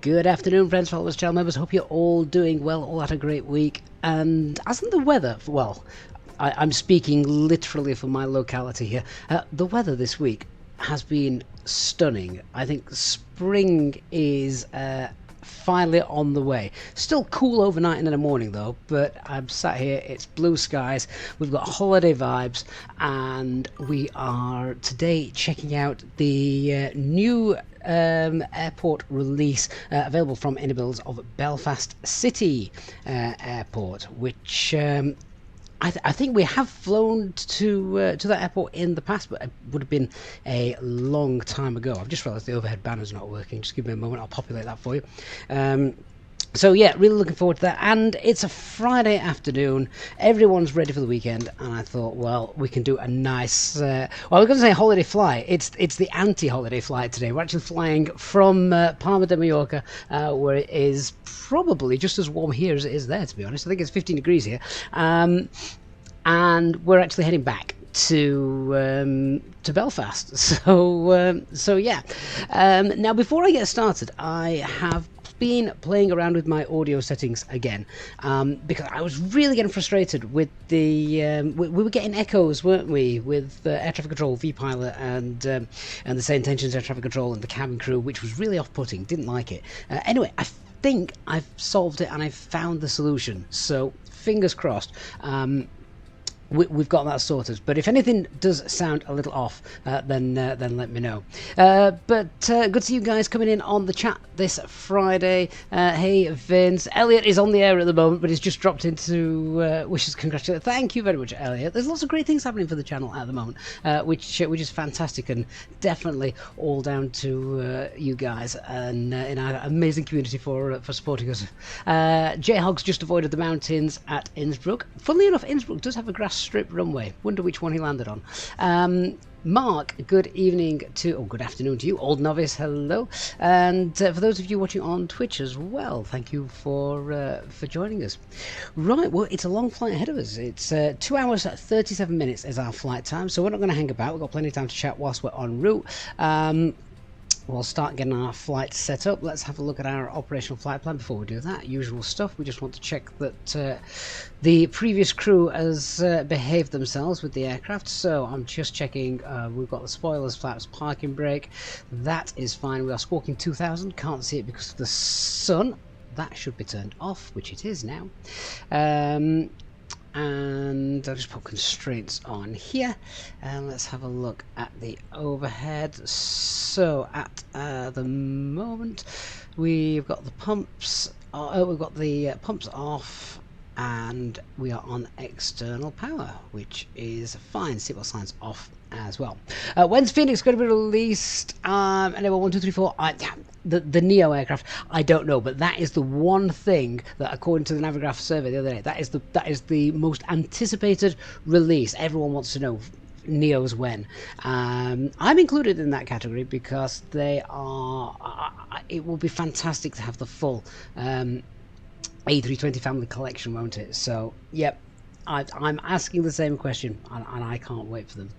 Good afternoon, friends, followers, channel members. Hope you're all doing well, all had a great week. And hasn't the weather, well, I'm speaking literally for my locality here, the weather this week has been stunning. I think spring is finally on the way. Still cool overnight and in the morning though, but I'm sat here, it's blue skies, we've got holiday vibes, and we are today checking out the new airport release available from IniBuilds of Belfast City Airport, which I think we have flown to that airport in the past, but it would have been a long time ago. I've just realised the overhead banner's not working. Just give me a moment, I'll populate that for you. So yeah, really looking forward to that. And it's a Friday afternoon. Everyone's ready for the weekend, and I thought, well, we can do a nice. Well, I was going to say holiday flight. It's the anti-holiday flight today. We're actually flying from Palma de Mallorca, where it is probably just as warm here as it is there. To be honest, I think it's 15 degrees here, and we're actually heading back to Belfast. So yeah. Now, before I get started, I have been playing around with my audio settings again, because I was really getting frustrated with the we were getting echoes, weren't we, with air traffic control, vPilot, and the SayIntentions air traffic control and the cabin crew, which was really off-putting. Didn't like it. Anyway, I think I've solved it and I've found the solution, so fingers crossed. We've got that sorted, but if anything does sound a little off, then let me know. But good to see you guys coming in on the chat this Friday. Hey Vince, Elliot is on the air at the moment, but he's just dropped into wishes congratulations. Thank you very much, Elliot. There's lots of great things happening for the channel at the moment, which is fantastic, and definitely all down to you guys and in our amazing community for supporting us. J-Hog's just avoided the mountains at Innsbruck. Funnily enough, Innsbruck does have a grass strip runway. Wonder which one he landed on. Mark, good evening good afternoon to you. Old Novice, hello. And for those of you watching on Twitch as well, thank you for joining us. Right, well, it's a long flight ahead of us. It's 2 hours 37 minutes is our flight time, so we're not going to hang about. We've got plenty of time to chat whilst we're en route. We'll start getting our flight set up. Let's have a look at our operational flight plan before we do that. Usual stuff. We just want to check that the previous crew has behaved themselves with the aircraft. So I'm just checking. We've got the spoilers, flaps, parking brake. That is fine. We are squawking 2000. Can't see it because of the sun. That should be turned off, which it is now. And I'll just put constraints on here, and let's have a look at the overhead. So at the moment we've got the pumps pumps off, and we are on external power, which is fine. Seatbelt signs off as well. When's Phoenix going to be released? Level 1, 2, 3, 4. The Neo aircraft, I don't know, but that is the one thing that, according to the Navigraph survey the other day, that is the most anticipated release. Everyone wants to know Neos when. I'm included in that category because they are. It will be fantastic to have the full A320 family collection, won't it? So, yep. I'm asking the same question, and I can't wait for them.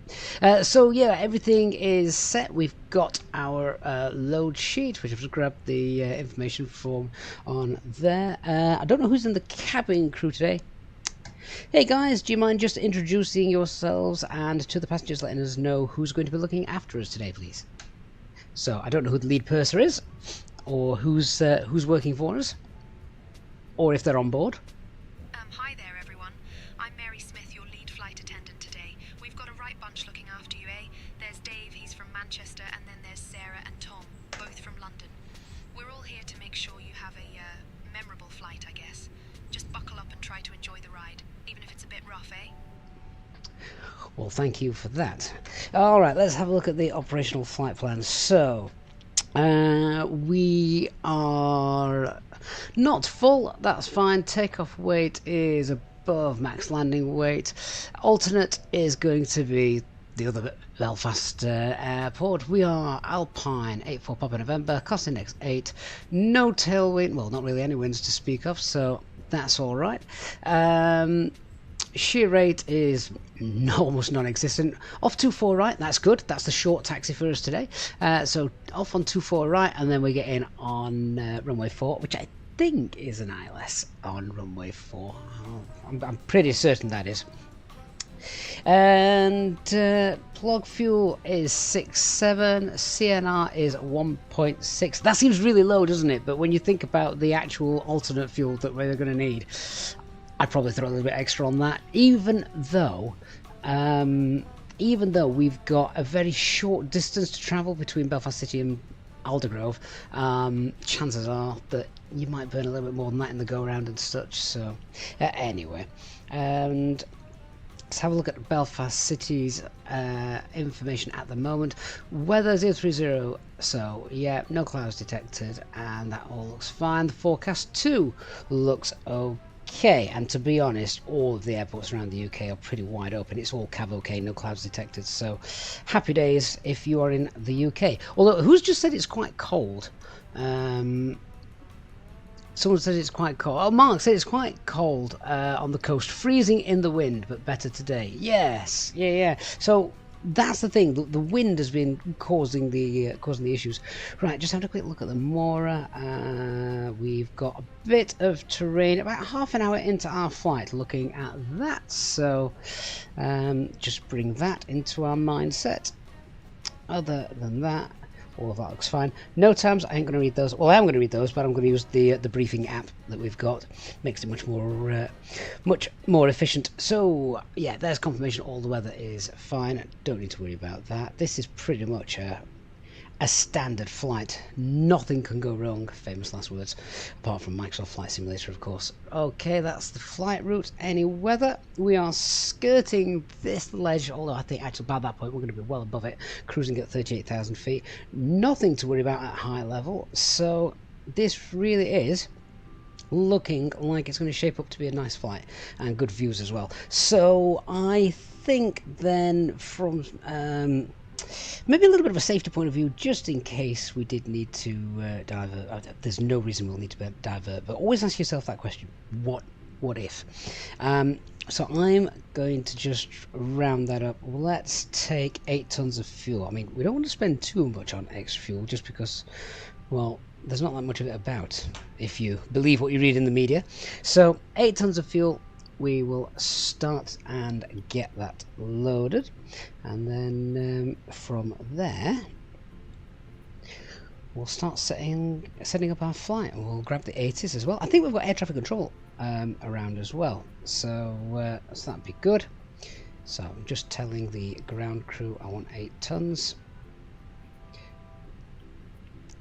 So yeah, everything is set. We've got our load sheet, which I've just grabbed the information form on there. I don't know who's in the cabin crew today. Hey guys, do you mind just introducing yourselves and to the passengers letting us know who's going to be looking after us today, please? So I don't know who the lead purser is, or who's working for us, or if they're on board. Hi there everyone. I'm Mary Smith, your lead flight attendant today. We've got a right bunch looking after you, eh? There's Dave, he's from Manchester, and then there's Sarah and Tom, both from London. We're all here to make sure you have a memorable flight, I guess. Just buckle up and try to enjoy the ride, even if it's a bit rough, eh? Well, thank you for that. All right, let's have a look at the operational flight plan. So, we are not full. That's fine. Takeoff weight is above max landing weight. Alternate is going to be the other Belfast airport. We are Alpine 84 Papa November, cost index 8. No tailwind. Well, not really any winds to speak of, so that's all right. shear rate is almost non-existent. Off 24 right, that's good. That's the short taxi for us today. So off on 24 right, and then we get in on runway 4, which I think is an ILS on runway 4. I'm pretty certain that is. And plug fuel is 6.7, CNR is 1.6. That seems really low, doesn't it? But when you think about the actual alternate fuel that we're going to need, I'd probably throw a little bit extra on that, even though we've got a very short distance to travel between Belfast City and Aldergrove. Chances are that you might burn a little bit more than that in the go-round and such. So anyway, and let's have a look at Belfast City's information at the moment. Weather 030, so yeah, no clouds detected, and that all looks fine. The forecast too looks okay, and to be honest, all of the airports around the UK are pretty wide open. It's all cav okay, no clouds detected, so happy days if you are in the UK. Although, who's just said it's quite cold? Someone said it's quite cold. Oh, Mark said it's quite cold on the coast, freezing in the wind, but better today. Yes, yeah. So that's the thing. The wind has been causing the issues. Right, just have a quick look at the Mora. We've got a bit of terrain. About half an hour into our flight, looking at that. So just bring that into our mindset. Other than that, all of that looks fine. No times, I ain't going to read those. Well, I am going to read those, but I'm going to use the briefing app that we've got. Makes it much more efficient. So yeah, there's confirmation all the weather is fine. Don't need to worry about that. This is pretty much a standard flight. Nothing can go wrong. Famous last words, apart from Microsoft Flight Simulator, of course. Okay, that's the flight route. Any weather? We are skirting this ledge, although I think actually by that point we're going to be well above it, cruising at 38,000 feet. Nothing to worry about at high level. So this really is looking like it's going to shape up to be a nice flight and good views as well. So I think then from maybe a little bit of a safety point of view, just in case we did need to divert. There's no reason we'll need to divert, but always ask yourself that question: what if? So I'm going to just round that up. Let's take 8 tons of fuel. I mean, we don't want to spend too much on extra fuel, just because, well, there's not that much of it about, if you believe what you read in the media. So 8 tons of fuel. We will start and get that loaded, and then from there we'll start setting up our flight, and we'll grab the 80s as well. I think we've got air traffic control around as well, so that'd be good. So I'm just telling the ground crew I want 8 tons,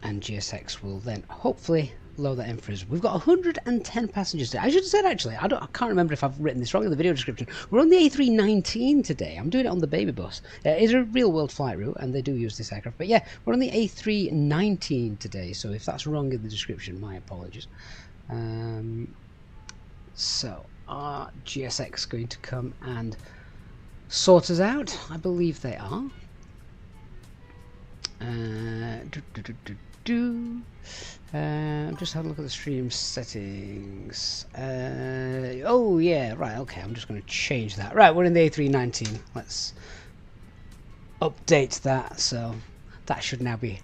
and GSX will then hopefully load that in for us. We've got 110 passengers today. I should have said, actually, I can't remember if I've written this wrong in the video description. We're on the A319 today. I'm doing it on the baby bus. It's a real world flight route, and they do use this aircraft. But yeah, we're on the A319 today, so if that's wrong in the description, my apologies. So are GSX going to come and sort us out? I believe they are. I'm just having a look at the stream settings. Oh yeah, right, okay, I'm just going to change that. Right, we're in the A319. Let's update that, so that should now be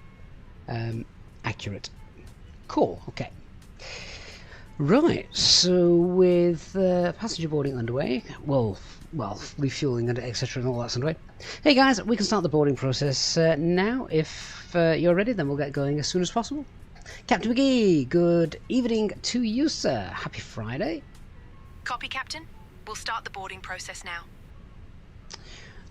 accurate. Cool, okay. Right, so with passenger boarding underway, well, refueling and etc. and all that's underway. Hey guys, we can start the boarding process now. If you're ready, then we'll get going as soon as possible. Captain McGee, good evening to you, sir. Happy Friday. Copy, Captain. We'll start the boarding process now.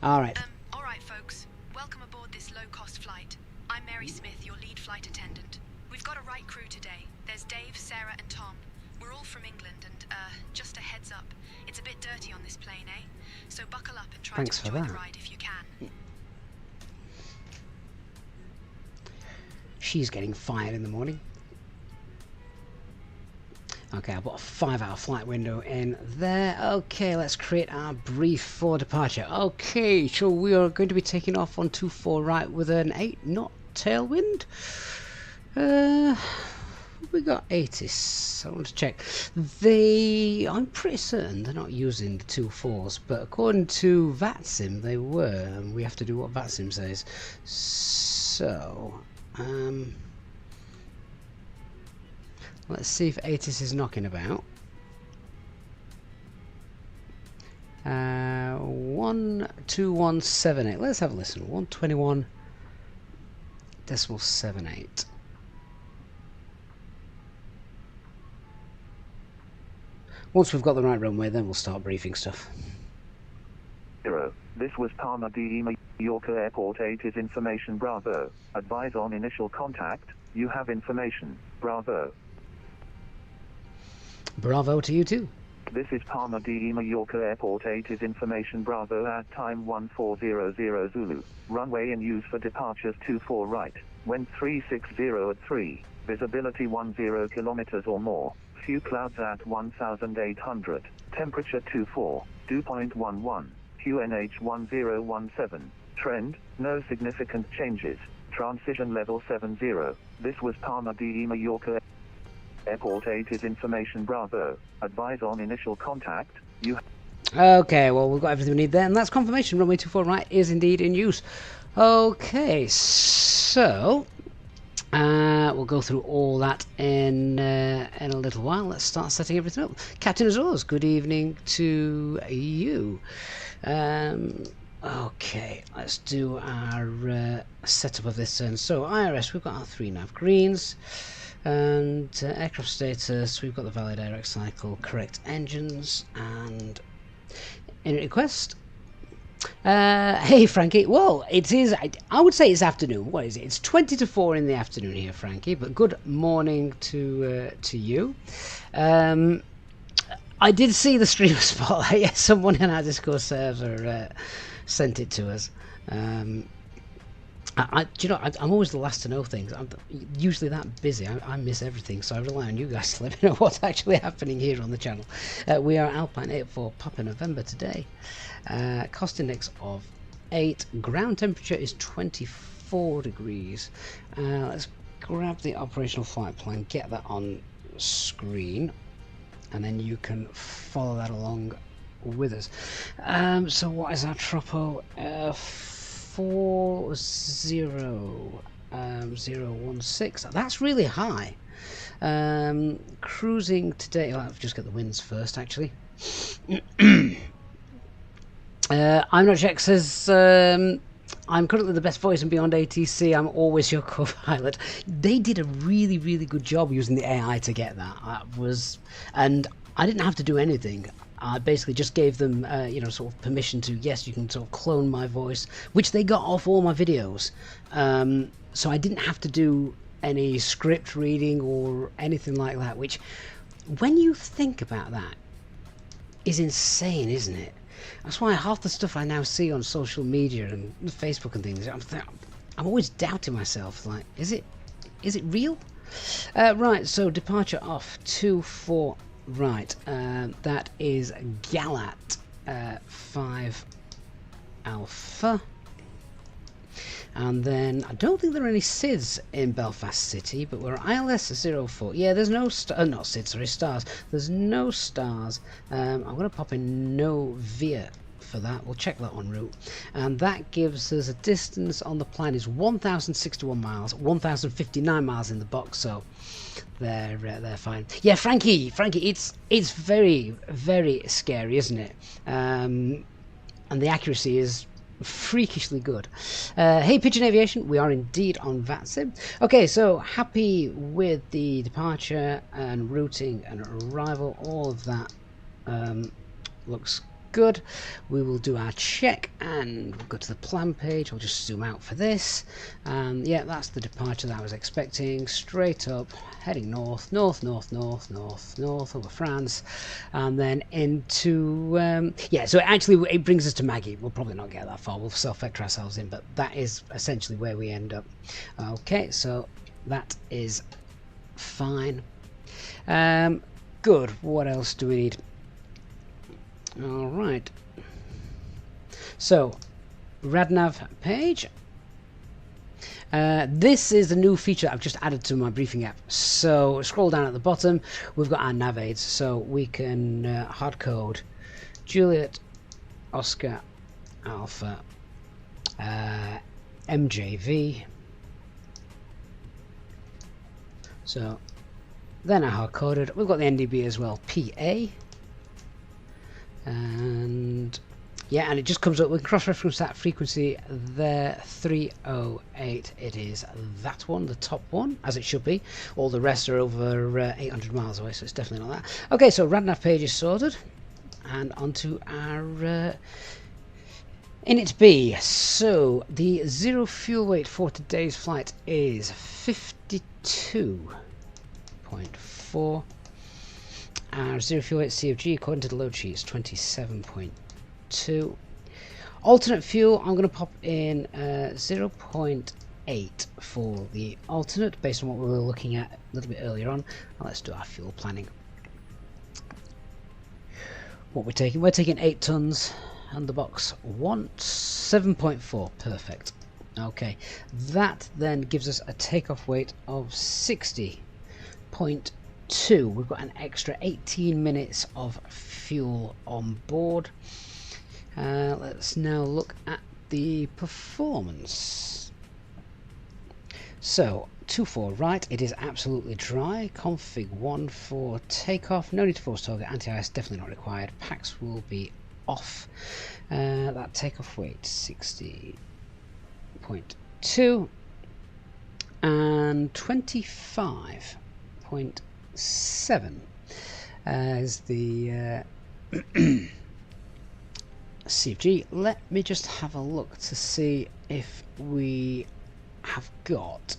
Alright. Alright, folks. Welcome aboard this low-cost flight. I'm Mary Smith, your lead flight attendant. We've got a right crew today. There's Dave, Sarah, and Tom. We're all from England, and, just a heads up, it's a bit dirty on this plane, eh? So buckle up and try to enjoy the ride if you can. She's getting fired in the morning. Okay, I've got a 5-hour flight window in there. Okay, let's create our brief for departure. Okay, so we are going to be taking off on 24 right with an 8 knot tailwind. we got ATIS? I want to check. I'm pretty certain they're not using the 2.4s, but according to VATSIM, they were, and we have to do what VATSIM says. So, let's see if ATIS is knocking about. 12178. Let's have a listen. 121.78. Once we've got the right runway, then we'll start briefing stuff. This was Palma de Mallorca Airport 8 is information Bravo. Advise on initial contact. You have information. Bravo. Bravo to you too. This is Palma de Mallorca Airport 8 is information Bravo at time 1400 Zulu. Runway in use for departures 24 right. Wind 360 at 3. Visibility 10 kilometers or more. Few clouds at 1800. Temperature 24. Dew point 11. QNH 1017. Trend, no significant changes. Transition level 70. This was Palma de Mallorca Airport 8 is information Bravo. Advise on initial contact. You. Okay, well, we've got everything we need there, and that's confirmation. Runway 24 right is indeed in use. Okay, so we'll go through all that in a little while. Let's start setting everything up. Captain Azores, good evening to you. Okay, let's do our setup of this turn. So IRS, we've got our 3 nav greens, and aircraft status, we've got the valid direct cycle, correct engines, and in request. Hey Frankie, well, it is, I would say it's afternoon. What is it? It's 20 to 4 in the afternoon here, Frankie, but good morning to you. I did see the streamer spotlight. Yes, someone in our Discord server sent it to us. Do you know, I'm always the last to know things. I'm usually that busy. I miss everything, so I rely on you guys to let me know what's actually happening here on the channel. We are Alpine 84 Papa November today. Cost index of 8. Ground temperature is 24 degrees. Let's grab the operational flight plan, get that on screen, and then you can follow that along with us. So what is our tropo? 40016. That's really high. Cruising today. I'll just get the winds first, actually. I'm not Jack says I'm currently the best voice in Beyond ATC. I'm always your co-pilot. They did a really, really good job using the AI to get that. And I didn't have to do anything. I basically just gave them, sort of permission to, yes, you can sort of clone my voice, which they got off all my videos. So I didn't have to do any script reading or anything like that, which, when you think about that, is insane, isn't it? That's why half the stuff I now see on social media and Facebook and things, I'm always doubting myself. Like, is it real? Right, so departure off 24 right. That is Galat 5 Alpha. And then I don't think there are any SIDS in Belfast City, but we're ILS 04. Yeah, there's no not SIDS, sorry, stars. There's no stars. I'm going to pop in no VIA for that. We'll check that en route, and that gives us a distance on the plan is 1,061 miles, 1,059 miles in the box. So they're fine. Yeah, Frankie, it's very, very scary, isn't it? And the accuracy is freakishly good. Hey Pigeon Aviation, we are indeed on VATSIM. Okay, so happy with the departure and routing and arrival. All of that looks good. We will do our check and we'll go to the plan page. I'll just zoom out for this. Yeah, that's the departure that I was expecting. Straight up, heading north over France, and then into yeah, so actually it brings us to Maggie. We'll probably not get that far, we'll self-vector ourselves in, but that is essentially where we end up. Okay, so that is fine. Good. What else do we need? All right, so RadNav page. This is a new feature I've just added to my briefing app. So scroll down at the bottom, we've got our nav aids, so we can hard code Juliet, Oscar, Alpha, MJV. So then I hard coded. We've got the NDB as well, PA, and yeah, and it just comes up. We can cross-reference that frequency there, 308. It is that one, the top one, as it should be. All the rest are over 800 miles away, so it's definitely not that. Okay, so RadNav page is sorted, and onto our Init B. So the zero fuel weight for today's flight is 52.4. Our zero fuel weight CFG, according to the load sheet, is 27.2. Alternate fuel, I'm going to pop in 0.8 for the alternate, based on what we were looking at a little bit earlier on. Now let's do our fuel planning. What we're taking 8 tons, and the box wants 7.4. Perfect. Okay, that then gives us a takeoff weight of 60.2. We've got an extra 18 minutes of fuel on board. Let's now look at the performance. So 24 right, it is absolutely dry. Config 1 for takeoff, no need to force target, anti-ice definitely not required. Packs will be off. That takeoff weight 60.2 and 25.7 is the CFG. Let me just have a look to see if we have got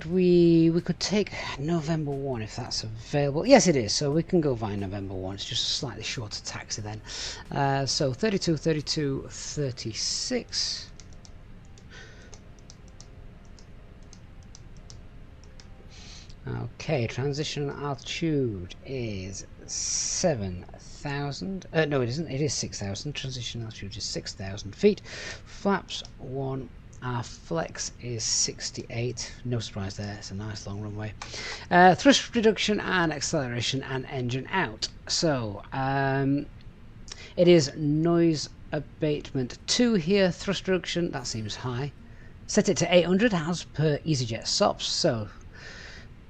we could take November 1 if that's available. Yes, it is, so we can go via November 1. It's just a slightly shorter taxi then. So 32, 32, 36. Okay, transition altitude is 7,000. No, it isn't. It is 6,000. Transition altitude is 6,000 feet. Flaps 1. Our flex is 68. No surprise there. It's a nice long runway. Thrust reduction and acceleration and engine out. So it is noise abatement 2 here. Thrust reduction, that seems high. Set it to 800 as per Easyjet SOPs. So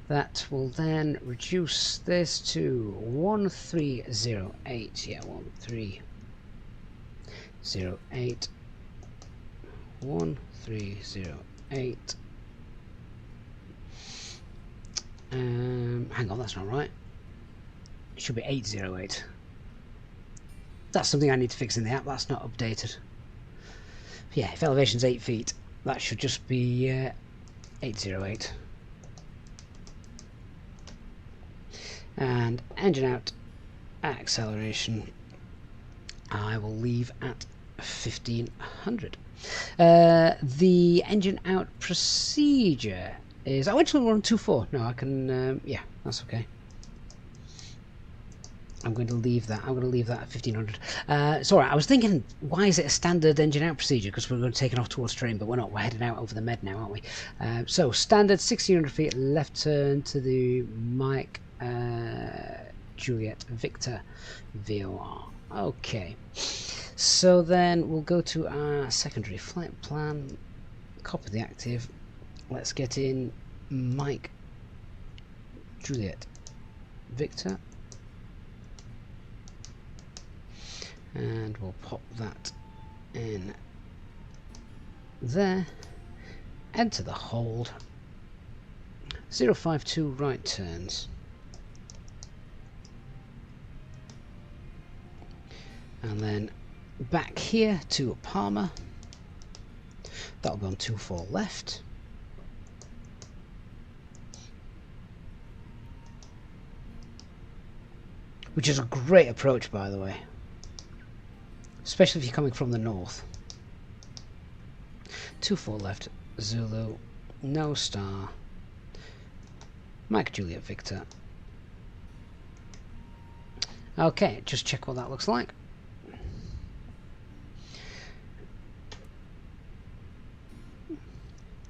that will then reduce this to 1308. Yeah, 1308. 1308. Hang on, that's not right. It should be 808. That's something I need to fix in the app. That's not updated. Yeah, if elevation's 8 feet, that should just be 808. And engine out, acceleration, I will leave at 1500. The engine out procedure is, oh, actually we're on 2.4. No, I can, yeah, that's okay. I'm going to leave that. I'm going to leave that at 1500. It's alright. I was thinking, why is it a standard engine out procedure? Because we're going to take it off towards terrain, but we're not. We're heading out over the med now, aren't we? So standard 1600 feet, left turn to the Mike Juliet Victor VOR. Okay. So then we'll go to our secondary flight plan. Copy the active. Let's get in Mike Juliet Victor. And we'll pop that in there. Enter the hold. 052 right turns. And then back here to Palma. That'll be on 2.4 left. Which is a great approach, by the way. Especially if you're coming from the north. 2.4 left, Zulu, no star, Mike Juliet Victor. Okay, just check what that looks like.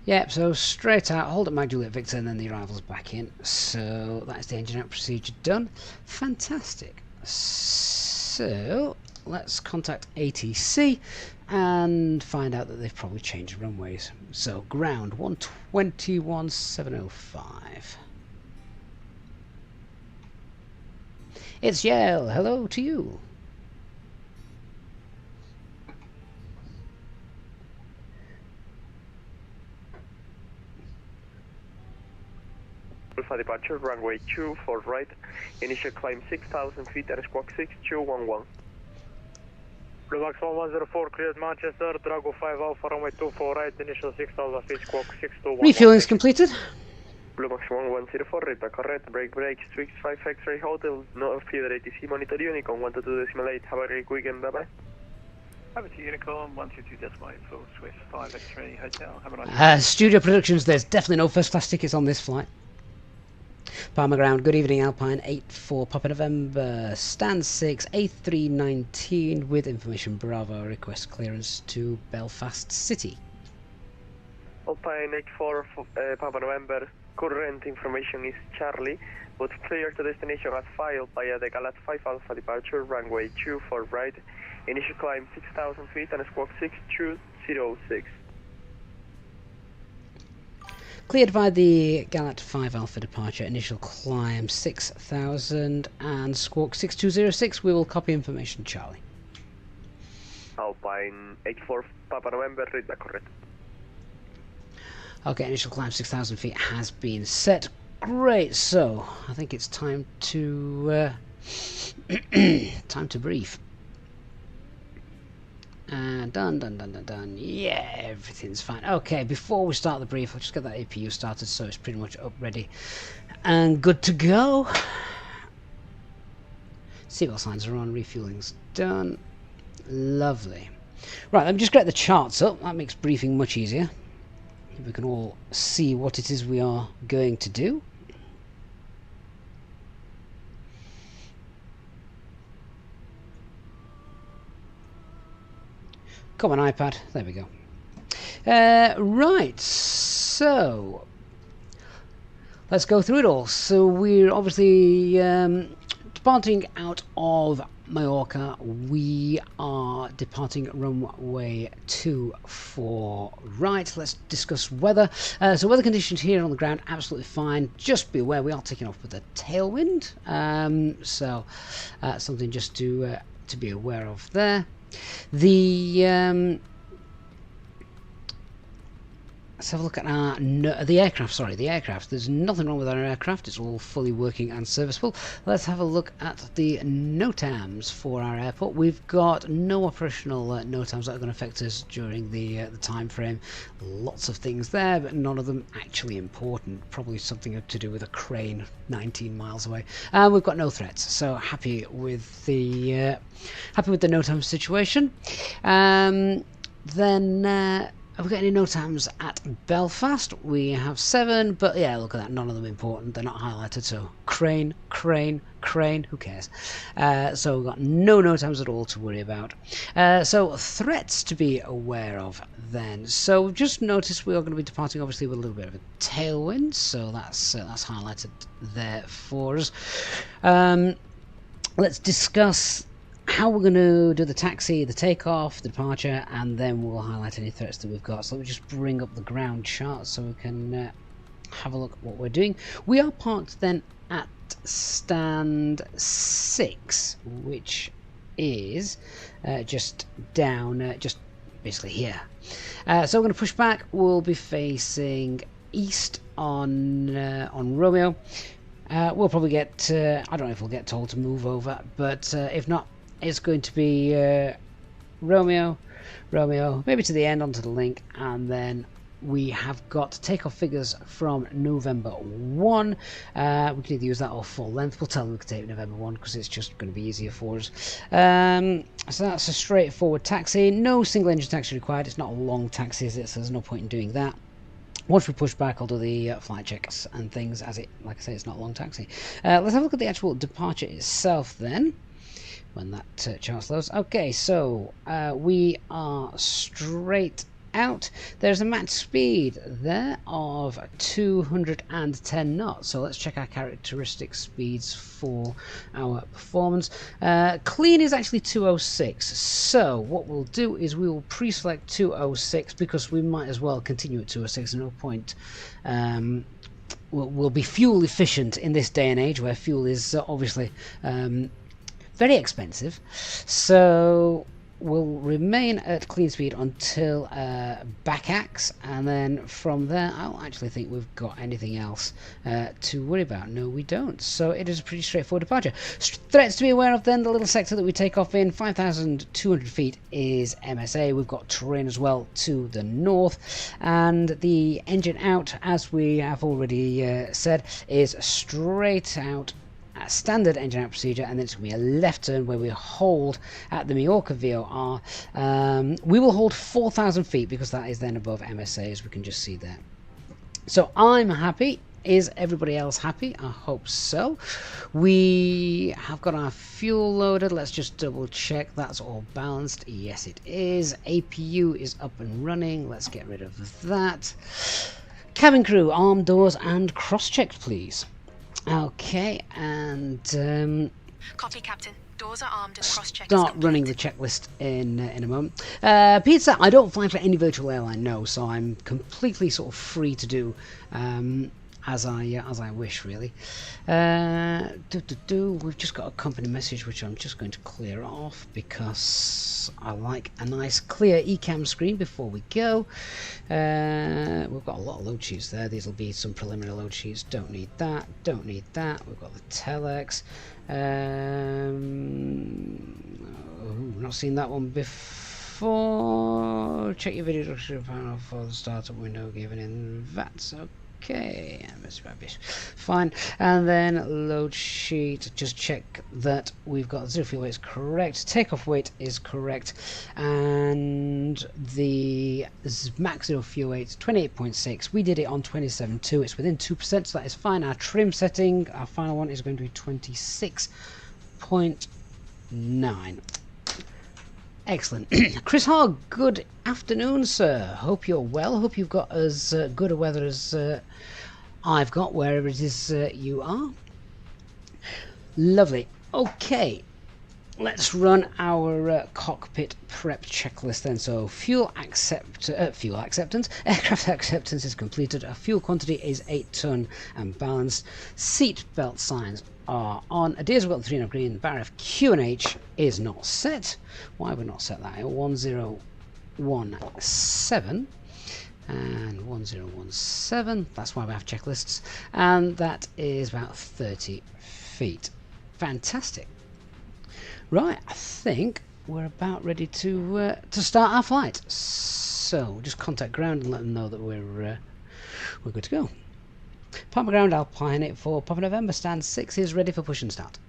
Yep, so straight out, hold up Mag Juliet Victor, and then the arrival's back in. So that's the engine out procedure done. Fantastic. So let's contact ATC and find out that they've probably changed runways. So ground 121,705. It's Yale. Hello to you. Alpha departure, runway 24 right, initial climb 6,000 feet and squawk 6211. Bluebox 1104 cleared Manchester, Drago 5 Alpha, runway 24 right, initial 6,000 feet, squawk 6211. Refueling's completed. Bluebox 1104, right back correct, brake, switch 5 X-ray hotel, no feeder ATC, monitor Unicorn 122.8, have a great weekend, bye bye. Over to Unicorn 122.8 for Swiss 5 X-ray hotel, have a nice Studio Productions, there's definitely no first class tickets on this flight. Palma ground, good evening Alpine 84 Papa November, stand 6 A319 with information Bravo, request clearance to Belfast City. Alpine 84 Papa November, current information is Charlie, but clear to destination as filed via the Galat 5 Alpha departure, runway 24 right, initial climb 6,000 feet and squawk 6206. Cleared by the Galat 5 Alpha departure, initial climb 6,000 and squawk 6206. We will copy information, Charlie. Alpine 84 Papa November, read back correct. Okay, initial climb 6,000 feet has been set. Great, so I think it's time to time to brief. Done. Yeah, everything's fine. Okay, before we start the brief, I'll just get that APU started so it's pretty much up, ready, and good to go. Seatbelt signs are on, refueling's done. Lovely. Right, let me just get the charts up. That makes briefing much easier. We can all see what it is we are going to do. Come on, iPad. There we go. Right, so let's go through it all. So we're obviously departing out of Mallorca. We are departing runway 24 right. Let's discuss weather. So weather conditions here on the ground, absolutely fine. Just be aware we are taking off with a tailwind. So something just to be aware of there. Let's have a look at the aircraft. Sorry, the aircraft. There's nothing wrong with our aircraft. It's all fully working and serviceable. Let's have a look at the NOTAMs for our airport. We've got no operational NOTAMs that are going to affect us during the time frame. Lots of things there, but none of them actually important. Probably something to do with a crane 19 miles away. And we've got no threats, so happy with the NOTAM situation. Have we got any NOTAMs at Belfast? We have 7, but yeah, look at that, none of them important. They're not highlighted, so crane, who cares? So we've got no NOTAMs at all to worry about. So threats to be aware of then. So we've just noticed we are going to be departing obviously with a little bit of a tailwind, so that's highlighted there for us. Let's discuss how we're going to do the taxi, the takeoff, the departure, and then we'll highlight any threats that we've got. So let me just bring up the ground chart so we can have a look at what we're doing. We are parked then at stand 6, which is just down, just basically here. So we're going to push back. We'll be facing east on Romeo. We'll probably get, I don't know if we'll get told to move over, but if not, it's going to be Romeo, maybe to the end onto the link, and then we have got takeoff figures from November 1. We can either use that or full length. We'll tell them we can take November 1 because it's just going to be easier for us. So that's a straightforward taxi. No single engine taxi required. It's not a long taxi, is it? So there's no point in doing that. Once we push back, I'll do the flight checks and things, as it, like I say, it's not a long taxi. Let's have a look at the actual departure itself then, when that chart loads. Okay, so we are straight out. There's a max speed there of 210 knots. So let's check our characteristic speeds for our performance. Clean is actually 206. So what we'll do is we will pre-select 206 because we might as well continue at 206. No point. We'll be fuel efficient in this day and age where fuel is obviously very expensive. So we'll remain at clean speed until backax, and then from there I don't actually think we've got anything else to worry about. No, we don't. So it is a pretty straightforward departure. Threats to be aware of then: the little sector that we take off in, 5,200 feet, is MSA. We've got terrain as well to the north, and the engine out, as we have already said, is straight out. Standard engine out procedure, and then it's going to be a left turn where we hold at the Mallorca VOR. We will hold 4,000 feet because that is then above MSA, as we can just see there. So I'm happy. Is everybody else happy? I hope so. We have got our fuel loaded. Let's just double check that's all balanced. Yes, it is. APU is up and running. Let's get rid of that. Cabin crew, arm doors and cross-checked, please. Okay, and Copy, Captain. Doors are armed and cross-checked. Start running the checklist in a moment. Pizza, I don't fly for any virtual airline, no, so I'm completely sort of free to do as I wish, really. We've just got a company message which I'm just going to clear off because I like a nice clear ECAM screen before we go. We've got a lot of load sheets there. These will be some preliminary load sheets. Don't need that. Don't need that. We've got the telex. Not seen that one before. Check your video description panel for the startup window given in VATS. Okay, MSFS, fine. And then load sheet, just check that we've got zero fuel weight is correct, takeoff weight is correct, and the max zero fuel weight 28.6. We did it on 27.2. It's within 2%, so that is fine. Our trim setting, our final one, is going to be 26.9. Excellent. Chris Hogg, good afternoon, sir. Hope you're well. Hope you've got as good a weather as I've got, wherever it is you are. Lovely. Okay, let's run our cockpit prep checklist then. So fuel acceptance, aircraft acceptance is completed. Our fuel quantity is 8 ton and balanced. Seat belt signs are on. Adairs, we've got the 3 and green. Barref QNH is not set. Why have we not set that? 1017 and 1017. That's why we have checklists, and that is about 30 feet. Fantastic. Right, I think we're about ready to start our flight. So just contact ground and let them know that we're good to go. Palma ground, Alpine 84, Papa November, stand 6 is ready for push and start.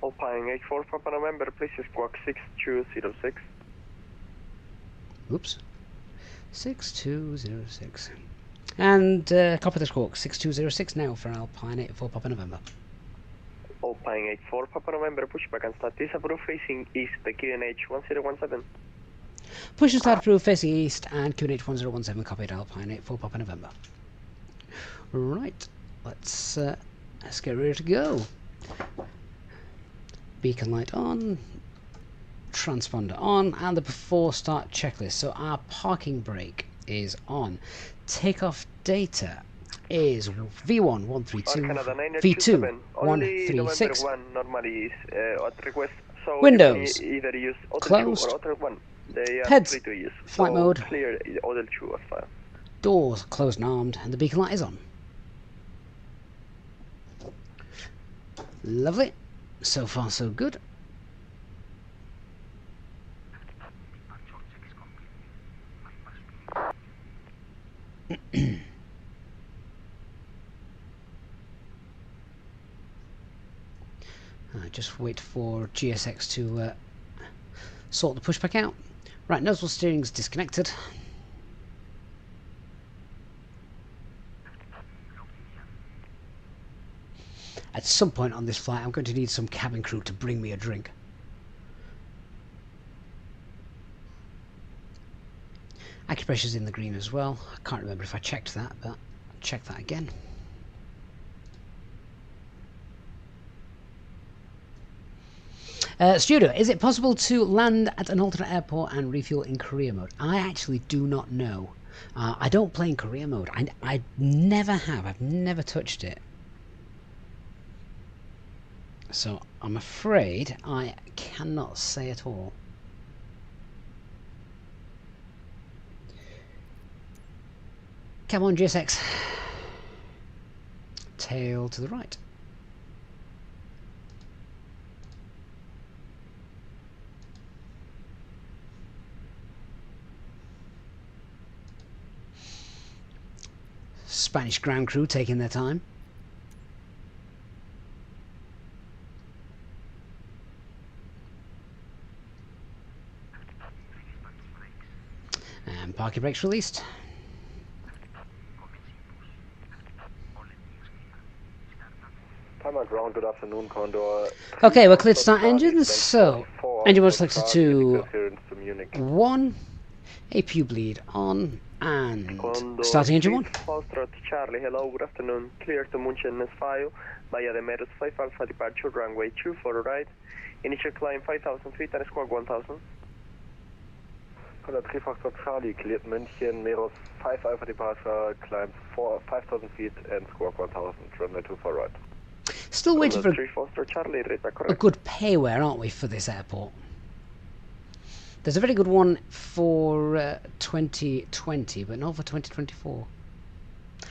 Alpine 84, Papa November, please squawk 6206. Oops. 6206. And copy the squawk, 6206 now for Alpine 84, Papa November. Alpine 84, Papa November, pushback and start disapproved facing east, the QNH 1017. Push and start approved facing east and QNH 1017, copied Alpine 84, Papa November. Right, let's get ready to go. Beacon light on, transponder on, and the before start checklist. So our parking brake is on. Takeoff data is V1 132, V2 136. Normally is at request. So Windows either use closed. or 1. They are Heads free to use. flight so mode. Clear Odel 2 as well. Doors closed and armed, and the beacon light is on. Lovely. So far, so good. Just wait for GSX to sort the pushback out. Right, nozzle steering's disconnected. At some point on this flight, I'm going to need some cabin crew to bring me a drink. Acupressure's in the green as well. I can't remember if I checked that, but I'll check that again. Studio, is it possible to land at an alternate airport and refuel in career mode? I actually do not know. I don't play in career mode. I never have. I've never touched it. So I'm afraid I cannot say at all. Come on, GSX. Tail to the right. Spanish ground crew taking their time. And parking brakes released. Palma ground, good afternoon, Condor. Okay, we're clear to start engines. So, engine mode selected to 1. APU bleed on. And starting engine 1. Foxtrot Charlie, hello, good afternoon. Clear to Munchen S5 via the Meadows 5 Alpha departure, runway 24 right. Initial climb 5,000 feet and squawk 1,000. Condor 3 Foxtrot Charlie, cleared München, Meadows 5 Alpha departure, climb 5,000 feet and squawk 1,000, runway 24 right. Still waiting for Charlie, a good payware, aren't we, for this airport? There's a very good one for 2020, but not for 2024.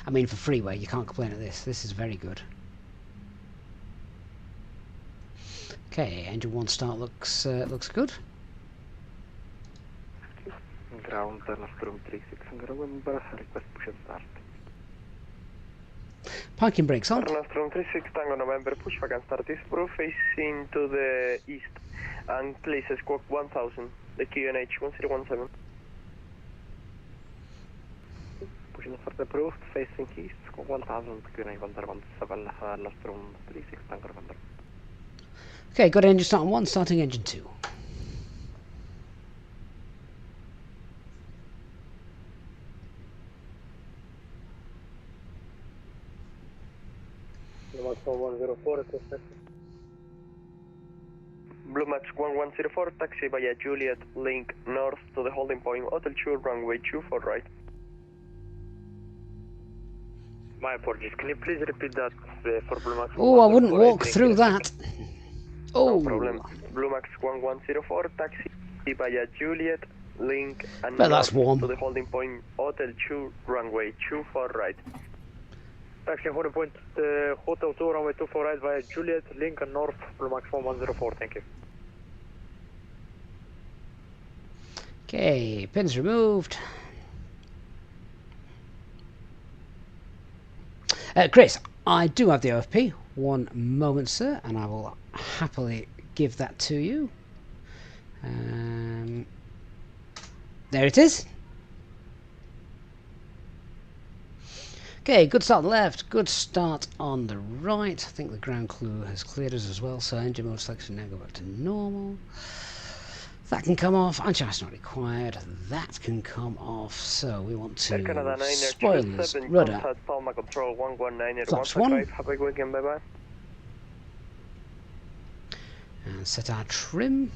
I mean, for freeway, you can't complain at this. This is very good. Okay, engine 1 start looks good. Ground, Nostrum 36 November, request push and start. Parking brakes on. Nostrum 36 Tango November, pushback and start is proof facing to the east and place squawk 1,000. The QNH 1017. Pushing start approved, facing east, squawk 1,000, QNH 1017, Nostrum 36 Tango November. Okay, got engine start on 1, starting engine 2. Blue Max 1104, taxi via Juliet, link north to the holding point, Hotel 2, runway 24 right. My apologies, can you please repeat that for Blue Max? Oh, I wouldn't walk through that. Oh. No problem. Blue Max 1104, taxi via Juliet, link and But that's warm. to the holding point, Hotel 2, runway 24 right. Taxi holding point, Hotel 2, runway 24 right via Juliet, Lincoln North, Blue Max 1104, thank you. Okay, pins removed. Chris, I do have the OFP. One moment, sir, and I will happily give that to you. There it is. Okay, good start on the left, good start on the right. I think the ground crew has cleared us as well, so engine mode selection now go back to normal. That can come off, anti-ice not required, that can come off, so we want to spoilers, rudder, Palma control 119 flaps 1, have a good weekend, bye bye. and set our trim.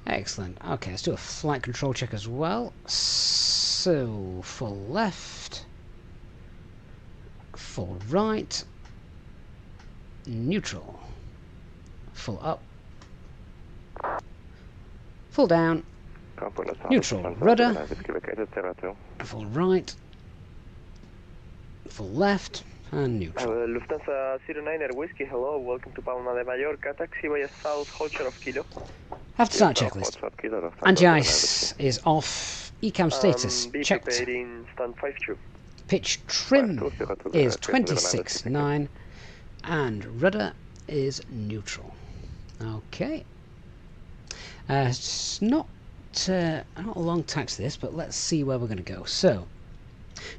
Excellent. Okay, let's do a flight control check as well. So, full left, full right, neutral, full up, full down, neutral, rudder, full right, full left, and neutral. Lufthansa 09er Whiskey, hello, welcome to Palma de Mallorca, taxi via south, hold short of kilo. After start checklist. Anti-ice is off. ECAM status checked. Stand 5-2. Pitch trim is 26.9 and rudder is neutral. Okay. It's not a long tax this, but let's see where we're going to go. So,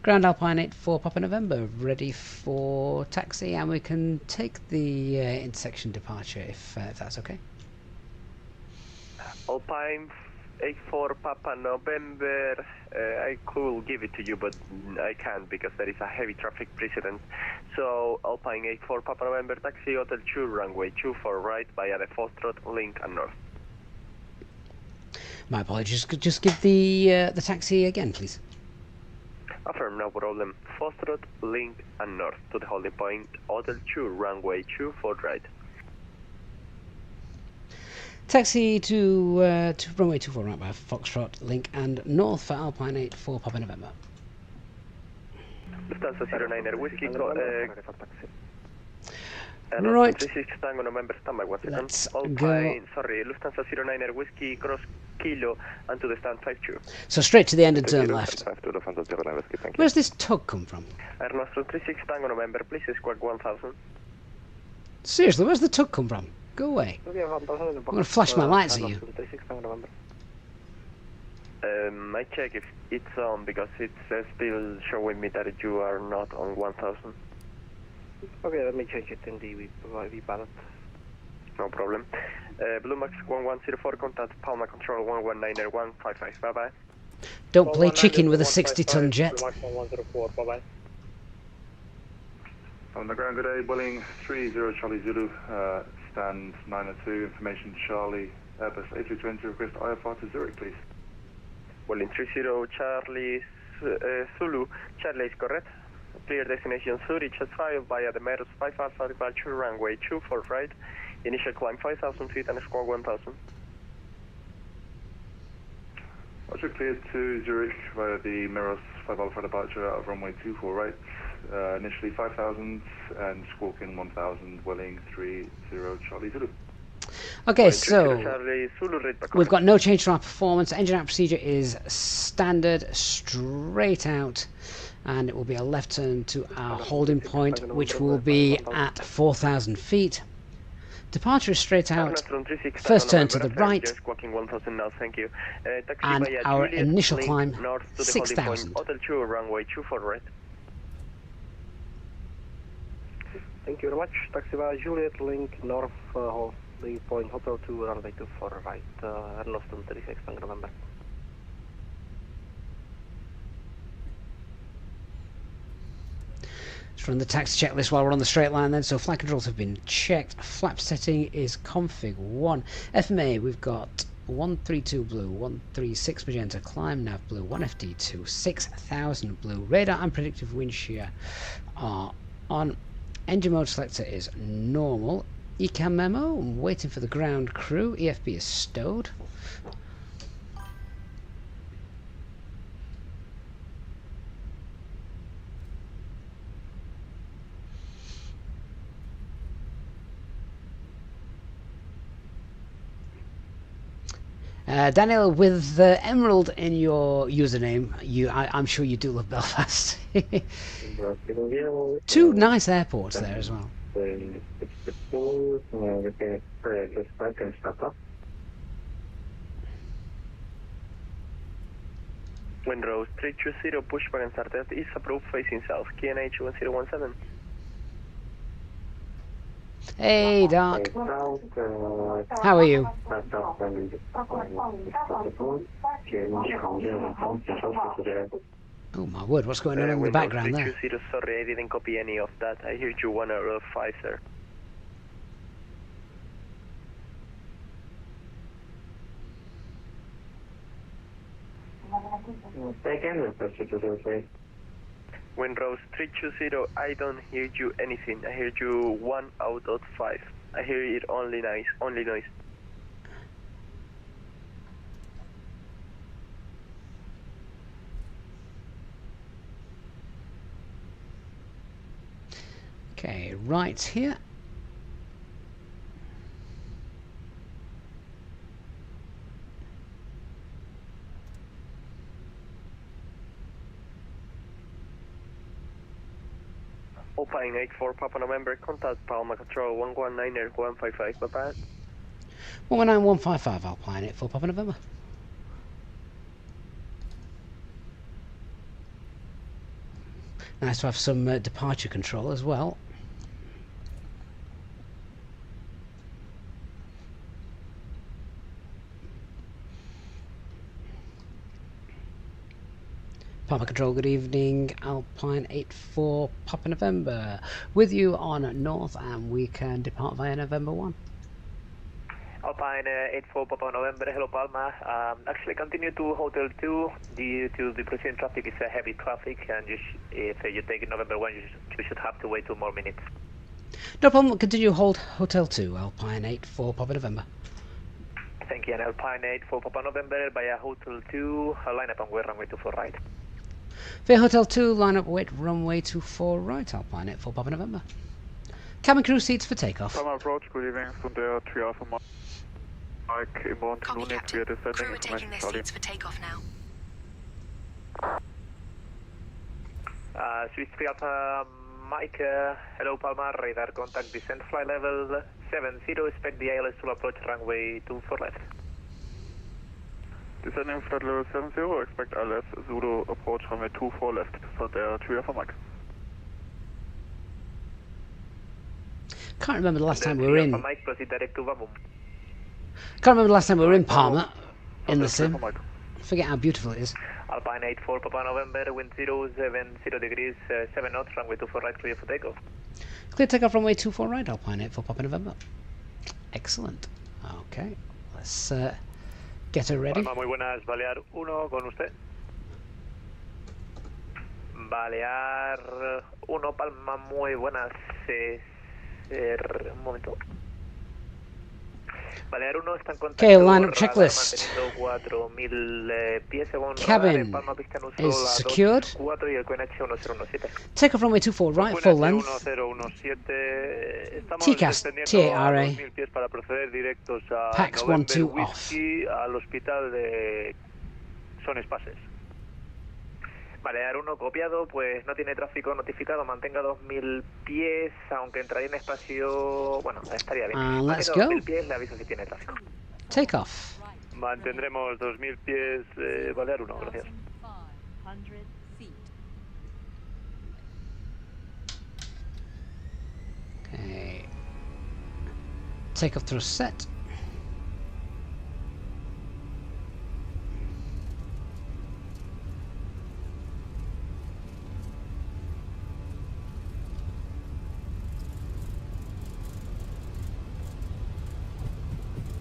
Ground Alpine 84 Papa November, ready for taxi, and we can take the intersection departure if that's okay. Alpine 84 Papa November, I could give it to you, but I can't because there is a heavy traffic precedent. So Alpine 84 Papa November, taxi Hotel 2, runway 24 right via the Foxtrot, Link and North. My apologies, could just give the taxi again, please. Affirm, no problem. Foxtrot, Link and North to the holding point, Hotel 2, runway 24 right. Taxi to runway 24 right by Foxtrot, Link and North for Alpine 84 Papa November. Lufthansa 09er Whiskey, Right. 36 Tango November, standby 1 second. Let's Alpine, go. sorry, Lufthansa 09er Whiskey, cross Kilo and to the stand 52. So straight to the end and turn left. Thank Where's this tug come from? Air Nostrum 36 Tango November, please squawk 1000. Seriously, where's the tug come from? Go away. I'm going to flash my lights at you. I check if it's on because it's still showing me that you are not on 1000. Okay, let me change it in the V-Ballot. No problem. Blue Max 1104, contact Palma Control 119er155. Bye bye. Don't play chicken with a 60-ton jet. Max 1104, bye bye. On the ground, good day, Welling 30 Charlie Zulu, stand 902, information Charlie, Airbus A320, request IFR to Zurich, please. Welling 30 Charlie Zulu, Charlie is correct. Clear destination Zurich at 5 via the Meros 5 Alpha departure, runway 24 right. Initial climb 5,000 feet and squawk 1,000. Roger, cleared to Zurich via the Meros 5 Alpha departure out of runway 24 right. Initially 5,000 and squawking 1,000, Welling 30 Charlie Zulu. Okay, so we've got no change to our performance. Engine out procedure is standard, straight out, and it will be a left turn to our holding point, which will be at 4,000 feet. Departure is straight out, first turn to the right, and our initial climb 6,000. Thank you very much. Taxi via Juliet, Link, North, holding point, Hotel 2, runway 24 right, Air Nostrum 36 Tango November. Let's run the taxi checklist while we're on the straight line then. So flight controls have been checked. Flap setting is config 1. FMA, we've got 132 blue, 136 magenta, climb nav blue, 1FD2, 6,000 blue. Radar and predictive wind shear are on. Engine mode selector is normal. ECAM memo, I'm waiting for the ground crew. EFB is stowed. Daniel, with Emerald in your username, I'm sure you do love Belfast. 2 nice airports there as well. Windrows 320, pushback and started is approved facing south, QNH 1017. Hey, Doc. How are you? Oh my word, what's going on in the background there? 320, sorry, I didn't copy any of that. I heard you 1 out of 5, sir. Windrows 320, I don't hear you anything. I heard you 1 out of 5. I hear it only noise, only noise. Okay, right here. Alpine 84 Papa November, contact Palma Control 119er 155, bye-bye. 119-155 Alpine 84 Papa November. Nice to have some departure control as well. Palma Control, good evening. Alpine 84 Papa November. With you on North, and we can depart via November 1. Alpine 84 Papa November, hello Palma. Actually continue to Hotel 2 due to the present traffic is a heavy traffic, and if you take November 1 you should have to wait 2 more minutes. No problem, continue hold Hotel 2, Alpine 84 Papa November. Thank you, and Alpine 84 Papa November via Hotel 2, line up and wait runway 24 right. Via Hotel 2, line up, wait runway 24 right, Alpine 84 Papa November. Cabin crew seats for takeoff. Palma approach, good evening, Sunday 3 Alpha Mike, inbound to Copy, Munich, Captain. we are descending Crew are taking information their Charlie. seats for takeoff now. Swiss 3 Alpha Mike, hello Palma, radar contact, descent flight level 70, expect the ILS to approach runway 24 left. Descending flight level 70, expect ILS Zulu approach runway 24 left, so there 3 Alpha Mike. Can't remember the last time we were in. Mike, proceed direct to Vamum. Can't remember the last time we were in Palma in the sim. Mike. Forget how beautiful it is. Alpine 84 Papa November, wind 070 degrees, 7 knots, runway 24 right, clear for takeoff. Clear takeoff runway 24 right, Alpine 84 Papa November. Excellent. Okay, let's get her ready. Palma, muy buenas, Balear 1 con usted. Balear 1, Palma, muy buenas. Un momento. Balear 1 está en contacto. Okay, lineup checklist. 4000 pies según Cabin Palma, pista en uso, is la secured. 4 y el QNH 1017. Takeoff runway 24 right, full length. 1017. Estamos TCAS, descendiendo a TARA. 2000 pies para proceder directos a Pax November 12 Whiskey al hospital de Son Espaces. Balear 1 copiado, pues no tiene tráfico notificado, mantenga 2000 pies, aunque entraría en espacio, bueno, estaría bien. Let's Mantenga go. 2000 pies, le aviso si tiene tráfico. Takeoff. Mantendremos 2000 pies, Balear 1, gracias. 500 feet. Okay. Takeoff thrust set.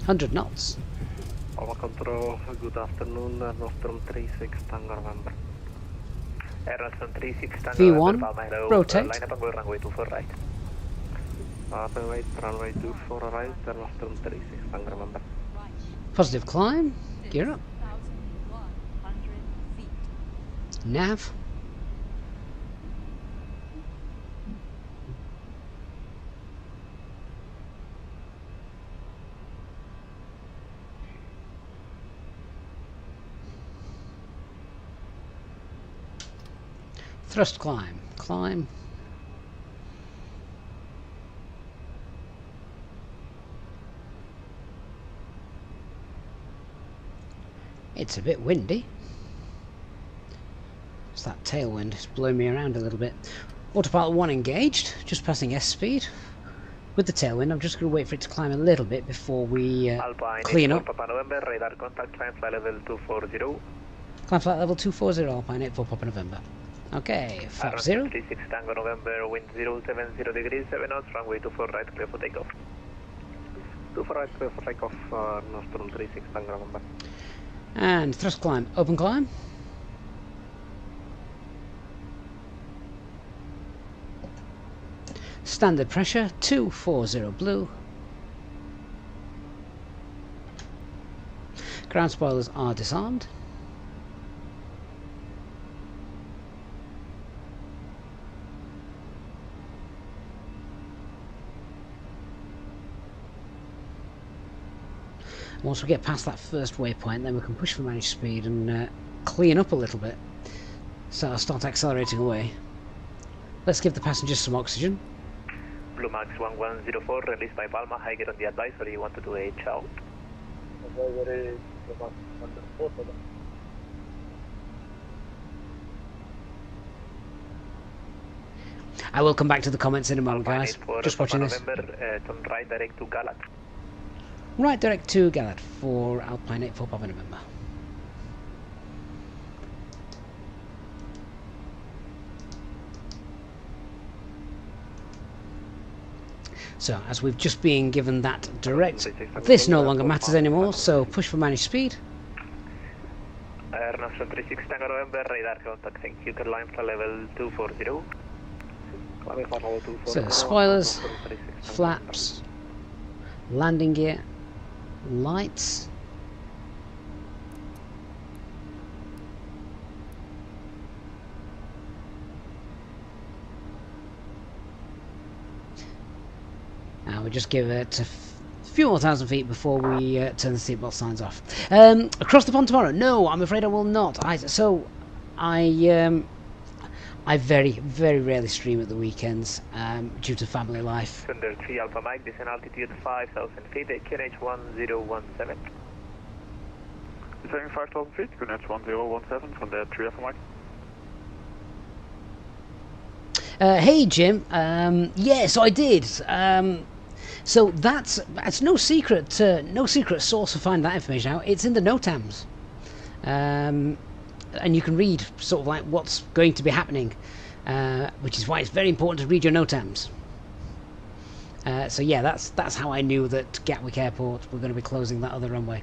$100 knots. Palma Control, good afternoon, Nostrum 36 Tango November. Nostrum 36 Tango V1, November, Palma, hello. rotate. Line up and go runway 24 right. Runway 24 right, Nostrum 36 Tango November. Positive climb. Gear up. 1,100 feet. Nav. Thrust climb. Climb. It's a bit windy. It's that tailwind. It's blowing me around a little bit. Autopilot 1 engaged. Just passing S speed. With the tailwind, I'm just going to wait for it to climb a little bit before we Alpine clean 84 up. Papa November, radar contact, climb flight level 240. Climb flight level 240, Alpine 84 Papa November. Okay, 50. 36 Tango November, wind 070 degrees, 7 knots, runway 24 right, clear for takeoff. 24 right, clear for takeoff, Nostrum 36 Tango November. And thrust climb, open climb. Standard pressure, 240 blue. Ground spoilers are disarmed. Once we get past that first waypoint, then we can push for managed speed and clean up a little bit. So I'll start accelerating away. Let's give the passengers some oxygen. Blue Max 1104, released by Palma, high get on the advisory, 128 out. I will come back to the comments in a moment, guys. Just watching this. Turn right direct to Galat. Right direct to Galat for Alpine 8 for Papa November. So, as we've just been given that direct, this no longer matters anymore, so push for managed speed. Air National 36 Tango November, radar contact, thank you, line for level 240. So, spoilers, flaps, landing gear, lights. We just give it a few more 1,000 feet before we turn the seatbelt signs off. Across the pond tomorrow? No, I'm afraid I will not. I very, very rarely stream at the weekends due to family life. Thunder 3 Alpha Mike, descent altitude 5,000 feet, QNH 1017. Descending 5,000 feet, QNH 1017 from the 3 Alpha Mike. Hey Jim, yeah, so I did. So that's no secret source to find that information out. It's in the NOTAMs, and you can read sort of like what's going to be happening, which is why it's very important to read your NOTAMs. So yeah, that's how I knew that Gatwick Airport were going to be closing that other runway.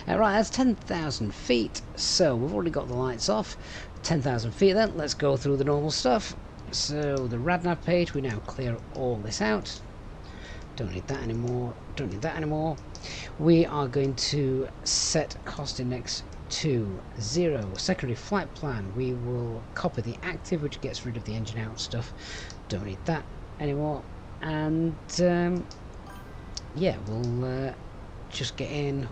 Right, that's 10,000 feet. So we've already got the lights off. 10,000 feet. Then let's go through the normal stuff. So the RadNav page, we now clear all this out. Don't need that anymore. Don't need that anymore. We are going to set cost index to 0. Secondary flight plan. We will copy the active, which gets rid of the engine out stuff. Don't need that anymore. And yeah, we'll just get in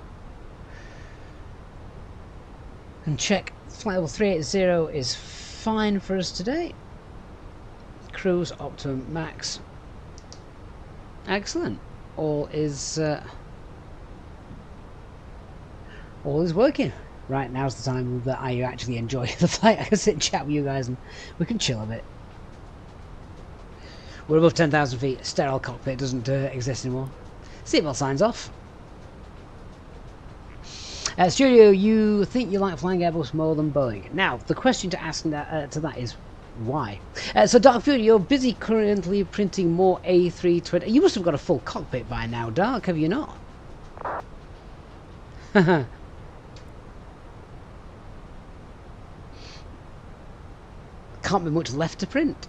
and check. Flight level 380 is fine for us today. Cruise optimum max. Excellent. All is working. Right, now's the time that I actually enjoy the flight. I can sit and chat with you guys and we can chill a bit. We're above 10,000 feet. Sterile cockpit doesn't exist anymore. Seatbelt signs off. Studio, you think you like flying Airbus more than Boeing? Now, the question to ask to that is why? So Dark Fury, you're busy currently printing more A320. You must have got a full cockpit by now, Dark, have you not? Can't be much left to print.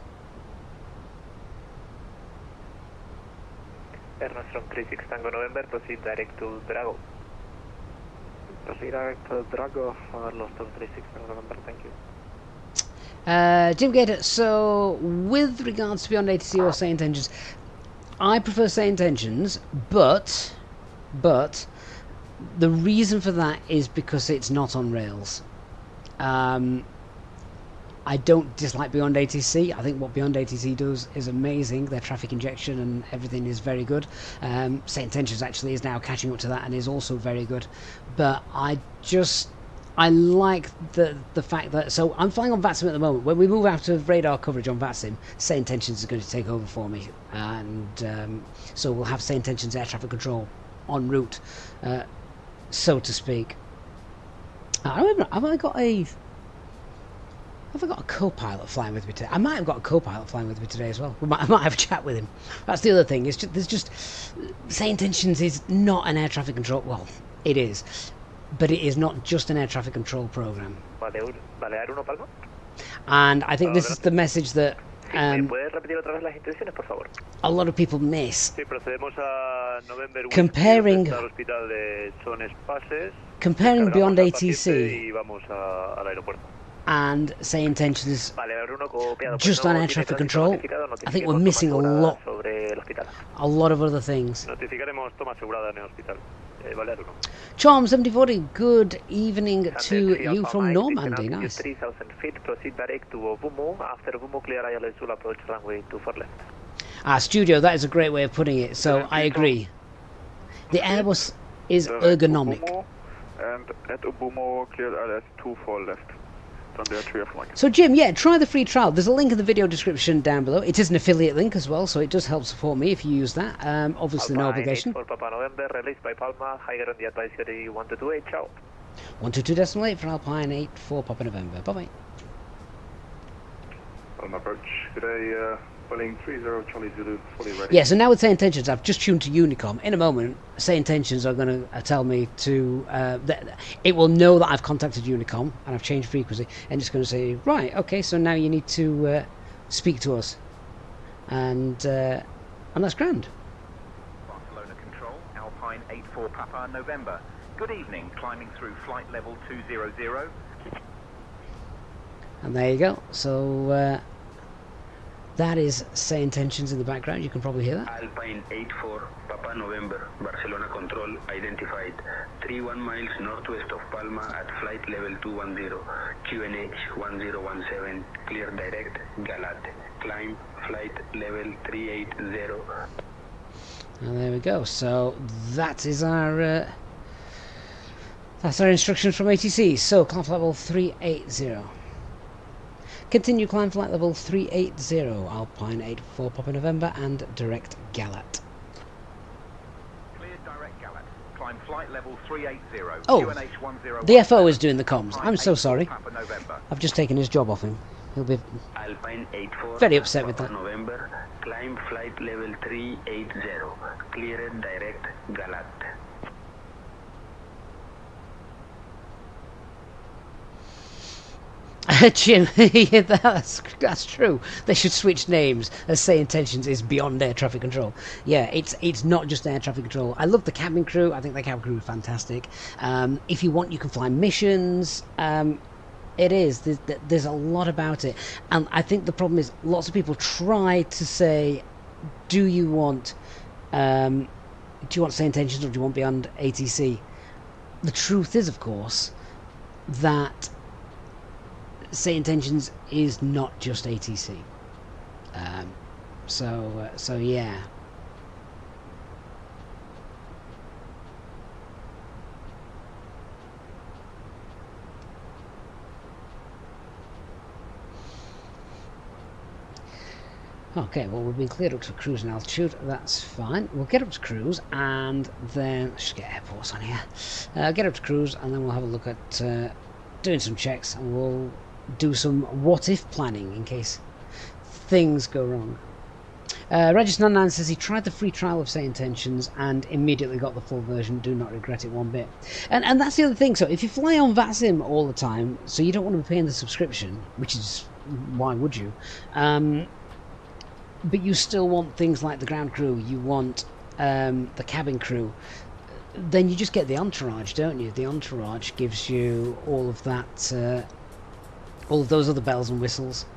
Air National 36 Tango November, proceed direct to Drago. Proceed direct to Drago, lost of 36 Tango November, thank you. Jim Gator, so with regards to Beyond ATC or SayIntentions, I prefer SayIntentions, but the reason for that is because it's not on rails. I don't dislike Beyond ATC. I think what Beyond ATC does is amazing. Their traffic injection and everything is very good. SayIntentions actually is now catching up to that and is also very good. But I like the fact that, so I'm flying on VATSIM at the moment. When we move out of radar coverage on VATSIM, SayIntentions is going to take over for me, and so we'll have SayIntentions air traffic control en route, so to speak. Have I got a co-pilot flying with me today? I might have got a co-pilot flying with me today as well. I might have a chat with him. That's the other thing. It's just, there's just SayIntentions is not an air traffic control. Well, it is, but it is not just an air traffic control program. And I think this is the message that a lot of people miss. Comparing Beyond ATC and SayIntentions just on air traffic control, I think we're missing a lot of other things. Charm 7040, good evening to you from Normandy. Nice. 3,000 feet, proceed direct to Vumu. After Vumu, clear ILS will approach runway 24 left. Studio, that is a great way of putting it. So I agree. The Airbus is ergonomic. And at Ubumo, clear ILS 24 left. Thunder 3 flight. So Jim, yeah, try the free trial. There's a link in the video description down below. It is an affiliate link as well, so it does help support me if you use that. Obviously no obligation. For Papa November, released by Palma, higher on the advisory 1228, ciao. 122.8 for Alpine 8 for Papa November. Bye-bye. Palma approach. Good day, Welling 30 Charlie Zulu, fully ready. Yeah, so now with SayIntentions, I've just tuned to Unicom. In a moment, SayIntentions are going to tell me to... it will know that I've contacted Unicom and I've changed frequency, and it's going to say, right, okay, so now you need to speak to us. And that's grand. Barcelona Control, Alpine 84 Papa November. Good evening, climbing through flight level 200. And there you go. So that is SayIntentions in the background. You can probably hear that. Alpine 84 Papa November, Barcelona Control identified 31 miles northwest of Palma at flight level 210, QNH 1017, clear direct, Galat, climb flight level 380. And there we go. So that is our that's our instructions from ATC. So climb flight level 380. Continue climb flight level 380, Alpine 84 Papa November, and direct Galat. Clear direct Galat. Climb flight level 380. Oh, QNH the FO is doing the comms. I'm so sorry. I've just taken his job off him. He'll be Alpine 84 very upset with that. November, climb flight level 380, cleared direct Galat. Jim, yeah, that's true. They should switch names, as SayIntentions is beyond air traffic control. Yeah, it's not just air traffic control. I love the cabin crew. I think the cabin crew is fantastic. If you want, you can fly missions. It is. There's a lot about it, and I think the problem is lots of people try to say, do you want SayIntentions or do you want beyond ATC? The truth is, of course, that SayIntentions is not just ATC. So yeah. Okay, well, we've been cleared up to cruise and altitude. That's fine. We'll get up to cruise and then let's just get airports on here. Get up to cruise and then we'll have a look at doing some checks, and we'll do some what-if planning in case things go wrong. Regis99 says he tried the free trial of SayIntentions and immediately got the full version. Do not regret it one bit. And that's the other thing. So if you fly on VATSIM all the time, so you don't want to be paying the subscription, which is why would you? But you still want things like the ground crew. You want the cabin crew. Then you just get the Entourage, don't you? The Entourage gives you all of that. All of those other bells and whistles.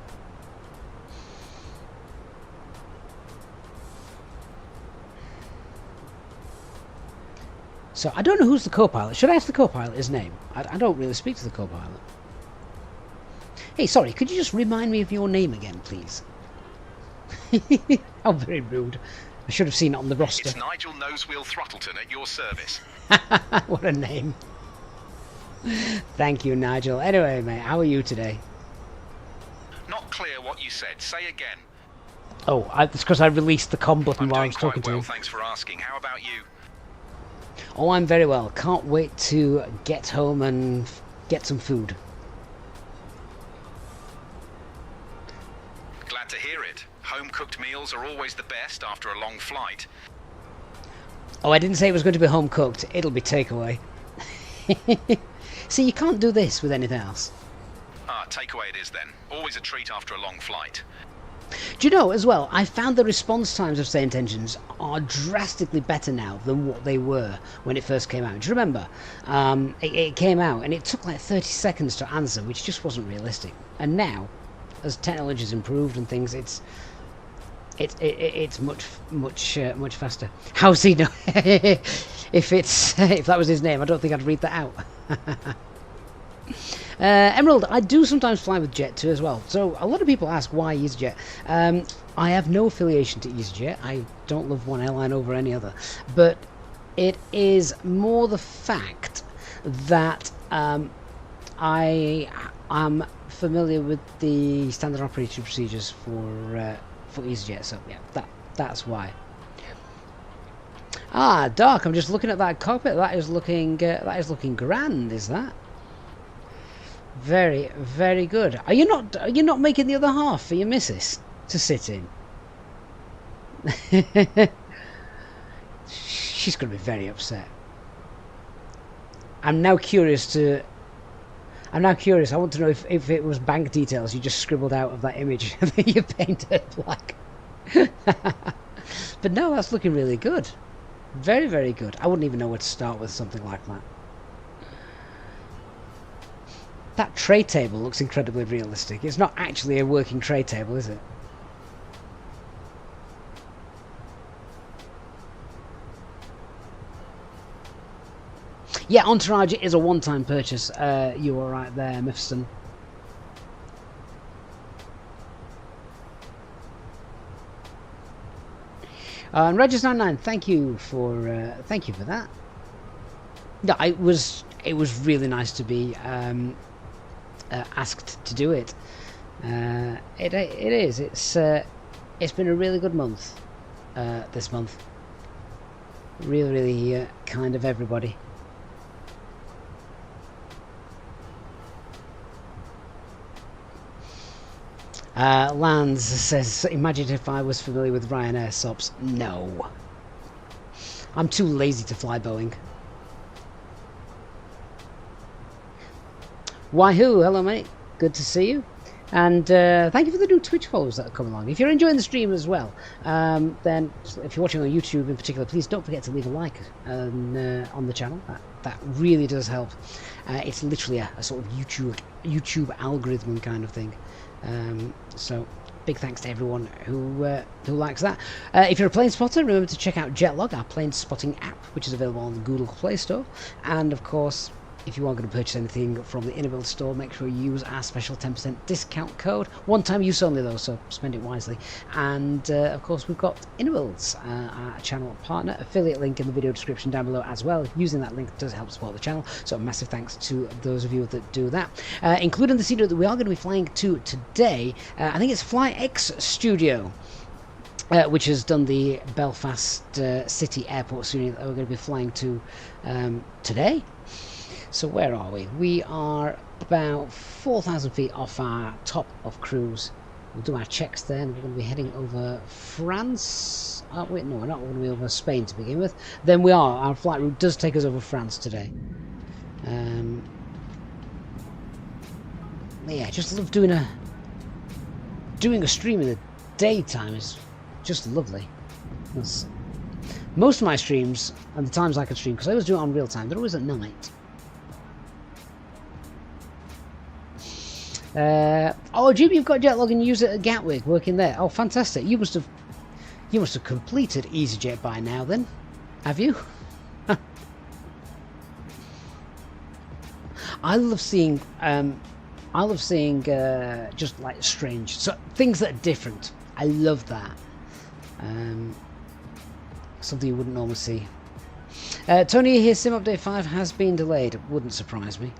So I don't know who's the co-pilot. Should I ask the co-pilot his name? I don't really speak to the co-pilot. Hey, sorry, could you just remind me of your name again, please? How very rude. I should have seen it on the roster. It's Nigel Nosewheel Throttleton at your service. What a name. Thank you, Nigel. Anyway, mate, how are you today? Not clear what you said. Say again. Oh, it's because I released the com button while I was talking to him. Thanks for asking. How about you? Oh, I'm very well. Can't wait to get home and get some food. Glad to hear it. Home-cooked meals are always the best after a long flight. Oh, I didn't say it was going to be home-cooked. It'll be takeaway. See, you can't do this with anything else. Ah, takeaway it is then. Always a treat after a long flight. Do you know, as well, I found the response times of SayIntentions are drastically better now than what they were when it first came out. Do you remember? It came out and it took like 30 seconds to answer, which just wasn't realistic. And now, as technology's improved and things, it's much faster. How's he know? if that was his name, I don't think I'd read that out. Emerald, I do sometimes fly with Jet too as well. So a lot of people ask why Easyjet. I have no affiliation to Easyjet. I don't love one airline over any other. But it is more the fact that I I'm familiar with the standard operating procedures for Easyjet, so yeah, that's why. Ah, Doc, I'm just looking at that cockpit. That is looking grand. Is that? Very, very good. Are you not making the other half for your missus to sit in? She's going to be very upset. I'm now curious. I want to know if it was bank details you just scribbled out of that image that you painted black. But no, that's looking really good. Very, very good. I wouldn't even know where to start with something like that. That tray table looks incredibly realistic. It's not actually a working tray table, is it? Yeah, Entourage is a one-time purchase. You were right there, Mifston. And Regis99, thank you for that. No, it was really nice to be asked to do it. It is. It's been a really good month. This month. Really kind of everybody. Lands says, imagine if I was familiar with Ryanair SOPs. No. I'm too lazy to fly Boeing. Wahoo, hello mate. Good to see you. And thank you for the new Twitch followers that are coming along. If you're enjoying the stream as well, then if you're watching on YouTube in particular, please don't forget to leave a like on the channel. That really does help. It's literally a sort of YouTube algorithm kind of thing. So big thanks to everyone who likes that. If you're a plane spotter, remember to check out Jetlog, our plane spotting app, which is available on the Google Play Store. And of course, if you are going to purchase anything from the IniBuilds store, make sure you use our special 10% discount code. One-time use only though, so spend it wisely. And of course, we've got IniBuilds, our channel partner. Affiliate link in the video description down below as well. Using that link does help support the channel, so a massive thanks to those of you that do that. Including the studio that we are going to be flying to today. I think it's FlyX Studio. Which has done the Belfast City airport studio that we're going to be flying to today. So where are we? We are about 4,000 feet off our top of cruise. We'll do our checks then. We're going to be heading over France. Oh, wait, no, we're not going to be over Spain to begin with. Then we are. Our flight route does take us over France today. Yeah, just love doing a stream in the daytime is just lovely. Most of my streams and the times I can stream, because I always do it on real time, they're always at night. Oh, Jim, you've got Jetlog and you use it at Gatwick, working there. Oh, fantastic! You must have completed Easyjet by now, then, have you? I love seeing just like strange things that are different. I love that. Something you wouldn't normally see. Tony here, Sim Update 5 has been delayed. Wouldn't surprise me.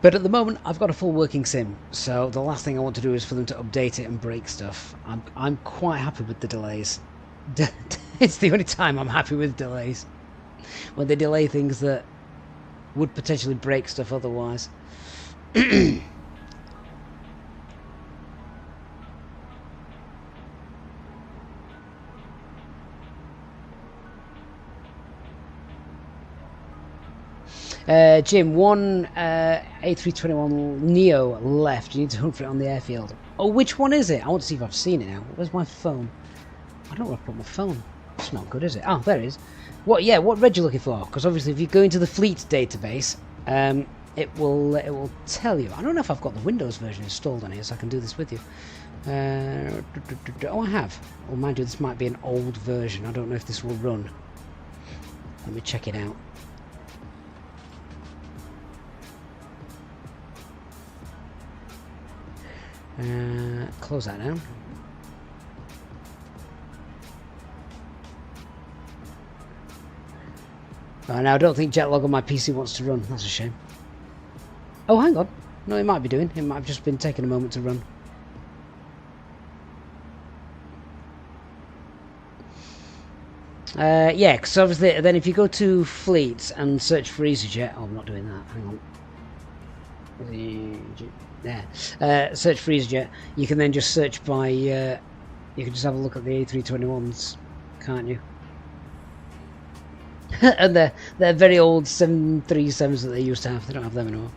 But at the moment, I've got a full working sim, so the last thing I want to do is for them to update it and break stuff. I'm quite happy with the delays. It's the only time I'm happy with delays. When they delay things that would potentially break stuff otherwise. Jim, one A321 Neo left. You need to hunt for it on the airfield. Oh, which one is it? I want to see if I've seen it now. Where's my phone? I don't know where I put my phone. It's not good, is it? Oh, there it is. What? Yeah, what reg are you looking for? Because obviously, if you go into the fleet database, it will tell you. I don't know if I've got the Windows version installed on here, so I can do this with you. Oh, I have. Well, mind you, this might be an old version. I don't know if this will run. Let me check it out. Close that down. Now I don't think Jetlog on my PC wants to run. That's a shame. Oh, hang on. No, it might be doing. It might have just been taking a moment to run. Yeah, because obviously then if you go to Fleets and search for Easyjet... Oh, I'm not doing that. Hang on. There. Search for Easyjet. You can then just search by... you can just have a look at the A321s, can't you? And they're very old 737s that they used to have. They don't have them anymore.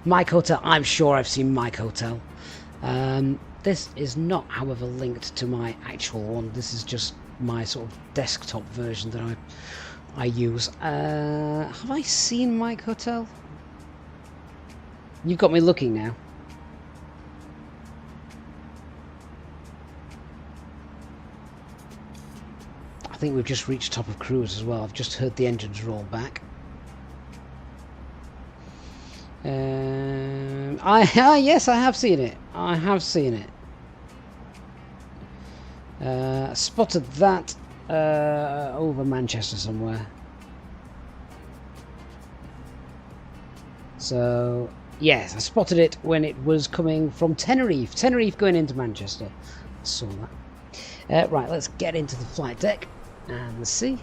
Mike Hotel. I'm sure I've seen Mike Hotel. This is not, however, linked to my actual one. This is just my sort of desktop version that I use. Have I seen Mike Hotel? You've got me looking now. I think we've just reached top of cruise as well. I've just heard the engines roll back. Yes, I have seen it. I have seen it. Spotted that over Manchester somewhere. So yes, I spotted it when it was coming from Tenerife. Tenerife going into Manchester. I saw that. Right, let's get into the flight deck and see.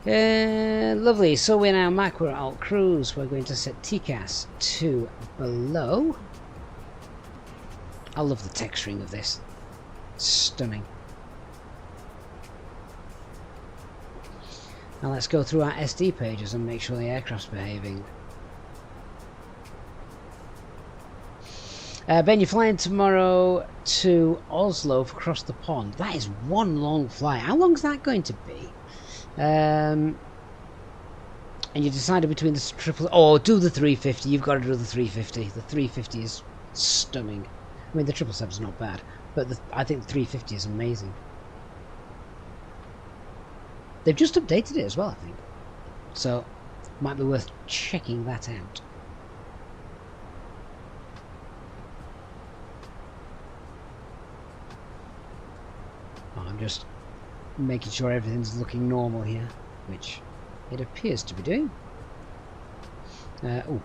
Lovely. So we're now Mac. We're at alt cruise. We're going to set TCAS to below. I love the texturing of this. Stunning. Now let's go through our SD pages and make sure the aircraft's behaving. Ben, you're flying tomorrow to Oslo across the pond. That is one long flight. How long is that going to be? And you decided between the triple... Oh, do the 350. You've got to do the 350. The 350 is stunning. I mean, the 777 is not bad, but I think the 350 is amazing. They've just updated it as well, I think. So, might be worth checking that out. Oh, I'm just making sure everything's looking normal here, which it appears to be doing. Oh,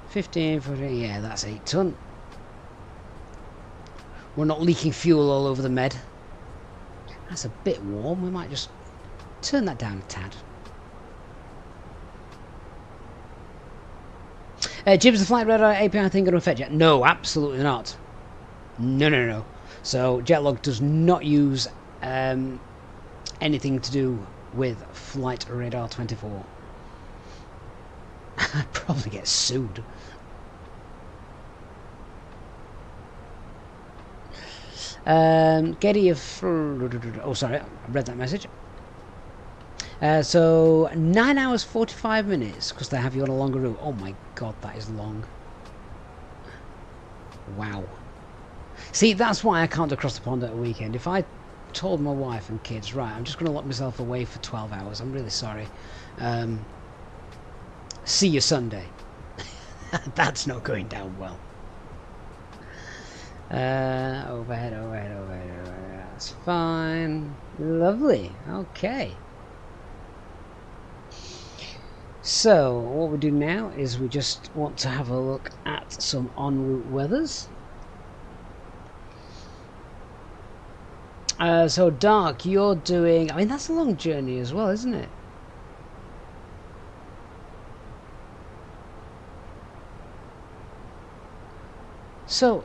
15, 14, yeah, that's 8 ton. We're not leaking fuel all over the med. That's a bit warm. We might just turn that down a tad. Jib, is the flight radar API thing going to affect Jet? No, absolutely not. No. So Jetlog does not use anything to do with Flight Radar 24. I'd probably get sued. Getty of... Oh, sorry, I read that message. So 9 hours 45 minutes because they have you on a longer route. Oh my god, that is long. Wow. See, that's why I can't across the pond at a weekend. If I told my wife and kids, right, I'm just going to lock myself away for 12 hours, I'm really sorry. See you Sunday. That's not going down well. Overhead. That's fine. Lovely. Okay. So, what we do now is we just want to have a look at some en route weathers. So, Dark, you're doing... I mean, that's a long journey as well, isn't it? So...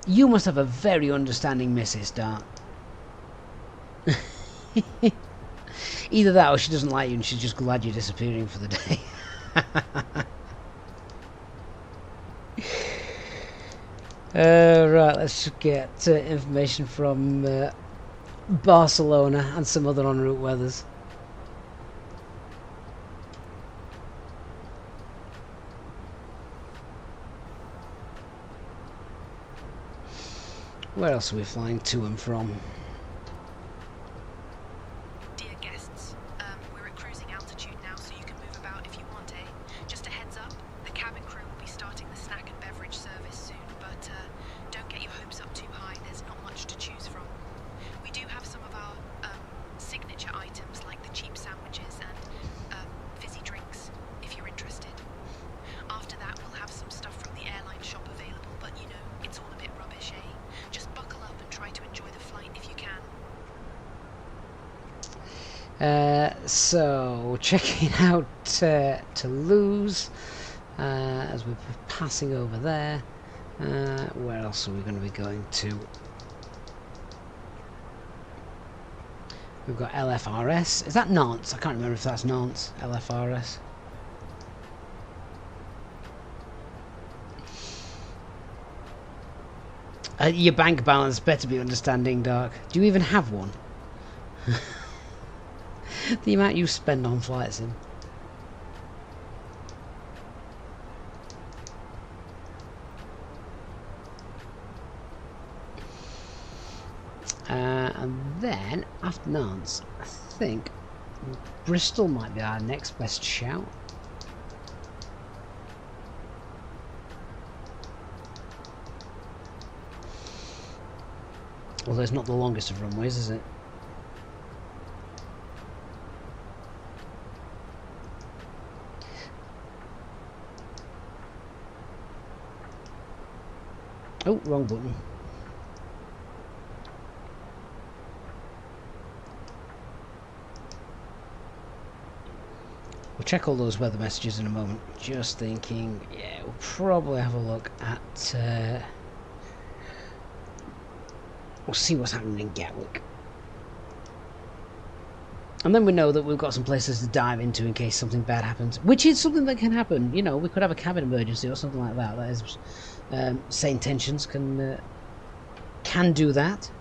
You must have a very understanding missus, Dart. Either that or she doesn't like you and she's just glad you're disappearing for the day. Right, let's get information from Barcelona and some other en route weathers. Where else are we flying to and from? Dear guests, we're at cruising altitude now, so you can move about if you want, eh? Just a heads up, the cabin crew will be starting the snack and beverage service soon, but don't get your hopes up too high, there's not much to choose from. We do have some So checking out Toulouse as we're passing over there. Where else are we going to be going to? We've got LFRS. Is that Nantes? I can't remember if that's Nantes. LFRS. Your bank balance better be understanding, Dark. Do you even have one? The amount you spend on flight sim. And then after Nantes, I think Bristol might be our next best shout. Although it's not the longest of runways, is it? Oh, wrong button. We'll check all those weather messages in a moment. Just thinking, yeah, we'll probably have a look at... we'll see what's happening in Gatwick. And then we know that we've got some places to dive into in case something bad happens. Which is something that can happen. You know, we could have a cabin emergency or something like that. That is... SayIntentions can do that.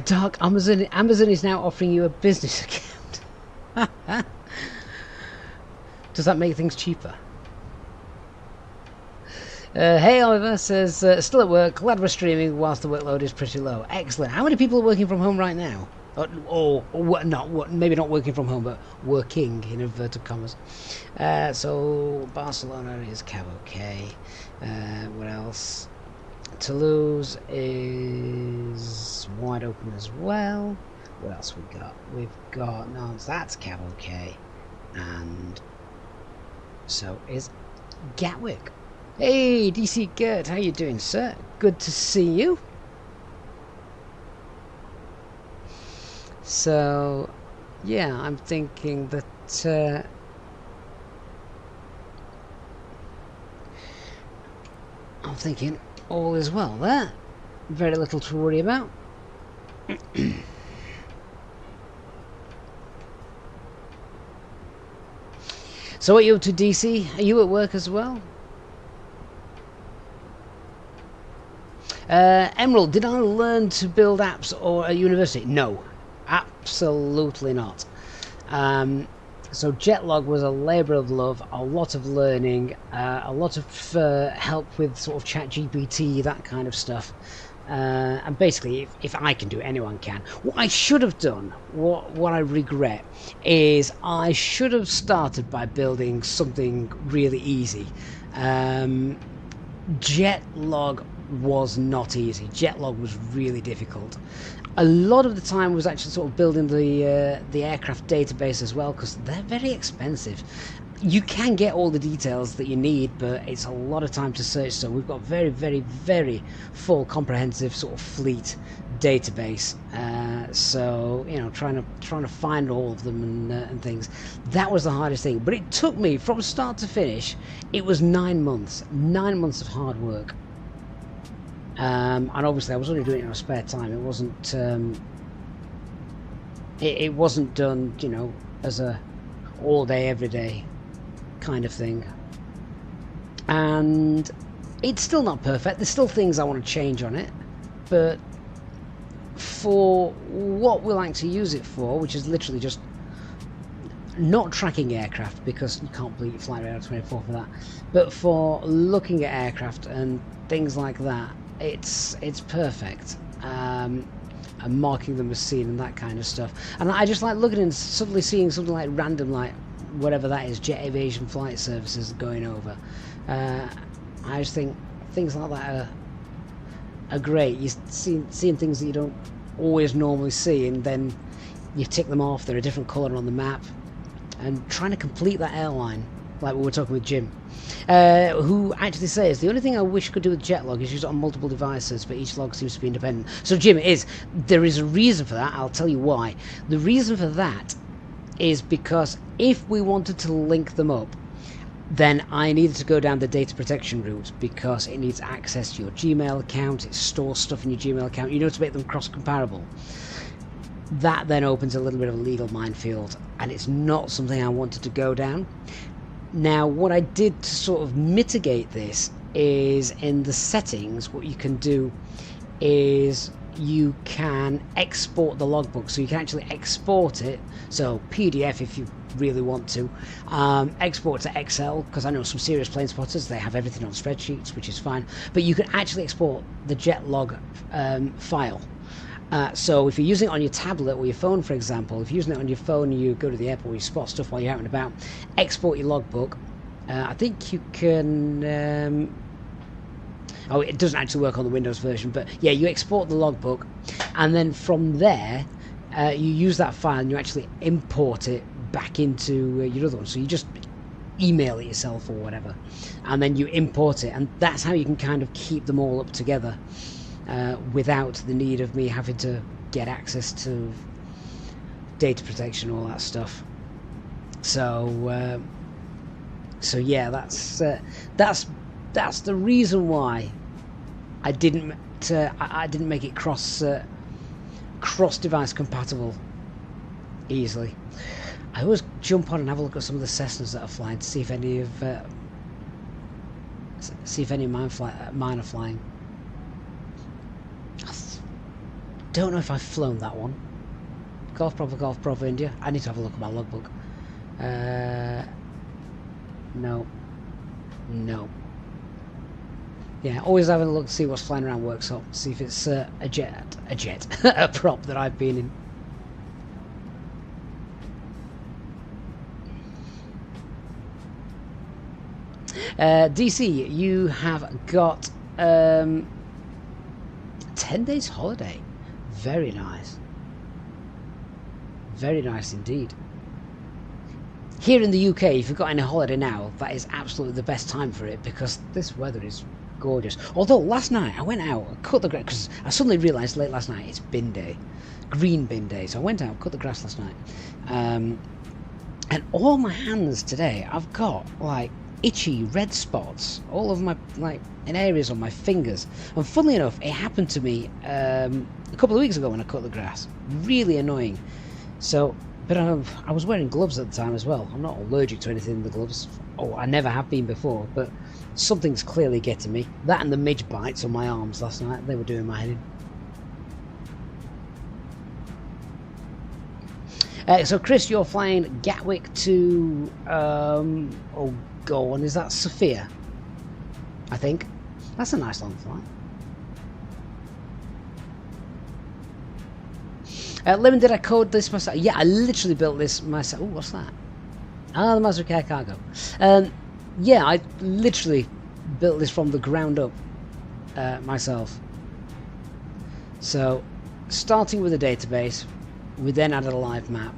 Dark, Amazon is now offering you a business account. Does that make things cheaper? Hey Oliver says, still at work, glad we're streaming whilst the workload is pretty low. Excellent. How many people are working from home right now? Or maybe not working from home, but working in inverted commas. So Barcelona is cab okay. What else? Toulouse is wide open as well. What else we got? We've got Nantes, that's cab okay. And so is Gatwick. Hey DC Gert, how you doing, sir? Good to see you. So, yeah, I'm thinking that all is well there. Very little to worry about. So, what are you up to, DC? Are you at work as well? Emerald, did I learn to build apps or at university? No. Absolutely not. So Jetlog was a labour of love, a lot of learning, a lot of help with sort of ChatGPT, that kind of stuff. And basically, if I can do it, anyone can. What I should have done, what I regret, is I should have started by building something really easy. Jetlog was not easy. Jetlog was really difficult. A lot of the time was actually sort of building the aircraft database as well, because they're very expensive. You can get all the details that you need, but it's a lot of time to search. So we've got very, very, very full, comprehensive sort of fleet database. So you know, trying to find all of them and things. That was the hardest thing. But it took me from start to finish. It was 9 months. 9 months of hard work. And obviously I was only doing it in my spare time. It wasn't it wasn't done, you know, as a all day every day kind of thing. And it's still not perfect. There's still things I want to change on it, but for what we like to use it for, which is literally just not tracking aircraft, because you can't believe Flight Radar 24 for that, but for looking at aircraft and things like that, it's perfect. And marking them as seen and that kind of stuff. And I just like looking and suddenly seeing something like random, like whatever that is, Jet Aviation Flight Services going over. I just think things like that are great. You're seeing things that you don't always normally see, and then you tick them off. They're a different colour on the map, and trying to complete that airline, like we were talking with Jim, who actually says the only thing I wish could do with jet log is use it on multiple devices, but each log seems to be independent. So Jim, there is a reason for that. I'll tell you why. The reason for that is because if we wanted to link them up, then I needed to go down the data protection route, because it needs access to your Gmail account, it stores stuff in your Gmail account, to make them cross-comparable. That then opens a little bit of a legal minefield, and it's not something I wanted to go down. Now, what I did to sort of mitigate this is, in the settings, what you can do is you can export the logbook. So you can actually export it, so PDF if you really want to, export to Excel, because I know some serious plane spotters, they have everything on spreadsheets, which is fine, but you can actually export the jet log file. So if you're using it on your tablet or your phone, for example, if you're using it on your phone, you go to the airport, you spot stuff while you're out and about, export your logbook. I think you can... oh, it doesn't actually work on the Windows version, but yeah, you export the logbook, and then from there, you use that file and you actually import it back into your other one. So you just email it yourself or whatever, and then you import it, and that's how you can kind of keep them all up together. Without the need of me having to get access to data protection, all that stuff. So yeah, that's the reason why I didn't make it cross device compatible easily. I always jump on and have a look at some of the Cessnas that are flying to see if any of mine are flying. Don't know if I've flown that one. Golf Bravo India. I need to have a look at my logbook. No. Yeah, always having a look to see what's flying around workshop, see if it's a jet, a prop that I've been in. DC, you have got 10 days holiday. Very nice. Very nice indeed. Here in the UK, if you've got any holiday now, that is absolutely the best time for it, because this weather is gorgeous. Although last night I went out and cut the grass, because I suddenly realised late last night it's bin day, green bin day. So I went out, cut the grass last night, and all my hands today I've got like itchy red spots all over my, like, in areas on my fingers. And funnily enough, it happened to me a couple of weeks ago when I cut the grass. Really annoying. So, but I was wearing gloves at the time as well. I'm not allergic to anything in the gloves. Oh, I never have been before, but something's clearly getting me. That and the midge bites on my arms last night, they were doing my head in. So Chris, you're flying Gatwick to oh, go on, is that Sophia? I think that's a nice long flight. Lemon, did I code this myself? Yeah, I literally built this myself. Oh, what's that? Ah, the Mazda Care Cargo. Yeah, I literally built this from the ground up myself. So, starting with a database, we then added a live map.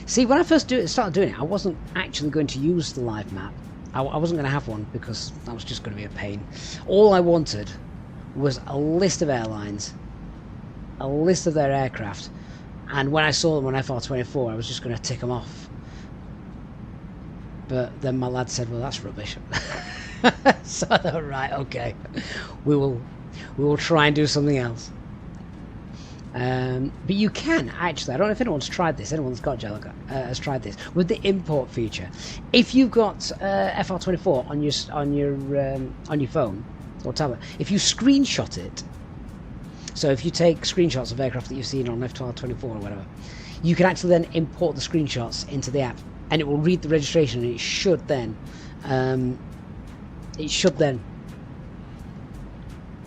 See, when I first started doing it, I wasn't actually going to use the live map. I wasn't going to have one, because that was just going to be a pain. All I wanted was a list of airlines, a list of their aircraft, and when I saw them on FR24, I was just going to tick them off. But then my lad said, well, that's rubbish. So I thought, right, okay, we will try and do something else. But you can actually, I don't know if anyone's tried this, anyone that's got Jellica has tried this, with the import feature. If you've got FR24 on your phone or tablet, if you screenshot it, so if you take screenshots of aircraft that you've seen on FR24 or whatever, you can actually then import the screenshots into the app, and it will read the registration, and it should then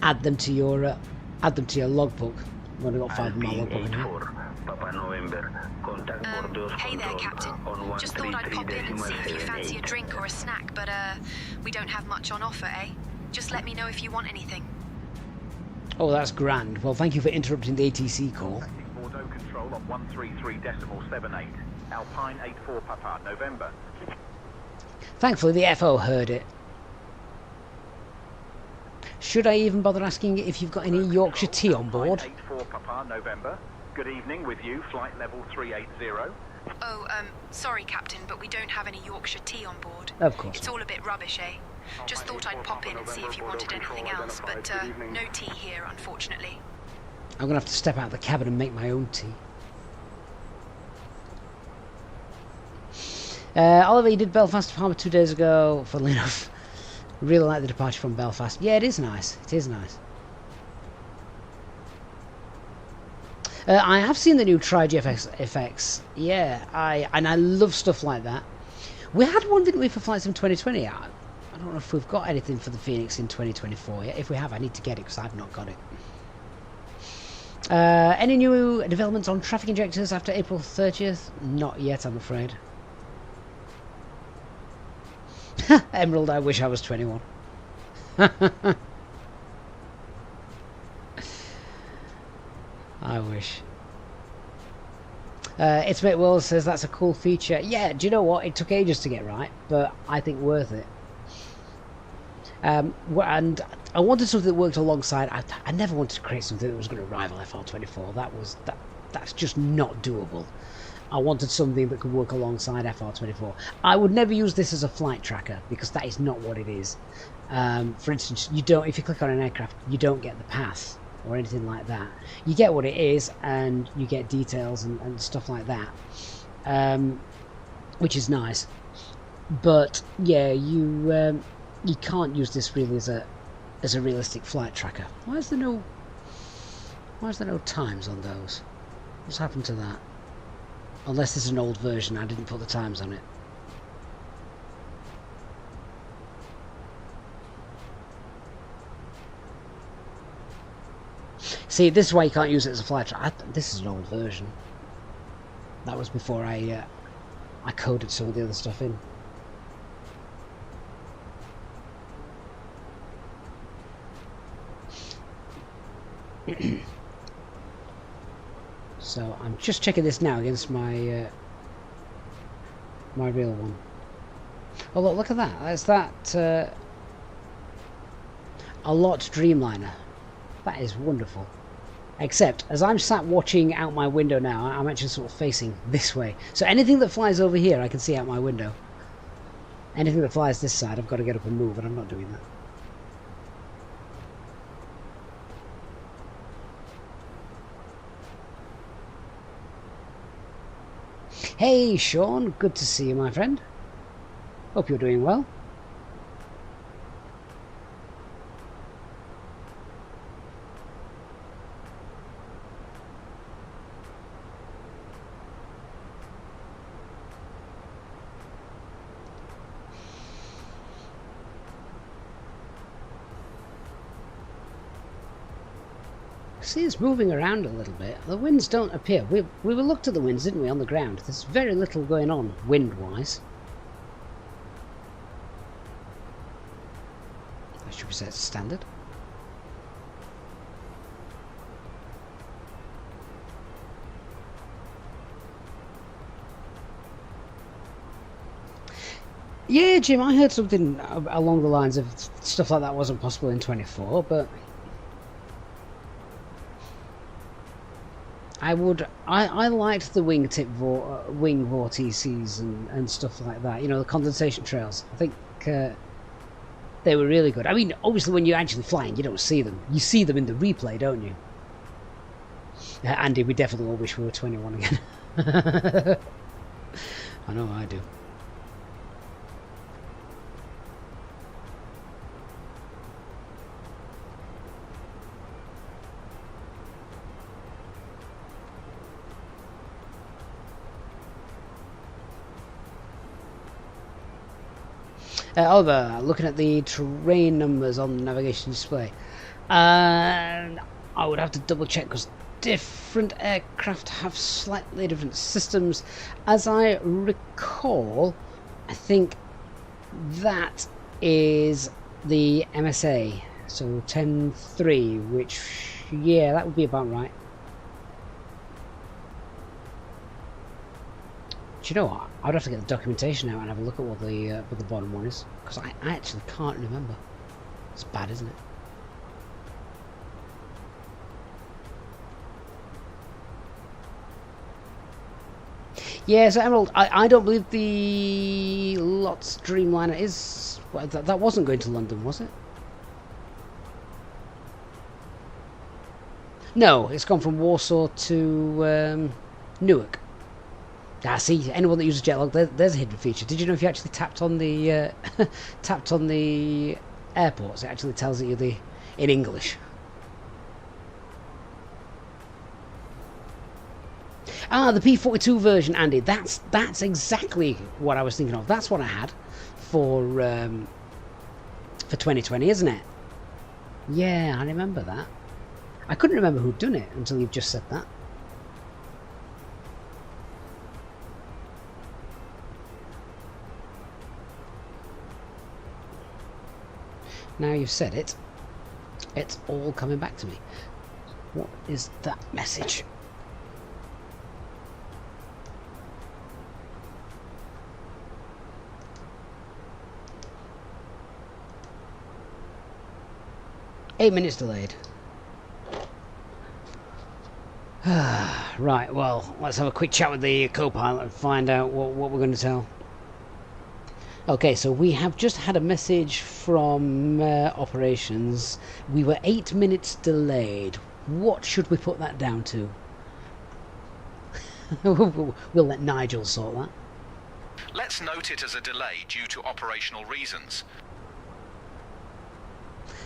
add them to your logbook. I've got 5 in my logbook in here. Hey there, Captain. Just thought I'd pop in and see if you fancy a drink or a snack, but we don't have much on offer, eh? Just let me know if you want anything. Oh, that's grand. Well, thank you for interrupting the ATC call. Bordeaux Control, control on 133.78. Alpine 84 Papa, November. Thankfully the FO heard it. Should I even bother asking if you've got any Yorkshire tea on board? 84 Papa, November. Good evening with you, flight level 380. Oh, sorry, Captain, but we don't have any Yorkshire tea on board. Of course. It's all a bit rubbish, eh? Just thought I'd pop in and see if you wanted anything else, but no tea here, unfortunately. I'm going to have to step out of the cabin and make my own tea. Oliver, you did Belfast to Palma 2 days ago, funnily enough. Really like the departure from Belfast. Yeah, it is nice. It is nice. I have seen the new Tri-GFX. Yeah, I love stuff like that. We had one, didn't we, for Flight Sim 2020? I don't know if we've got anything for the Fenix in 2024 yet. If we have, I need to get it because I've not got it. Any new developments on traffic injectors after April 30th? Not yet, I'm afraid. Emerald, I wish I was 21. I wish. It's Mate Will says that's a cool feature. Yeah, do you know what? It took ages to get right, but I think worth it. And I wanted something that worked alongside. I never wanted to create something that was going to rival FR24. That's just not doable. I wanted something that could work alongside FR24. I would never use this as a flight tracker because that is not what it is. For instance, if you click on an aircraft, you don't get the path or anything like that. You get what it is, and you get details and stuff like that, which is nice. But yeah, you can't use this really as a realistic flight tracker. Why is there no times on those? What's happened to that? Unless it's an old version, I didn't put the times on it. See, this is why you can't use it as a flight tracker. This is an old version. That was before I coded some of the other stuff in. So I'm just checking this now against my my real one. Oh look at that! That's that a lot Dreamliner. That is wonderful. Except as I'm sat watching out my window now, I'm actually sort of facing this way. So anything that flies over here, I can see out my window. Anything that flies this side, I've got to get up and move, and I'm not doing that. Hey Sean, good to see you, my friend. Hope you're doing well. See, it's moving around a little bit. The winds don't appear. We looked at the winds, didn't we, on the ground? There's very little going on wind-wise. Should we say it's standard? Yeah, Jim, I heard something along the lines of stuff like that wasn't possible in 24, but I liked the wing vortices and stuff like that. You know, the condensation trails. I think they were really good. I mean, obviously, when you're actually flying, you don't see them. You see them in the replay, don't you? Andy, we definitely all wish we were 21 again. I know I do. Oliver, looking at the terrain numbers on the navigation display, and I would have to double check because different aircraft have slightly different systems. As I recall, I think that is the MSA, so 10.3, which, yeah, that would be about right. Do you know what? I'd have to get the documentation out and have a look at what the bottom one is, because I actually can't remember. It's bad, isn't it? Yeah, so Emerald, I don't believe the LOTS Dreamliner is... Well, that wasn't going to London, was it? No, it's gone from Warsaw to Newark. Ah, see, anyone that uses Jetlog, there's a hidden feature. Did you know if you actually tapped on the tapped on the airports, it actually tells you in English. Ah, the P42 version, Andy. That's exactly what I was thinking of. That's what I had for 2020, isn't it? Yeah, I remember that. I couldn't remember who'd done it until you've just said that. Now you've said it, it's all coming back to me. What is that message? Eight minutes delayed. Right, well, let's have a quick chat with the co-pilot and find out what we're going to tell. Okay, so we have just had a message from operations. We were 8 minutes delayed. What should we put that down to? We'll let Nigel sort that. Let's note it as a delay due to operational reasons.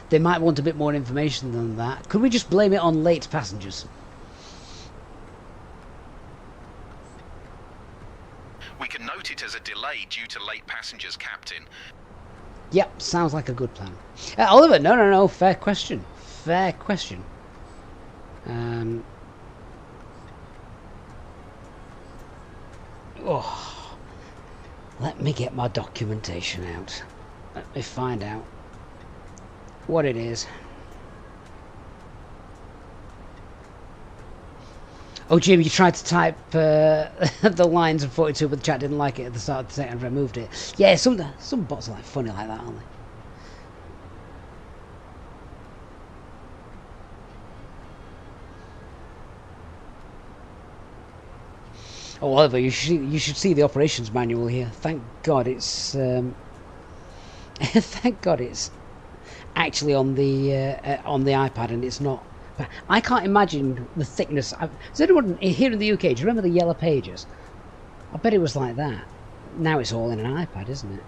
They might want a bit more information than that. Could we just blame it on late passengers? We can note it as a delay due to late passengers, Captain. Yep, sounds like a good plan. Oliver, no, fair question. Fair question. Oh, let me get my documentation out. Let me find out what it is. Oh, Jim, you tried to type the lines of 42, but the chat didn't like it at the start of the set and removed it. Yeah, some bots are like funny like that, aren't they? Oh, Oliver, you should see the operations manual here. Thank God it's thank God it's actually on the iPad and it's not. I can't imagine the thickness. Does anyone here in the UK, do you remember the Yellow Pages? I bet it was like that. Now it's all in an iPad, isn't it?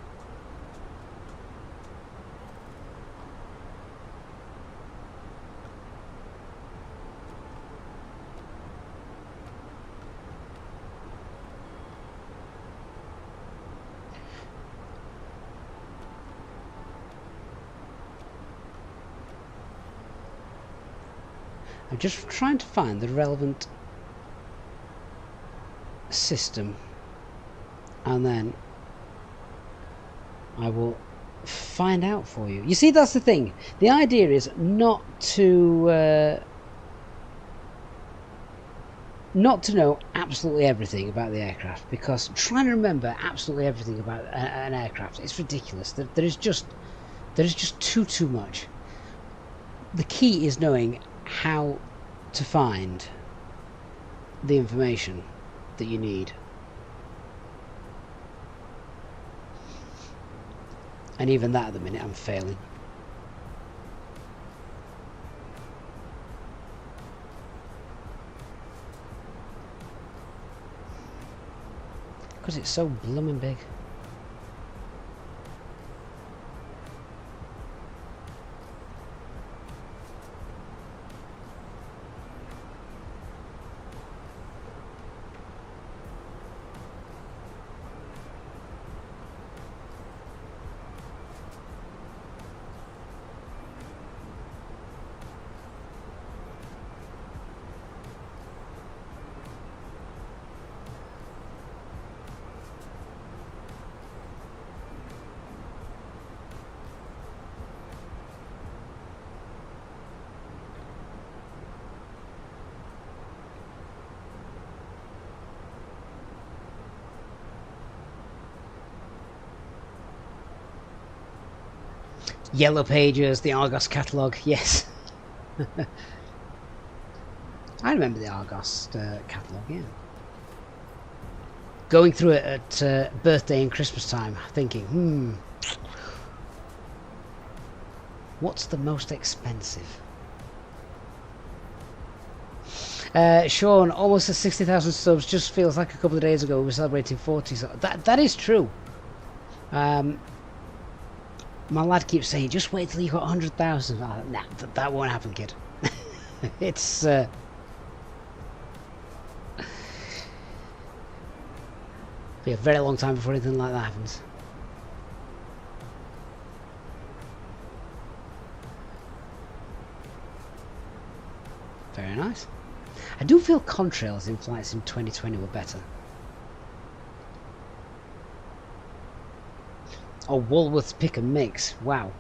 I'm just trying to find the relevant system and then I will find out for you. You see, that's the thing. The idea is not to know absolutely everything about the aircraft, because trying to remember absolutely everything about an aircraft, it's ridiculous. There is just too much. The key is knowing how to find the information that you need. And even that at the minute I'm failing. Because it's so blooming big. Yellow Pages, the Argos catalogue, yes. I remember the Argos catalogue, yeah. Going through it at birthday and Christmas time, thinking, what's the most expensive? Sean, almost at 60,000 subs, just feels like a couple of days ago we were celebrating 40. So that is true. My lad keeps saying, just wait till you got 100,000. Nah, that won't happen, kid. It's be a very long time before anything like that happens. Very nice. I do feel contrails in flights in 2020 were better. Oh, Woolworth's pick and mix. Wow.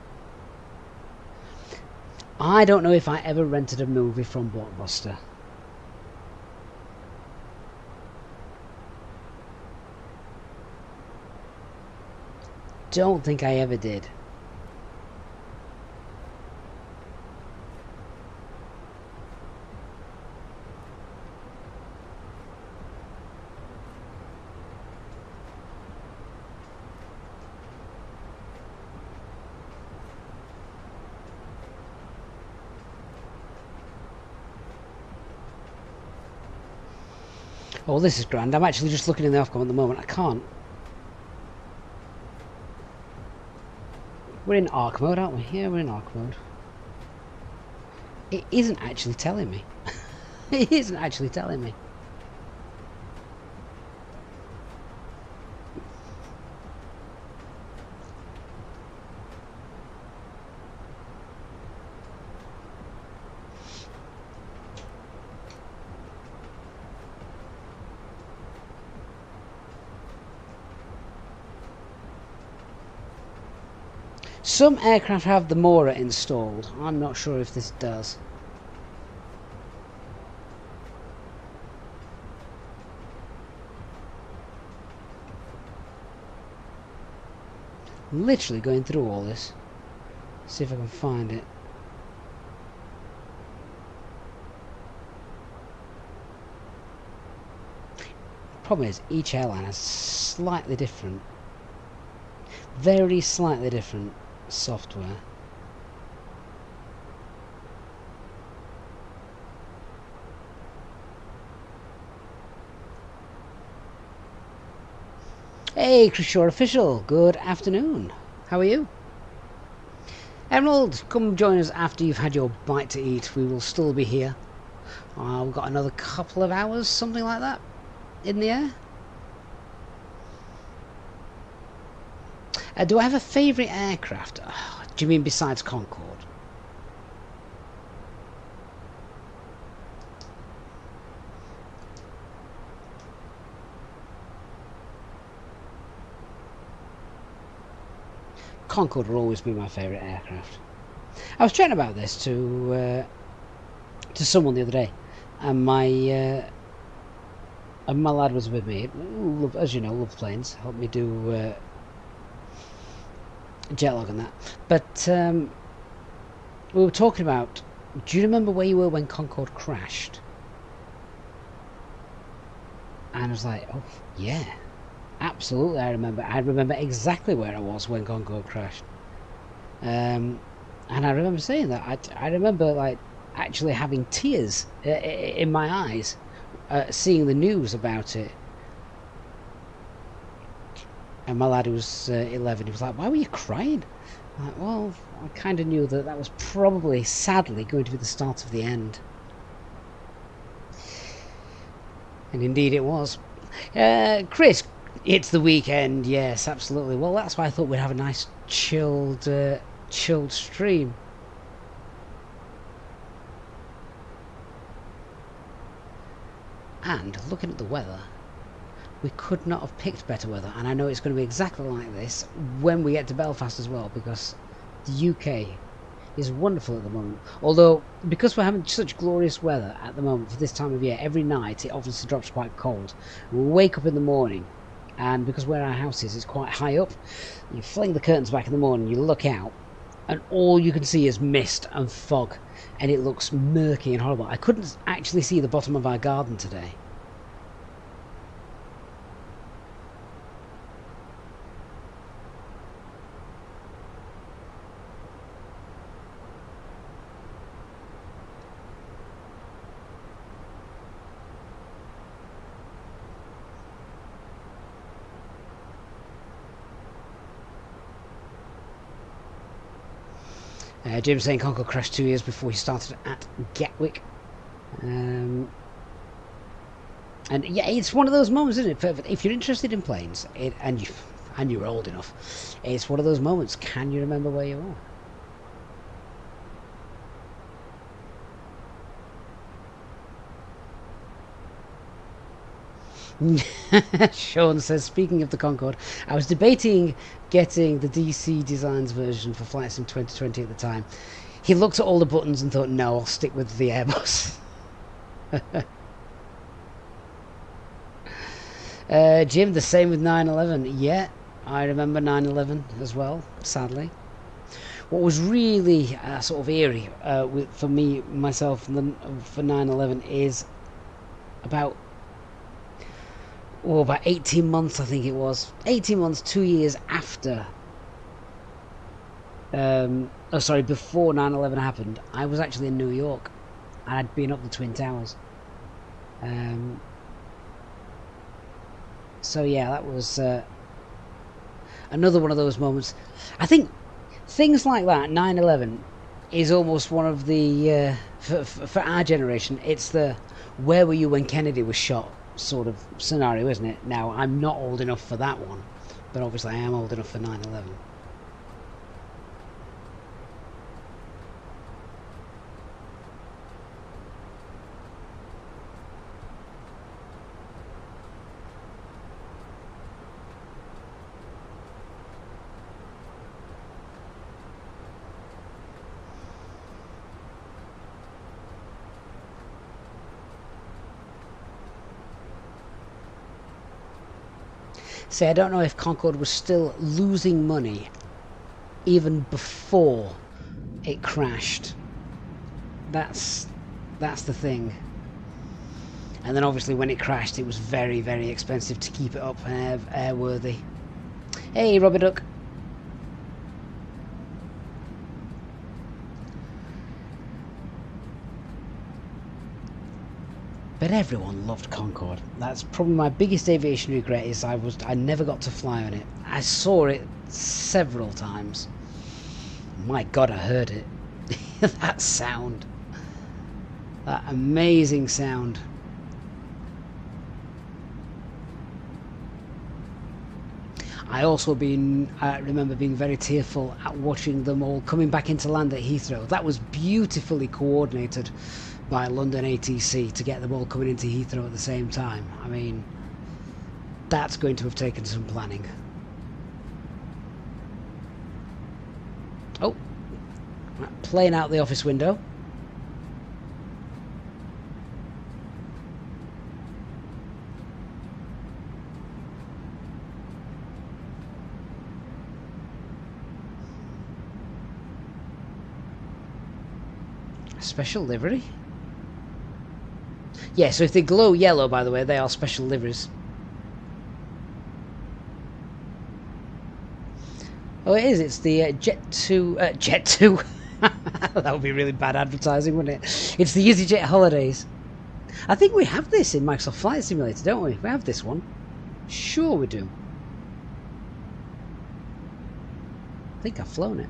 I don't know if I ever rented a movie from Blockbuster. Don't think I ever did. Oh, this is grand. I'm actually just looking in the Ofcom at the moment. I can't. We're in ARC mode, aren't we? Yeah, we're in ARC mode. It isn't actually telling me. It isn't actually telling me. Some aircraft have the Mora installed. I'm not sure if this does. I'm literally going through all this. See if I can find it. The problem is each airline has slightly different, very slightly different software. Hey, Chris Shore Official, good afternoon. How are you? Emerald, come join us after you've had your bite to eat. We will still be here. We've got another couple of hours, something like that, in the air. Do I have a favourite aircraft? Do you mean besides Concorde? Concorde will always be my favourite aircraft. I was chatting about this to someone the other day, and my lad was with me. As you know, loves planes. Helped me do jet lag and that. But we were talking about. Do you remember where you were when Concorde crashed? And I was like, oh yeah. Absolutely, I remember. I remember exactly where I was when Concorde crashed, and I remember saying that. I remember like actually having tears in my eyes, seeing the news about it. And my lad, who was 11, he was like, "Why were you crying?" I'm like, well, I kind of knew that was probably, sadly, going to be the start of the end, and indeed it was. Chris. It's the weekend, yes, absolutely. Well, that's why I thought we'd have a nice chilled stream. And looking at the weather, we could not have picked better weather. And I know it's going to be exactly like this when we get to Belfast as well, because the UK is wonderful at the moment. Although, because we're having such glorious weather at the moment for this time of year, every night it obviously drops quite cold. We wake up in the morning, and because where our house is, it's quite high up. You fling the curtains back in the morning, you look out, and all you can see is mist and fog, and it looks murky and horrible. I couldn't actually see the bottom of our garden today. Jim's saying Concorde crashed 2 years before he started at Gatwick. And yeah, it's one of those moments, isn't it? If you're interested in planes, and you're old enough, it's one of those moments. Can you remember where you are? Sean says, speaking of the Concorde, I was debating getting the DC Designs version for Flight Sim 2020 at the time. He looked at all the buttons and thought, no, I'll stick with the Airbus. Jim, the same with 9/11. Yeah, I remember 9/11 as well, sadly. What was really sort of eerie for me, myself, for 9/11 is about 18 months, I think it was. 18 months, 2 years after. Before 9/11 happened, I was actually in New York. And I'd been up the Twin Towers. So yeah, that was another one of those moments. I think things like that, 9/11, is almost one of the, for our generation, it's the where were you when Kennedy was shot sort of scenario, isn't it? Now, I'm not old enough for that one, but obviously I am old enough for 9/11. See, I don't know if Concorde was still losing money even before it crashed. That's the thing. And then obviously when it crashed, it was very, very expensive to keep it up and airworthy. Hey, Robert Duck. But everyone loved Concorde. That's probably my biggest aviation regret, is I never got to fly on it. I saw it several times. My God, I heard it. That sound. That amazing sound. I also remember being very tearful at watching them all coming back into land at Heathrow. That was beautifully coordinated by London ATC to get them all coming into Heathrow at the same time. I mean, that's going to have taken some planning. Oh, plane out the office window. Special livery? Yeah, so if they glow yellow, by the way, they are special liveries. Oh, it is. It's the Jet 2... Jet 2. That would be really bad advertising, wouldn't it? It's the Easyjet Holidays. I think we have this in Microsoft Flight Simulator, don't we? We have this one. Sure we do. I think I've flown it.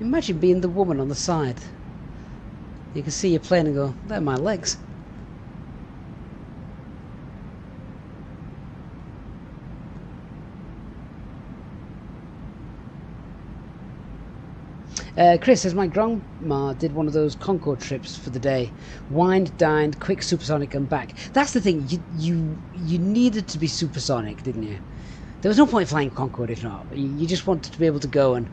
Imagine being the woman on the side. You can see your plane and go, they're my legs. Chris says, my grandma did one of those Concorde trips for the day. Wined, dined, quick supersonic and back. That's the thing, you needed to be supersonic, didn't you? There was no point flying Concorde if not. You just wanted to be able to go and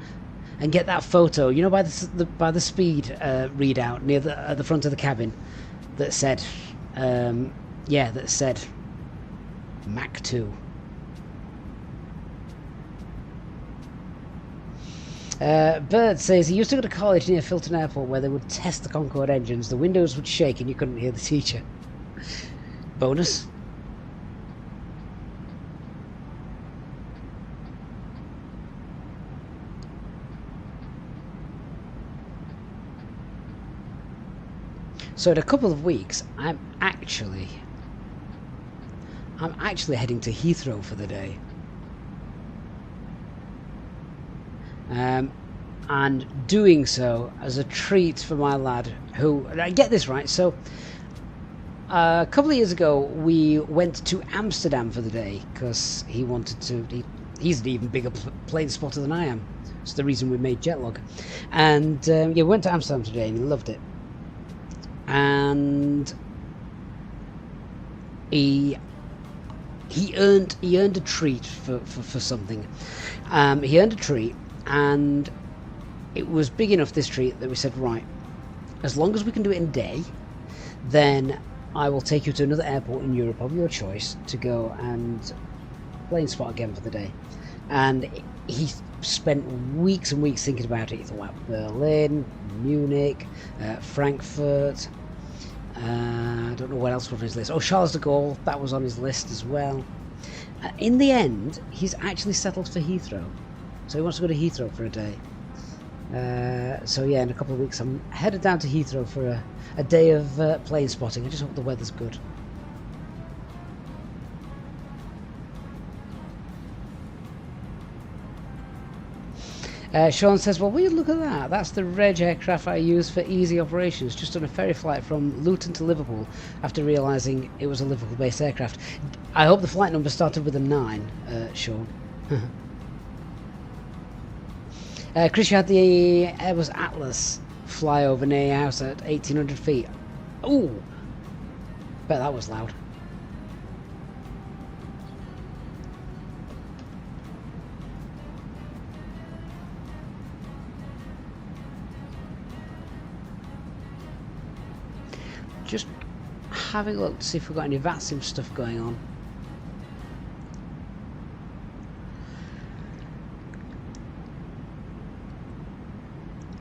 get that photo, you know, by the speed readout near the front of the cabin that said, yeah, that said Mach 2. Bird says he used to go to college near Filton Airport where they would test the Concorde engines. The windows would shake and you couldn't hear the teacher. Bonus. So in a couple of weeks, I'm actually heading to Heathrow for the day. And doing so as a treat for my lad who, I get this right, so a couple of years ago we went to Amsterdam for the day because he wanted to, he's an even bigger plane spotter than I am. It's the reason we made Jetlog. And yeah, we went to Amsterdam today and he loved it. And he earned a treat for something. He earned a treat, and it was big enough, this treat, that we said, right, as long as we can do it in a day, then I will take you to another airport in Europe of your choice to go and plane spot again for the day. And he spent weeks and weeks thinking about it. He thought about Berlin, Munich, Frankfurt, I don't know what else was on his list. Oh, Charles de Gaulle, that was on his list as well. In the end, he's actually settled for Heathrow. So he wants to go to Heathrow for a day. So yeah, in a couple of weeks I'm headed down to Heathrow for a day of plane spotting. I just hope the weather's good. Sean says, well, weird, look at that. That's the reg aircraft I use for easy operations. Just on a ferry flight from Luton to Liverpool after realising it was a Liverpool-based aircraft. I hope the flight number started with a 9, Sean. Chris, you had the Airbus Atlas fly over near your house at 1,800 feet. Ooh! Bet that was loud. Just having a look to see if we've got any VATSIM stuff going on.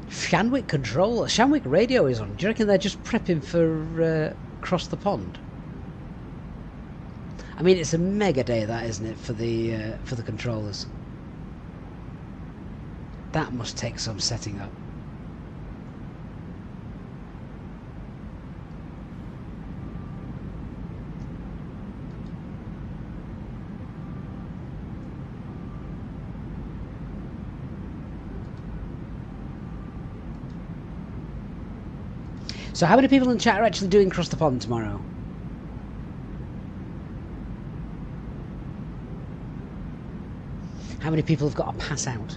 Shanwick controller, Shanwick radio is on. Do you reckon they're just prepping for across the pond? I mean, it's a mega day, that, isn't it, for the controllers? That must take some setting up. So how many people in the chat are actually doing Cross the Pond tomorrow? How many people have got to pass out?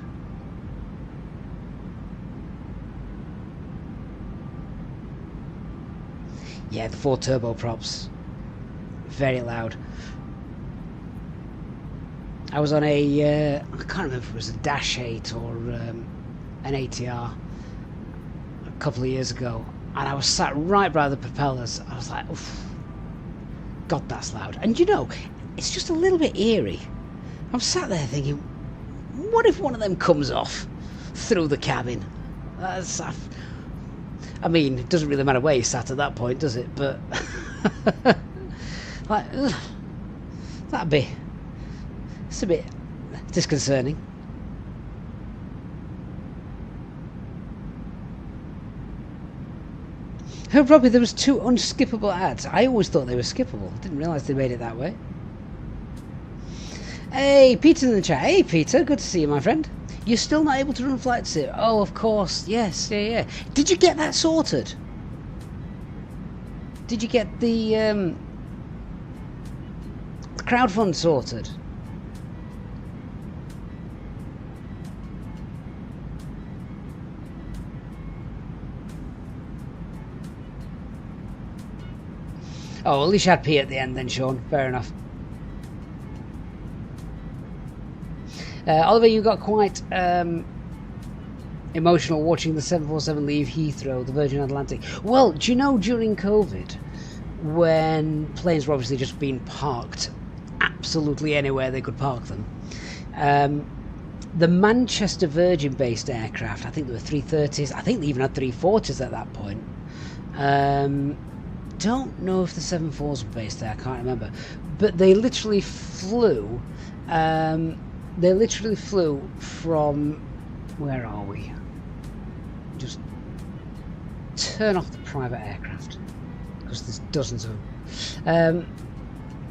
Yeah, the 4 turboprops. Very loud. I was on a, I can't remember if it was a Dash 8 or an ATR a couple of years ago. And I was sat right by the propellers. I was like, oof. God, that's loud. And you know, it's just a little bit eerie. I'm sat there thinking, what if one of them comes off through the cabin? I mean, it doesn't really matter where you sat at that point, does it? But like, that'd be, it's a bit disconcerting. Oh, Robbie, there was 2 unskippable ads. I always thought they were skippable. I didn't realise they made it that way. Hey, Peter in the chat. Hey, Peter, good to see you, my friend. You're still not able to run flight sim? Oh, of course. Yes, yeah. Did you get that sorted? Did you get the crowdfund sorted? Oh, at least you had P at the end then, Sean. Fair enough. Oliver, you got quite emotional watching the 747 leave Heathrow, the Virgin Atlantic. Well, do you know during COVID, when planes were obviously just being parked absolutely anywhere they could park them. The Manchester Virgin-based aircraft, I think there were 330s, I think they even had 340s at that point. Don't know if the 74s were based there, I can't remember. But they literally flew, from, where are we? Just turn off the private aircraft, because there's dozens of them.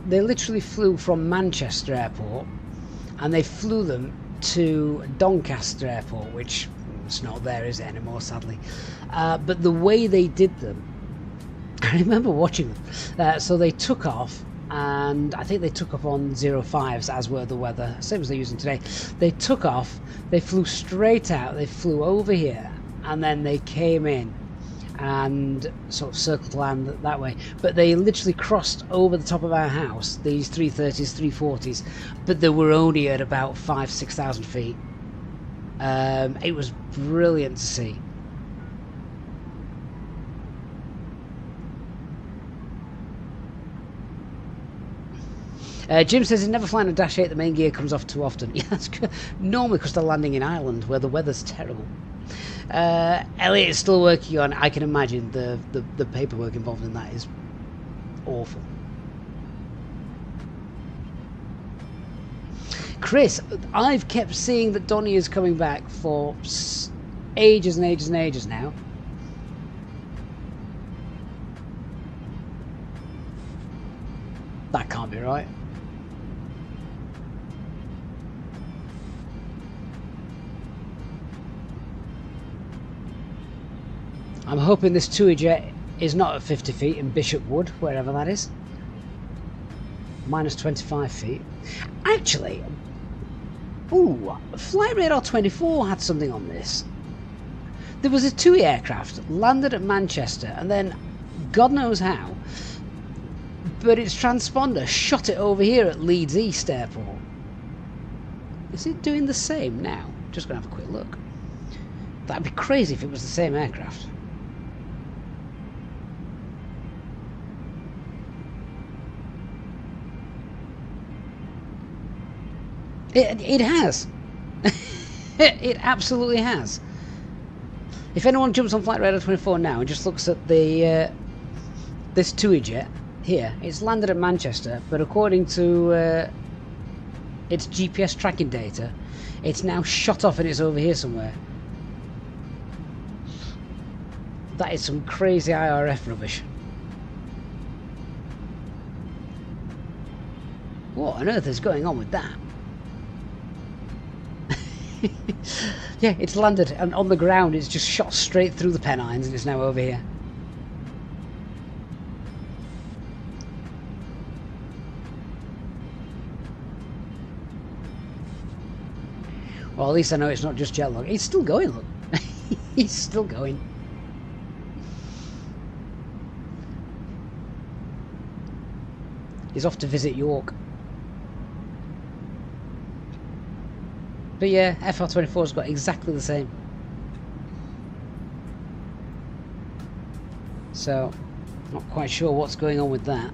They literally flew from Manchester Airport, and they flew them to Doncaster Airport, which it's not there, is it, anymore, sadly. But the way they did them, I remember watching them. So they took off, and I think they took off on 05s, as were the weather, same as they're using today. They took off, they flew straight out, they flew over here, and then they came in and sort of circled land that way. But they literally crossed over the top of our house, these 330s, 340s, but they were only at about 5,000-6,000 feet. It was brilliant to see. Jim says he's never flying a Dash 8, the main gear comes off too often. Yeah, that's good. Normally because they're landing in Ireland where the weather's terrible. Elliot is still working on, I can imagine the paperwork involved in that is awful. Chris, I've kept seeing that Donnie is coming back for ages and ages and ages now. That can't be right. I'm hoping this Easyjet is not at 50 feet in Bishop Wood, wherever that is. Minus 25 feet. Actually, ooh, Flight Radar 24 had something on this. There was a TUI aircraft landed at Manchester, and then God knows how, but its transponder shot it over here at Leeds East Airport. Is it doing the same now? Just gonna have a quick look. That'd be crazy if it was the same aircraft. It has. It absolutely has. If anyone jumps on Flight Radar 24 now and just looks at the this Easyjet here, it's landed at Manchester, but according to its GPS tracking data, it's now shot off and it's over here somewhere. That is some crazy IRF rubbish. What on earth is going on with that? Yeah, it's landed, and on the ground it's just shot straight through the Pennines and it's now over here. Well, at least I know it's not just jet lag. He's still going, look. He's still going. He's off to visit York. But yeah, FR24's got exactly the same. So, not quite sure what's going on with that.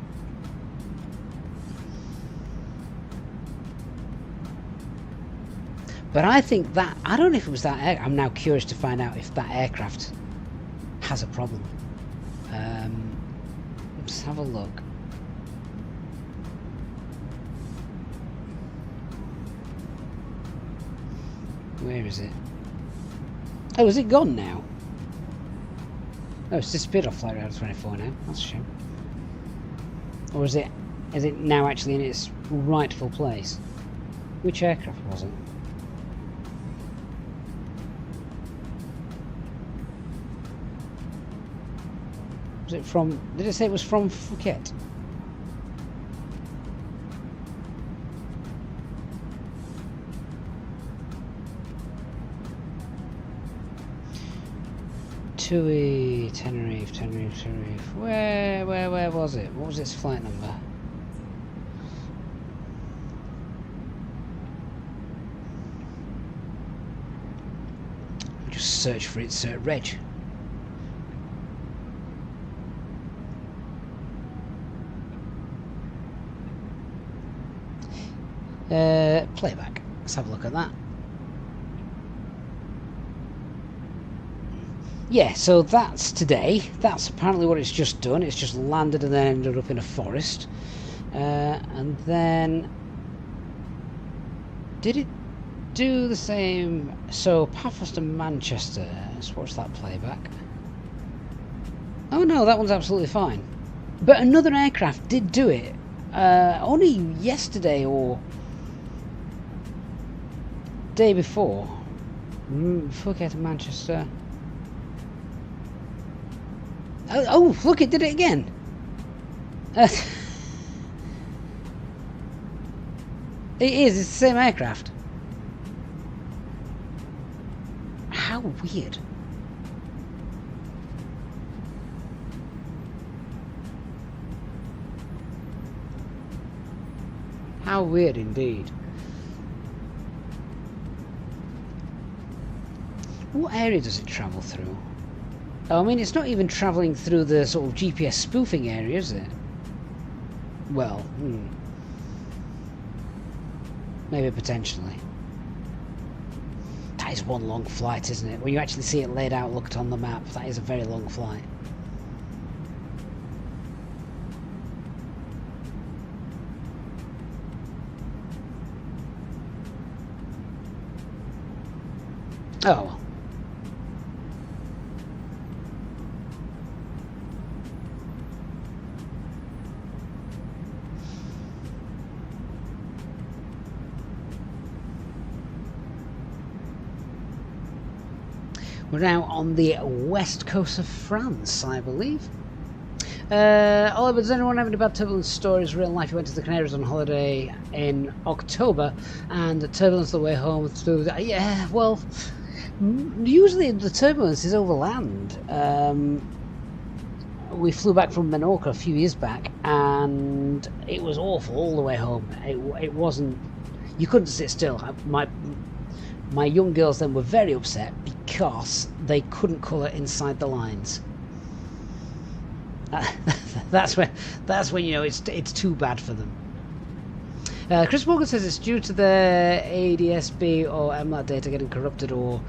But I think that, I don't know if it was that I'm now curious to find out if that aircraft has a problem. Let's have a look. Where is it? Oh, is it gone now? Oh, it's disappeared off Flight Radar 24 now. That's a shame. Or is it now actually in its rightful place? Which aircraft was it? Was it from... Did it say it was from Phuket? TUI, Tenerife. Where was it? What was its flight number? Just search for its reg. Playback. Let's have a look at that. Yeah, so that's today. That's apparently what it's just done. It's just landed and then ended up in a forest. And then... Did it do the same? So, Belfast to Manchester. Let's watch that playback. Oh no, that one's absolutely fine. But another aircraft did do it. Only yesterday or day before. Forget to Manchester. Oh, look, it did it again. It is, it's the same aircraft. How weird. How weird indeed. What area does it travel through? Oh, I mean, it's not even travelling through the sort of GPS spoofing area, is it? Well, maybe potentially. That is one long flight, isn't it? When you actually see it laid out, looked on the map, that is a very long flight. Oh well. We're now on the west coast of France, I believe. Oliver, does anyone have any bad turbulence stories? Real life, you went to the Canaries on holiday in October, and the turbulence the way home through... yeah, well, usually the turbulence is over land. We flew back from Menorca a few years back, and it was awful all the way home. It wasn't... You couldn't sit still. My young girls then were very upset because they couldn't colour inside the lines. That's when you know it's too bad for them. Chris Morgan says it's due to the ADSB or MLAT data getting corrupted or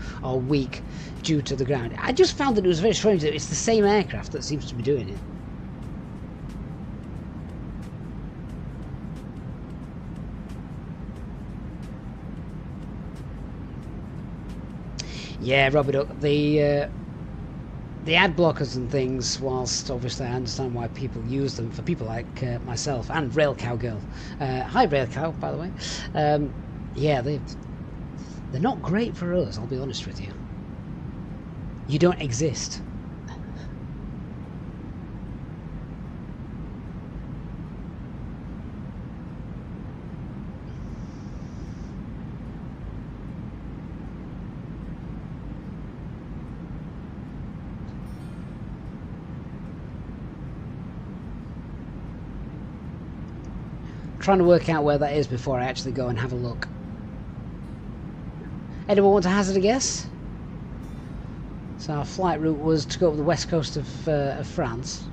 weak due to the ground. I just found that it was very strange that it's the same aircraft that seems to be doing it. Yeah, Robert Duck, the ad blockers and things, whilst obviously I understand why people use them, for people like myself and Rail Cow Girl. Hi Rail Cow, by the way. Yeah, they're not great for us, I'll be honest with you. You don't exist. Trying to work out where that is before I actually go and have a look. Anyone want to hazard a guess? So our flight route was to go up the west coast of France.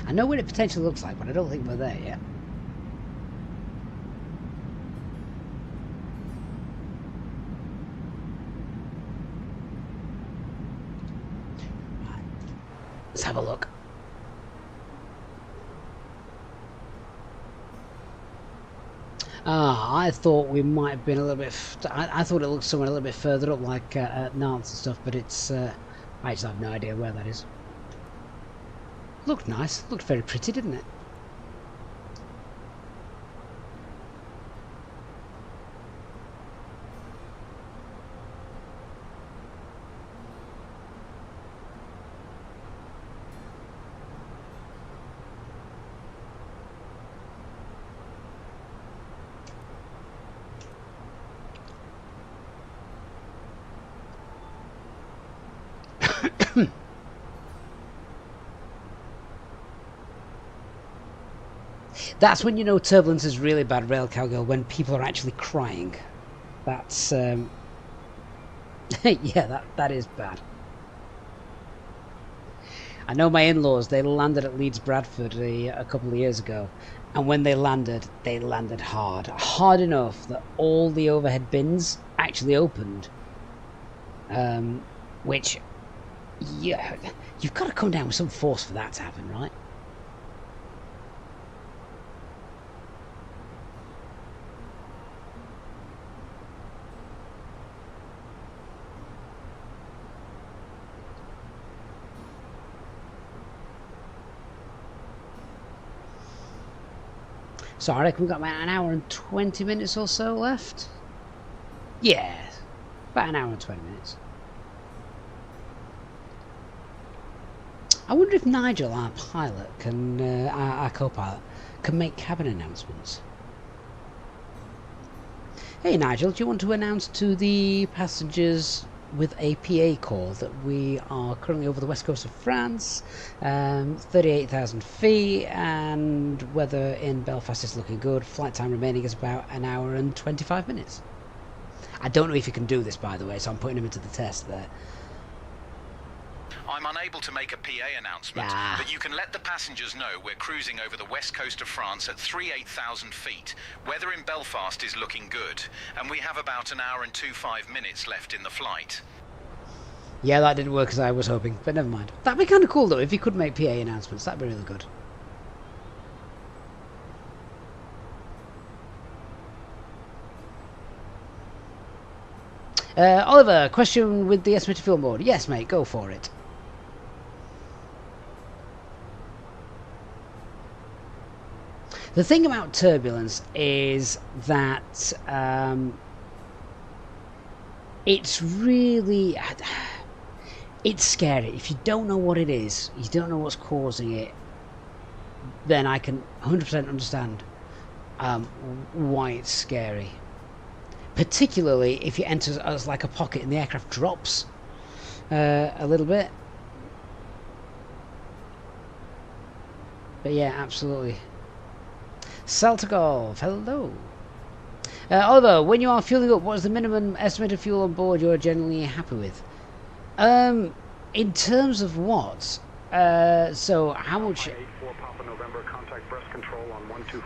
I know what it potentially looks like, but I don't think we're there yet. Let's have a look. I thought we might have been a little bit... I thought it looked somewhere a little bit further up, like at Nantes and stuff, but it's... I just have no idea where that is. Looked nice. Looked very pretty, didn't it? That's when you know turbulence is really bad, Rail Cowgirl, when people are actually crying. That's, yeah, that is bad. I know my in-laws, they landed at Leeds Bradford a couple of years ago, and when they landed hard. Hard enough that all the overhead bins actually opened. Which, yeah, you've got to come down with some force for that to happen, right? So I reckon we've got about an hour and 20 minutes or so left. Yeah, about an hour and 20 minutes. I wonder if Nigel, our pilot, can, our co-pilot, can make cabin announcements. Hey Nigel, do you want to announce to the passengers with a PA call that we are currently over the west coast of France, 38,000 feet, and weather in Belfast is looking good. Flight time remaining is about an hour and 25 minutes. I don't know if you can do this, by the way, so I'm putting him into the test there. I'm unable to make a PA announcement, but you can let the passengers know we're cruising over the west coast of France at 38,000 feet. Weather in Belfast is looking good, and we have about an hour and 25 minutes left in the flight. Yeah, that didn't work as I was hoping, but never mind. That'd be kind of cool, though, if you could make PA announcements. That'd be really good. Oliver, question with the estimated fuel board. Yes, mate, go for it. The thing about turbulence is that it's really, it's scary. If you don't know what it is, you don't know what's causing it, then I can 100% understand why it's scary. Particularly if you enter as like a pocket and the aircraft drops a little bit. But yeah, absolutely. Saltagov, hello. Oliver, when you are fueling up, what is the minimum estimated fuel on board you're generally happy with? In terms of what? So how much?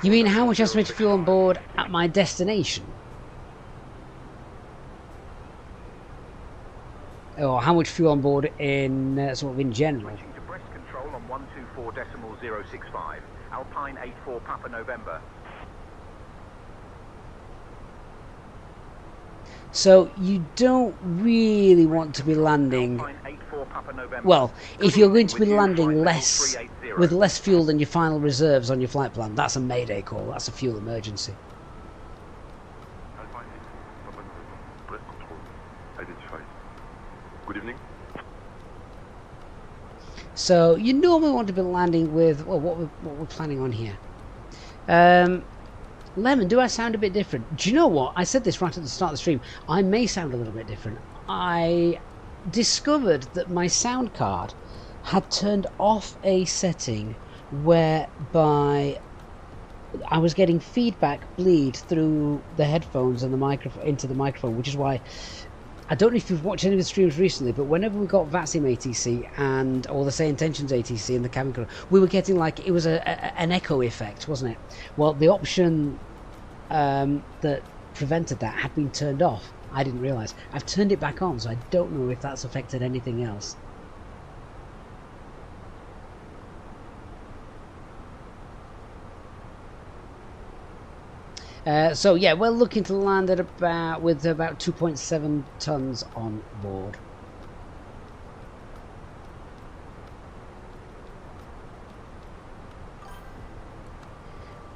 You mean how much estimated fuel on board at my destination? Or how much fuel on board in sort of in general? Switching to breast control on 124.065. Alpine 84 Papa November. So you don't really want to be landing. Well, if you're going to be landing less with less fuel than your final reserves on your flight plan, that's a mayday call. That's a fuel emergency. Good evening. So you normally want to be landing with, well, what we're planning on here. Lemon, do I sound a bit different? Do you know what? I said this right at the start of the stream. I may sound a little bit different. I discovered that my sound card had turned off a setting whereby I was getting feedback bleed through the headphones and the microphone into the microphone, which is why I don't know if you've watched any of the streams recently, but whenever we got VATSIM ATC and or the SayIntentions ATC and the cabin crew, we were getting like, it was an echo effect, wasn't it? Well, the option that prevented that had been turned off. I didn't realise. I've turned it back on, so I don't know if that's affected anything else. So yeah, we're looking to land at about 2.7 tons on board.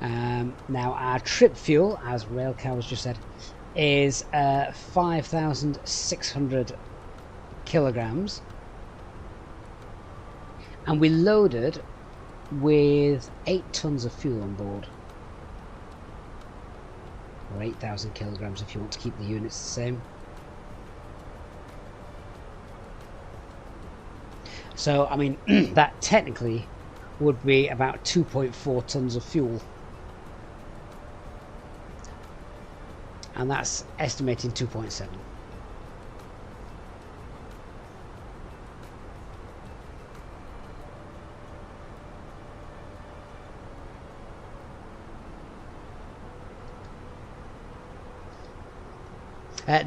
Now our trip fuel, as Railcow has just said, is 5,600 kilograms, and we loaded with 8 tons of fuel on board. Or 8,000 kilograms if you want to keep the units the same. So, I mean, that technically would be about 2.4 tons of fuel and that's estimating 2.7.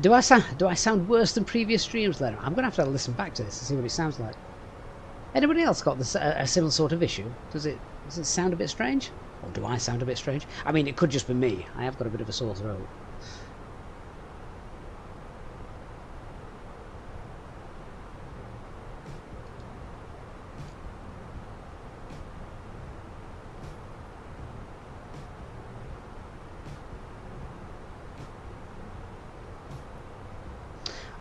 Do I sound worse than previous streams then? I'm going to have to listen back to this and see what it sounds like. Anybody else got this, a similar sort of issue? Does it sound a bit strange? Or do I sound a bit strange? I mean, it could just be me. I have got a bit of a sore throat.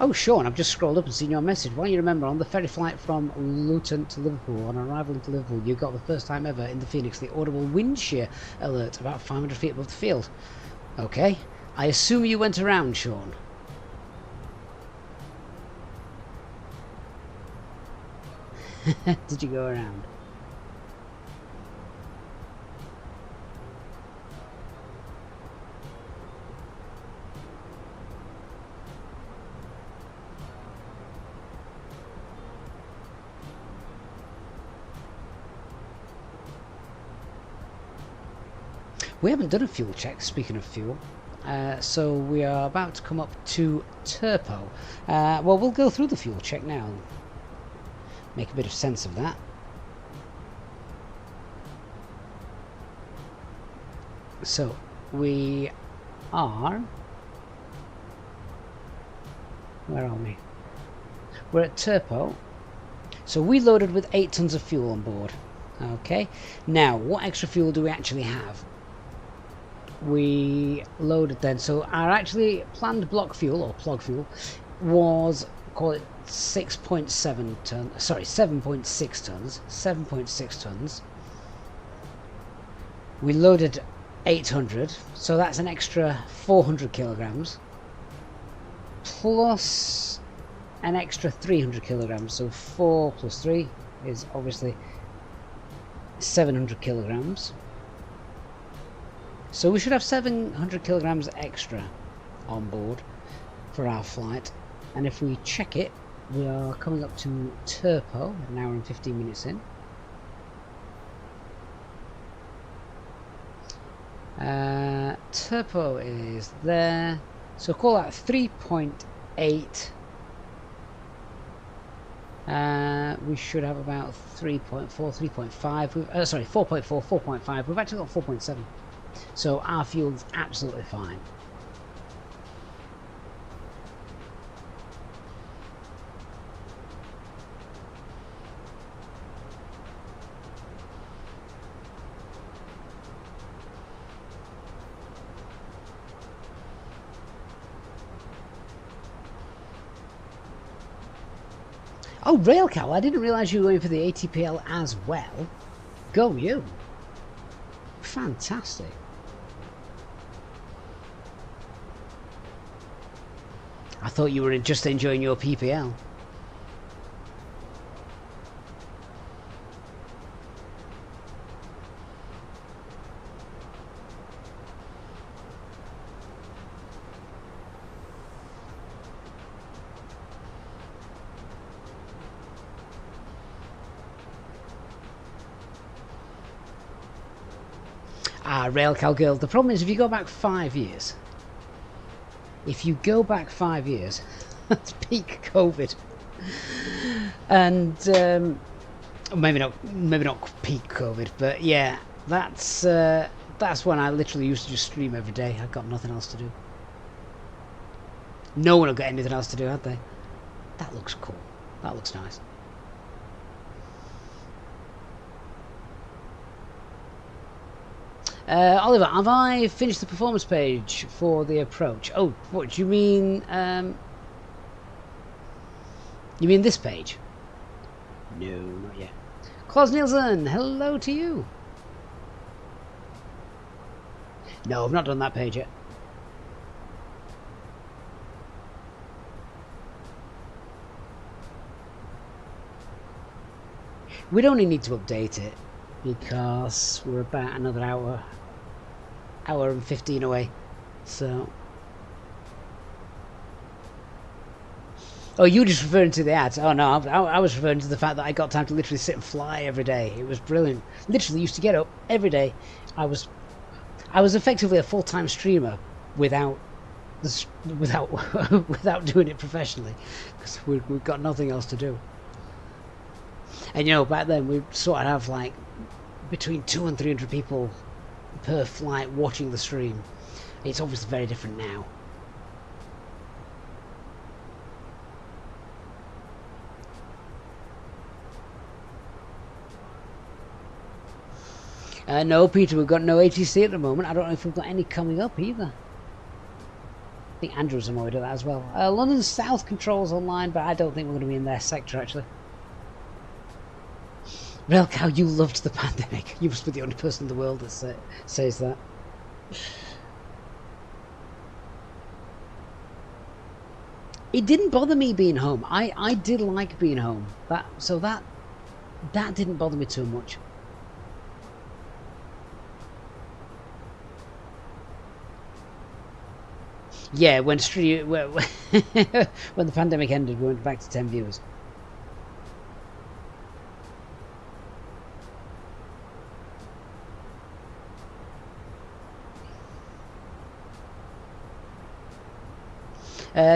Oh, Sean, I've just scrolled up and seen your message. Why you remember on the ferry flight from Luton to Liverpool, on arrival into Liverpool, you got the first time ever in the Phoenix the audible wind shear alert about 500 feet above the field. Okay. I assume you went around, Sean. Did you go around? We haven't done a fuel check, speaking of fuel, so we are about to come up to Turpo. Well, we'll go through the fuel check now, make a bit of sense of that. So, we are... Where are we? We're at Turpo. So we loaded with 8 tons of fuel on board. Okay, now what extra fuel do we actually have? We loaded then, so our actually planned block fuel or plug fuel was, call it 6.7 tons, sorry, 7.6 tons, 7.6 tons. We loaded 800, so that's an extra 400 kilograms plus an extra 300 kilograms, so 4 plus 3 is obviously 700 kilograms. So we should have 700 kilograms extra on board for our flight, and if we check it, we are coming up to Turpo, an hour and 15 minutes in. Turpo is there, so call that 3.8. We should have about 3.4, 3.5, sorry, 4.4, 4.5. We've actually got 4.7. So our fuel's absolutely fine. Oh, Railcal, I didn't realise you were going for the ATPL as well. Go you. Fantastic. I thought you were just enjoying your PPL. Railcal girl, the problem is if you go back 5 years, that's peak COVID, and maybe not peak COVID, but yeah, that's when I literally used to just stream every day. I've got nothing else to do. No one had got anything else to do, had they? That looks cool. That looks nice. Oliver, have I finished the performance page for the approach? Oh, what do you mean? You mean this page? No, not yet. Klaus Nielsen, hello to you. No, I've not done that page yet. We'd only need to update it because we're about another hour and 15 away, so Oh, you were just referring to the ads. Oh no, I was referring to the fact that I got time to literally sit and fly every day. It was brilliant. Literally used to get up every day. I was effectively a full-time streamer without without doing it professionally, because we've got nothing else to do. And you know, back then we sort of have like between 200 and 300 people per flight watching the stream. It's obviously very different now. No, Peter, we've got no ATC at the moment. I don't know if we've got any coming up either. I think Andrew's annoyed at that as well. London South controls online, but I don't think we're going to be in their sector, actually. Railcow, you loved the pandemic. You must be the only person in the world that says that. It didn't bother me being home. I did like being home. That didn't bother me too much. Yeah, when the pandemic ended, we went back to 10 viewers.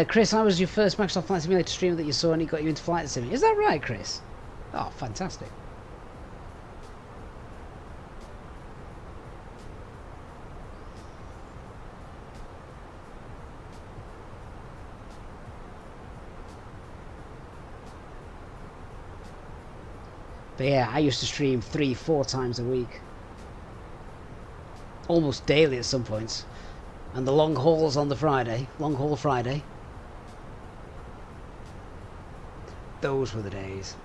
Chris, I was your first Microsoft Flight Simulator streamer that you saw and it got you into Flight Sim. Is that right, Chris? Oh, fantastic. But yeah, I used to stream 3-4 times a week. Almost daily at some points. And the long hauls on the Friday, long haul Friday. Those were the days.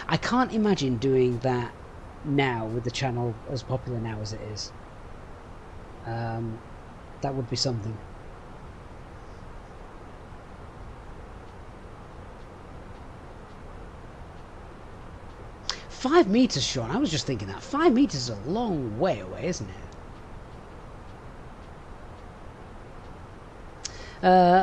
I can't imagine doing that now with the channel as popular now as it is. That would be something. $5 meters, Sean. I was just thinking that. 5 meters is a long way away, isn't it?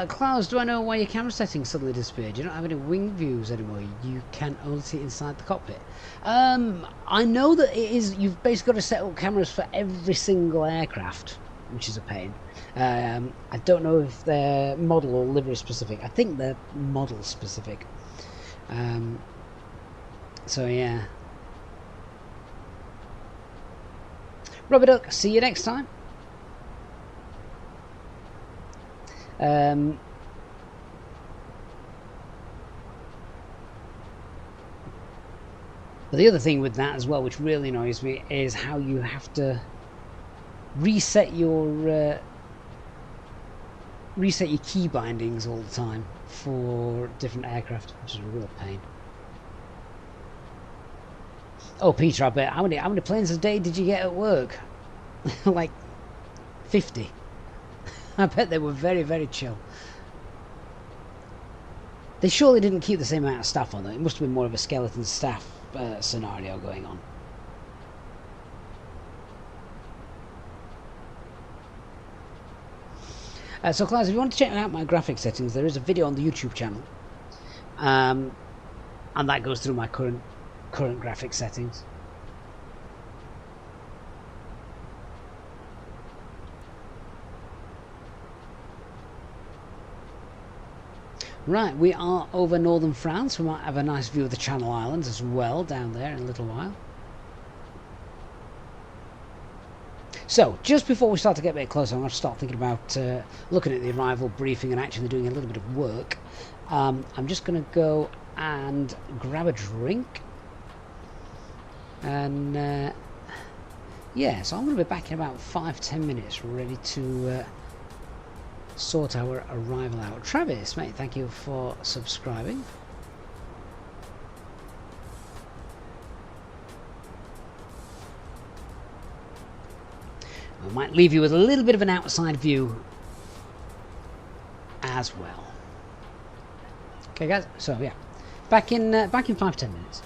Klaus, do I know why your camera settings suddenly disappeared? You don't have any wing views anymore. You can only see inside the cockpit. I know that it is. You've basically got to set up cameras for every single aircraft, which is a pain. I don't know if they're model or livery specific. I think they're model specific. So yeah. Robert Duck, see you next time. But the other thing with that as well, which really annoys me, is how you have to reset your key bindings all the time for different aircraft, which is a real pain. Oh, Peter, I bet. How many planes a day did you get at work? Like 50. I bet they were very, very chill. They surely didn't keep the same amount of staff on, though. It must have been more of a skeleton staff scenario going on. So, Klaus, if you want to check out my graphic settings, there is a video on the YouTube channel. And that goes through my current graphic settings. Right, we are over northern France. We might have a nice view of the Channel Islands as well down there in a little while. So, just before we start to get a bit closer, I'm going to start thinking about looking at the arrival briefing and actually doing a little bit of work. I'm just going to go and grab a drink. And yeah, so I'm going to be back in about 5-10 minutes, ready to sort our arrival out. Travis, mate, thank you for subscribing. I might leave you with a little bit of an outside view as well. Okay, guys. So yeah, back in 5-10 minutes.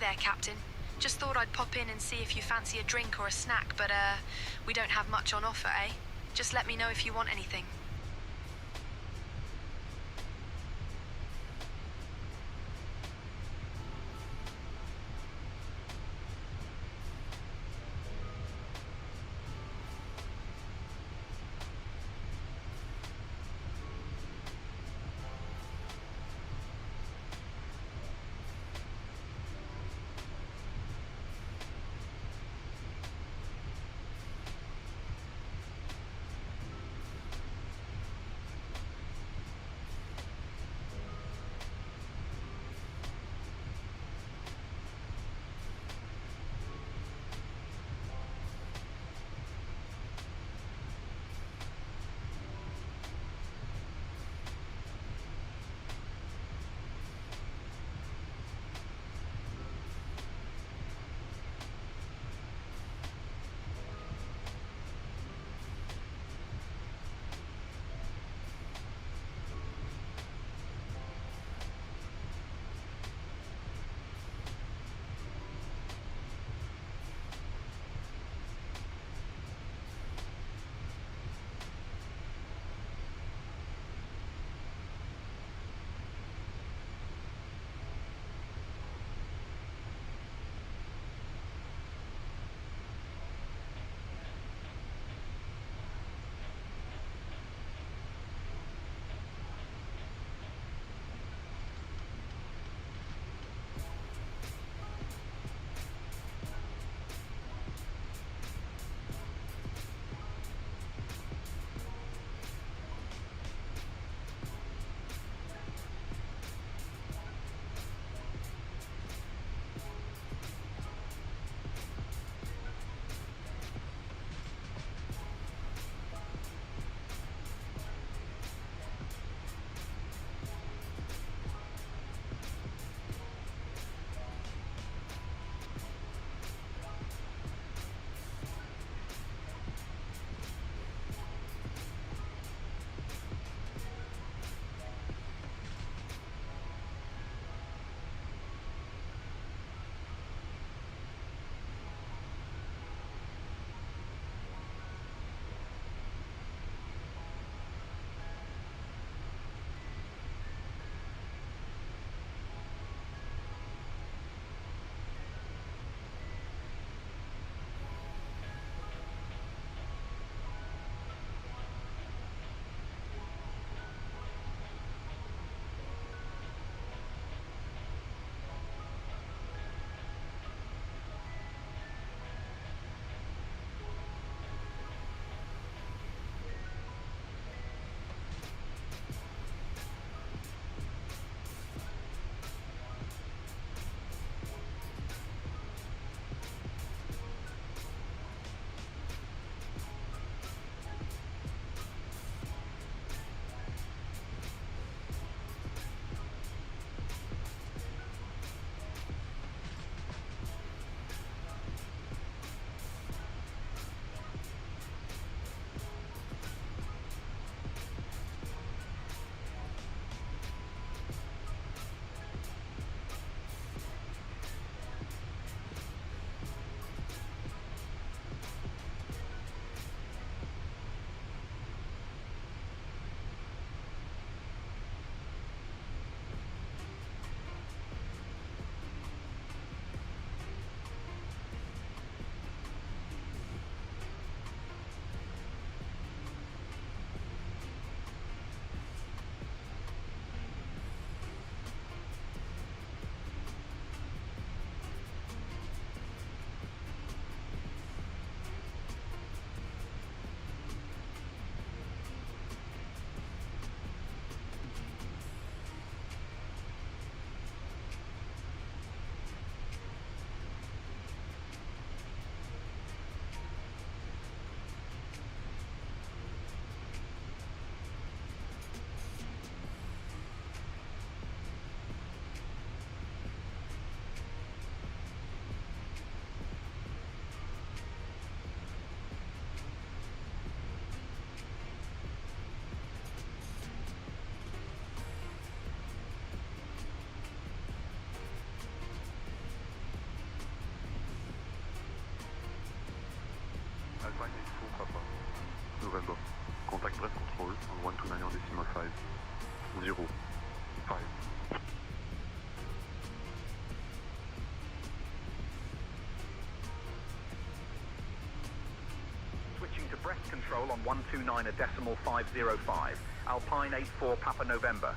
there, Captain. Just thought I'd pop in and see if you fancy a drink or a snack, but we don't have much on offer, eh? Just let me know if you want anything. November. Contact breath control on 129.5. 0. 5. Switching to breath control on 129.505. Alpine 84 Papa November.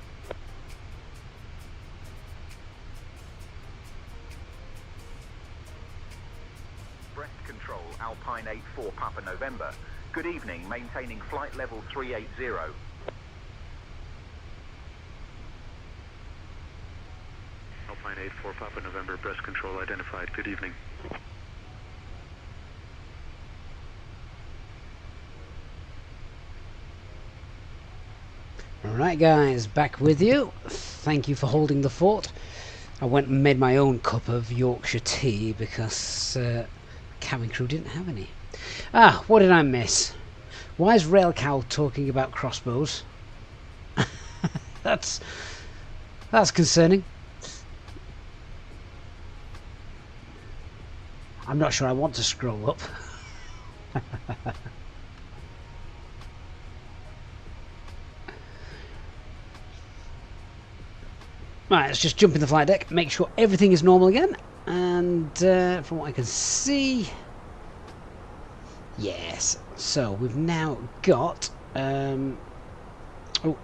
Breath control, Alpine 84 Papa November. Good evening, maintaining flight level 380. Alpine 84 Papa November, breath control identified. Good evening. Alright guys, back with you. Thank you for holding the fort. I went and made my own cup of Yorkshire tea because cabin crew didn't have any. Ah, what did I miss? Why is Railcow talking about crossbows? That's concerning. I'm not sure I want to scroll up. Right, let's just jump in the flight deck, make sure everything is normal again, and from what I can see, yes. So we've now got, oh,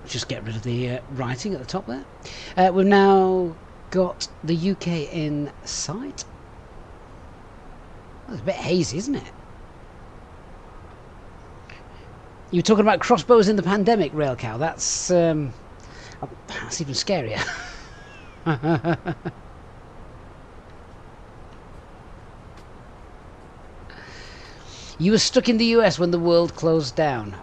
just get rid of the writing at the top there. We've now got the UK in sight. That's a bit hazy, isn't it? You were talking about crossbows in the pandemic, Railcow. That's even scarier. You were stuck in the US when the world closed down.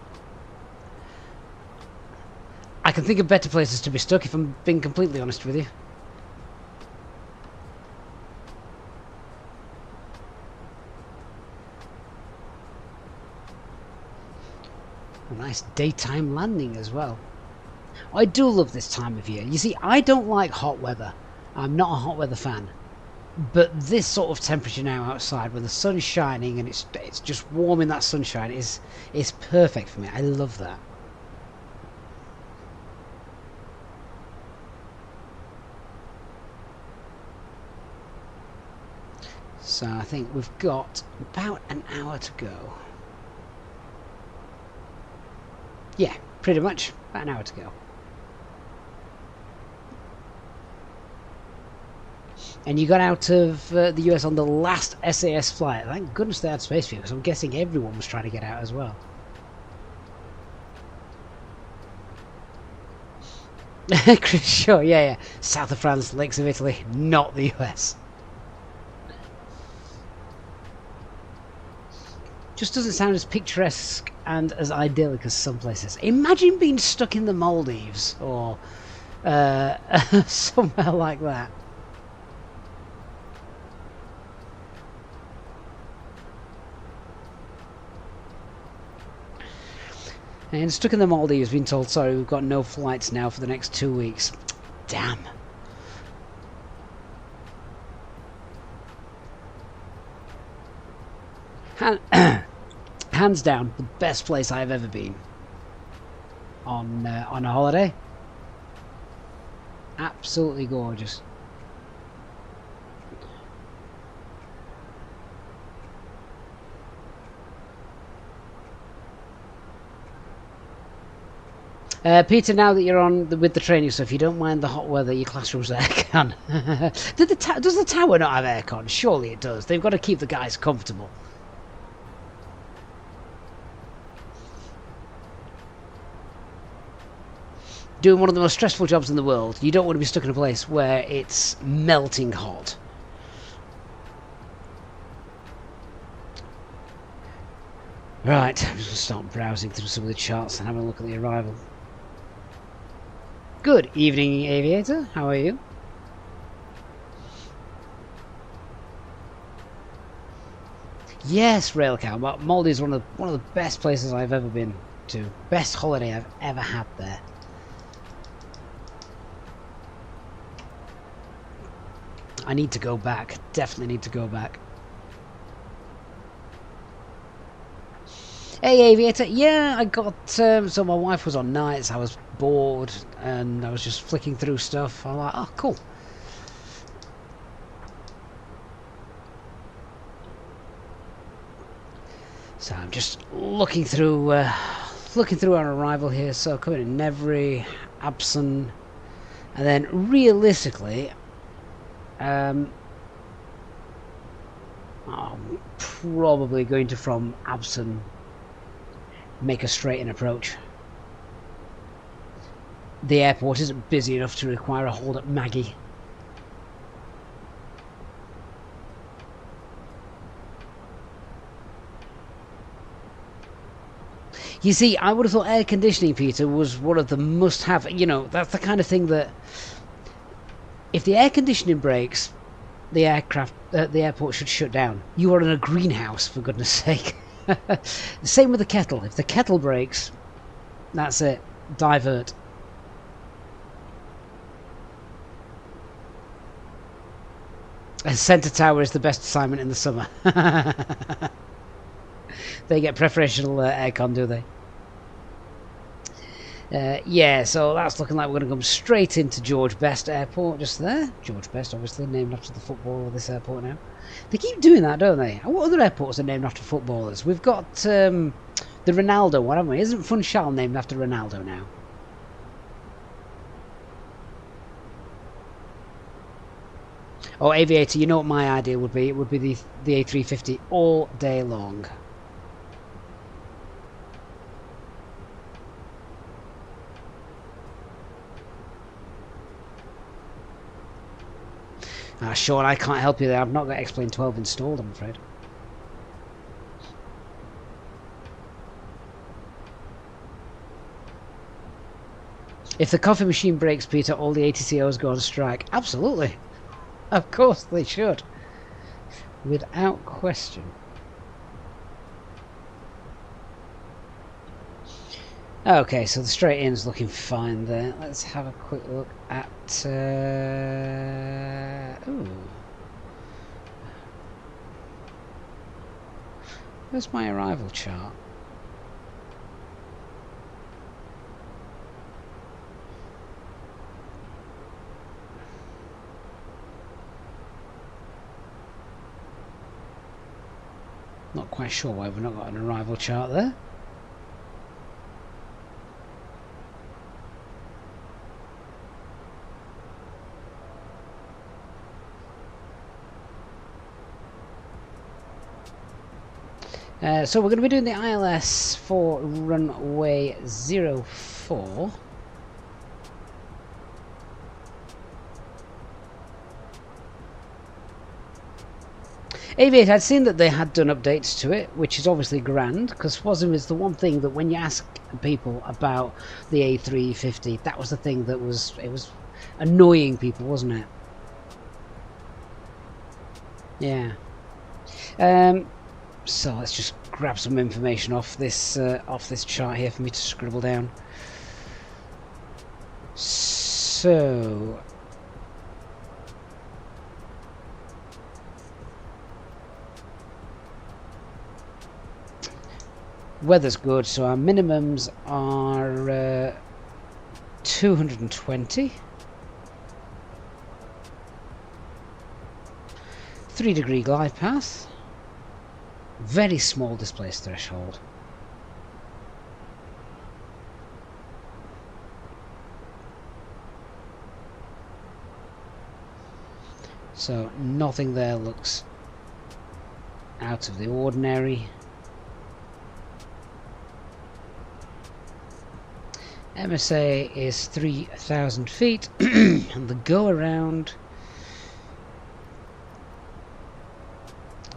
I can think of better places to be stuck, if I'm being completely honest with you. A nice daytime landing as well. I do love this time of year. You see, I don't like hot weather. I'm not a hot weather fan. But this sort of temperature now outside, when the sun's shining and it's just warm in that sunshine, is perfect for me. I love that. So I think we've got about an hour to go. Yeah, pretty much. About an hour to go. And you got out of the US on the last SAS flight. Thank goodness they had space for you, because I'm guessing everyone was trying to get out as well. Sure, yeah. South of France, lakes of Italy, not the US. Just doesn't sound as picturesque and as idyllic as some places. Imagine being stuck in the Maldives or somewhere like that. And stuck in the Maldives, been told, sorry, we've got no flights now for the next 2 weeks. Damn. Hands down, the best place I've ever been on a holiday. Absolutely gorgeous. Peter, now that you're on with the training stuff, you don't mind the hot weather, your classroom's aircon. Does the tower not have aircon? Surely it does. They've got to keep the guys comfortable. Doing one of the most stressful jobs in the world, you don't want to be stuck in a place where it's melting hot. Right, I'm just going to start browsing through some of the charts and having a look at the arrival. Good evening, Aviator. How are you? Yes, Railcow. Maldives is one of the best places I've ever been to. Best holiday I've ever had there. I need to go back. Definitely need to go back. Hey Aviator, yeah, I got, so my wife was on nights, I was bored, and I was just flicking through stuff. I'm like, oh, cool. So I'm just looking through our arrival here. So coming in Nevry, Abson, and then realistically, I'm probably going to from Abson make a straight-in approach. The airport isn't busy enough to require a hold at Maggie. You see, I would have thought air conditioning, Peter, was one of the must-have. You know, that's the kind of thing that if the air conditioning breaks, the airport should shut down. You are in a greenhouse, for goodness sake. Same with the kettle. If the kettle breaks, that's it. Divert. A centre tower is the best assignment in the summer. They get preferential aircon, do they? Yeah, so that's looking like we're going to come straight into George Best Airport just there. George Best, obviously, named after the footballer of this airport now. They keep doing that, don't they? What other airports are named after footballers? We've got the Ronaldo one, haven't we? Isn't Funchal named after Ronaldo now? Oh, Aviator, you know what my idea would be? It would be the A350 all day long. Sean, I can't help you there. I've not got X-Plane 12 installed, I'm afraid. If the coffee machine breaks, Peter, all the ATCOs go on strike. Absolutely. Of course they should. Without question. Okay, so the straight in's looking fine there. Let's have a quick look at... ooh. Where's my arrival chart? Not quite sure why we've not got an arrival chart there. So we're going to be doing the ILS for runway 04. Aviator, I'd seen that they had done updates to it, which is obviously grand, because FOSM is the one thing that when you ask people about the A350, that was the thing that was annoying people, wasn't it? Yeah. So let's just grab some information off this chart here for me to scribble down. So weather's good, so our minimums are 220. 3-degree glide path. Very small displace threshold. So nothing there looks out of the ordinary. MSA is 3,000 feet and the go around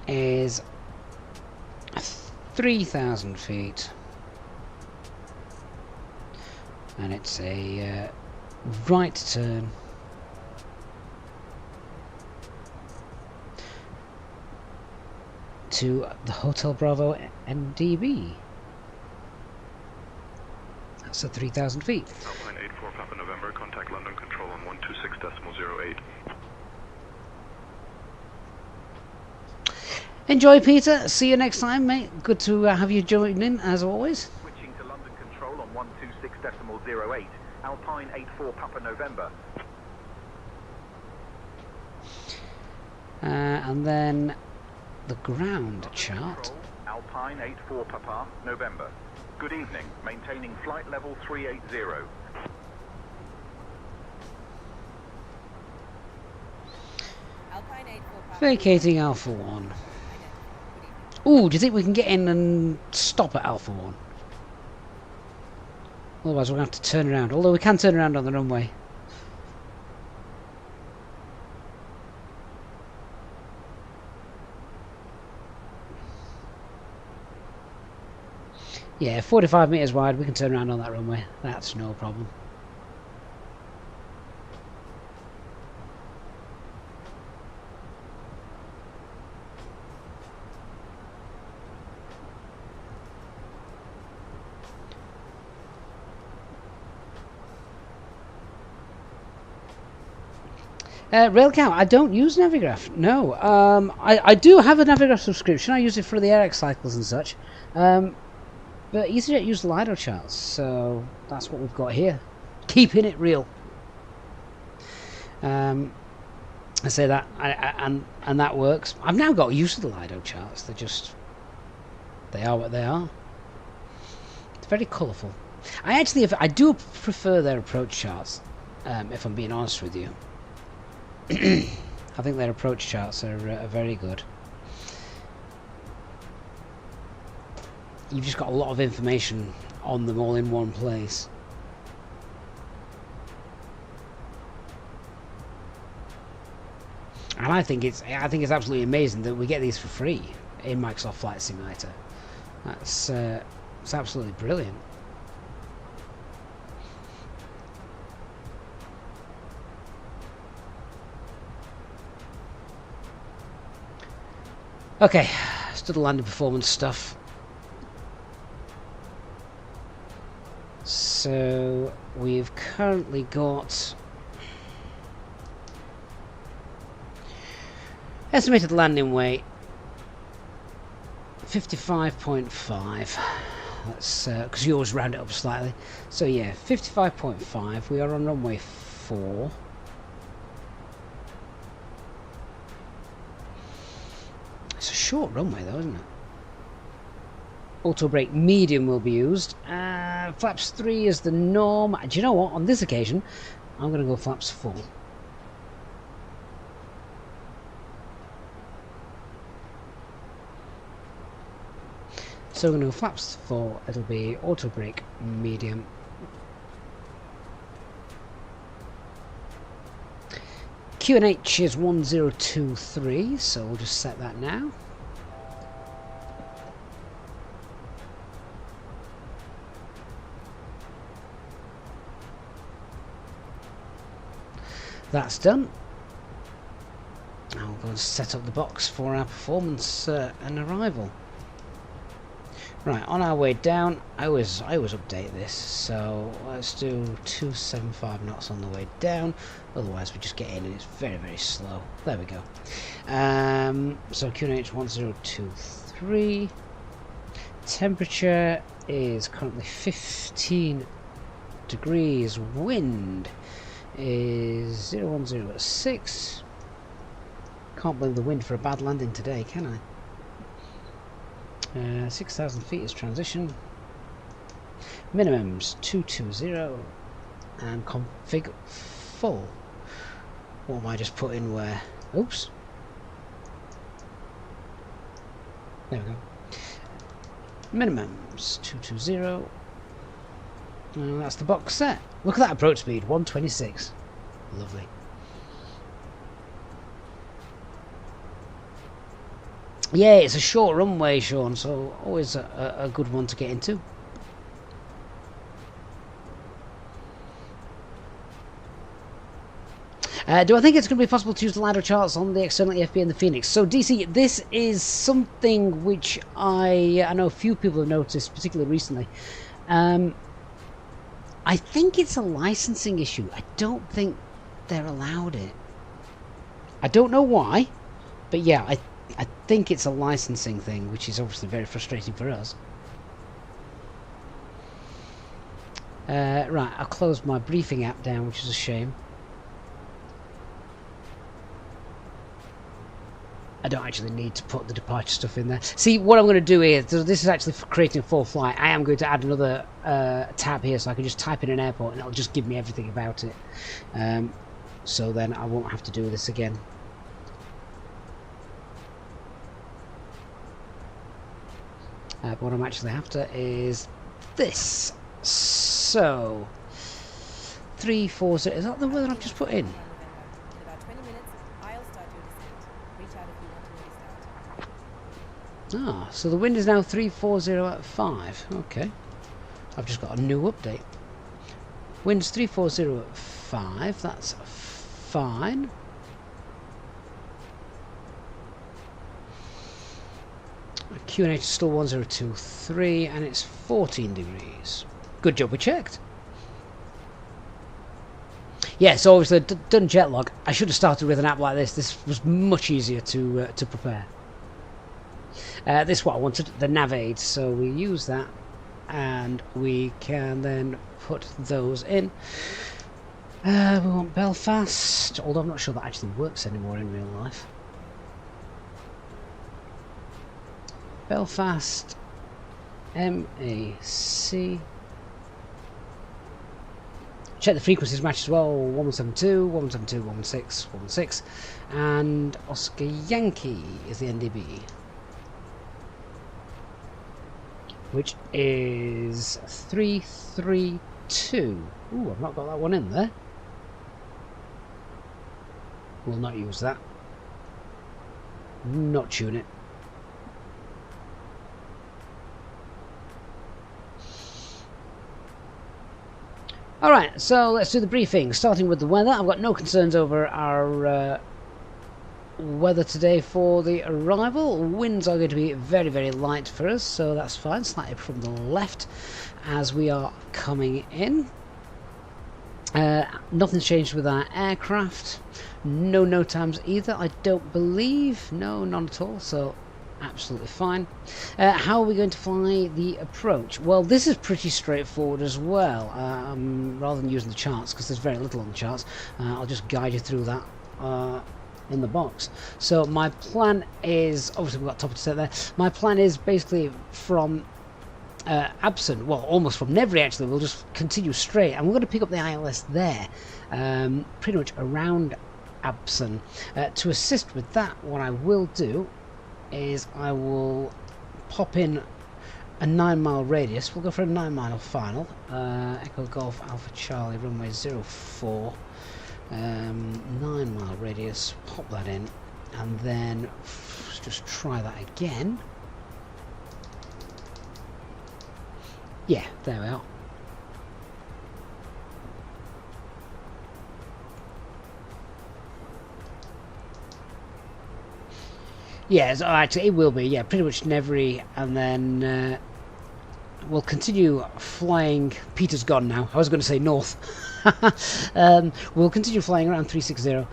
is 3,000 feet, and it's a right turn to the Hotel Bravo NDB. That's at 3,000 feet. Alpine 84 Papa November, contact London Control on 126.08. Enjoy, Peter. See you next time, mate. Good to have you join in, as always. Switching to London Control on 126.08, Alpine 84 Papa November. And then the ground chart. Alpine 84 Papa November. Good evening. Maintaining flight level 380. Vacating Alpha 1. Ooh, do you think we can get in and stop at Alpha 1? Otherwise we're going to have to turn around. Although we can turn around on the runway. Yeah, 45 metres wide, we can turn around on that runway. That's no problem. Railcam, I don't use Navigraph. No, I do have a Navigraph subscription. I use it for the AirX cycles and such. But Easyjet use LiDAR charts, so that's what we've got here. Keeping it real. I say that, and that works. I've now got used to the LiDAR charts. They are what they are. It's very colourful. I do prefer their approach charts, if I'm being honest with you. I think their approach charts are very good. You've just got a lot of information on them all in one place. And I think it's absolutely amazing that we get these for free in Microsoft Flight Simulator. It's absolutely brilliant. Okay, let's do the landing performance stuff. So we've currently got estimated landing weight 55.5. That's because you always round it up slightly. So yeah, 55.5. We are on runway 4. It's a short runway though, isn't it? Auto brake medium will be used. Flaps 3 is the norm. Do you know what? On this occasion, I'm going to go flaps 4. So we're going to go flaps 4. It'll be auto brake medium. QNH is 1023, so we'll just set that now. That's done. Now we'll go and set up the box for our performance and arrival. Right, on our way down, I always update this, so let's do 275 knots on the way down, otherwise we just get in and it's very, very slow. There we go. So QNH 1023, temperature is currently 15 degrees, wind is 010 at 6. Can't blame the wind for a bad landing today, can I? 6,000 feet is transition. Minimums 220 and config full. What am I just putting where? Oops. There we go. Minimums 220. And that's the box set. Look at that approach speed, 126. Lovely. Yeah, it's a short runway, Sean, so always a good one to get into. Do I think it's going to be possible to use the LiDAR charts on the external EFB and the Fenix? So, DC, this is something which I know a few people have noticed, particularly recently. I think it's a licensing issue. I don't think they're allowed it. I don't know why, but yeah, I I think it's a licensing thing, which is obviously very frustrating for us. Right, I'll close my briefing app down, which is a shame. I don't actually need to put the departure stuff in there. See, what I'm going to do here, so this is actually for creating a full flight. I am going to add another tab here, so I can just type in an airport and it'll just give me everything about it. So then I won't have to do this again. But what I'm actually after is this. So 340, is that the weather I've just put in? Ah, so the wind is now 340 at 5. Okay, I've just got a new update. Wind's 340 at 5. That's fine. QNH is still 1023 and it's 14 degrees. Good job we checked. Yeah, so obviously done jet lag. I should have started with an app like this. This was much easier to prepare. This is what I wanted, the nav aid. So we use that and we can then put those in. We want Belfast, although I'm not sure that actually works anymore in real life. Belfast, MAC. Check the frequencies match as well. 1172, 1172, 116, 116, and Oscar Yankee is the NDB, which is 332. Ooh, I've not got that one in there. We'll not use that. Not tune it. Alright, so let's do the briefing, starting with the weather. I've got no concerns over our weather today for the arrival. Winds are going to be very, very light for us, so that's fine. Slightly from the left as we are coming in. Nothing's changed with our aircraft. No times either, I don't believe. No, none at all, so absolutely fine. How are we going to fly the approach? Well, this is pretty straightforward as well. Rather than using the charts, because there's very little on the charts, I'll just guide you through that in the box. So my plan is, obviously we've got top of the set there, my plan is basically from Absen, well almost from Nevri actually, we'll just continue straight and we're going to pick up the ILS there, pretty much around Absen. To assist with that, what I will do is I will pop in a 9-mile radius. We'll go for a 9-mile final. Echo Golf Alpha Charlie runway 04, 9-mile radius, pop that in and then just try that again. Yeah, there we are. Yeah, so actually it will be, yeah, pretty much Nevri, and then we'll continue flying. Peter's gone now, I was going to say north. We'll continue flying around 360,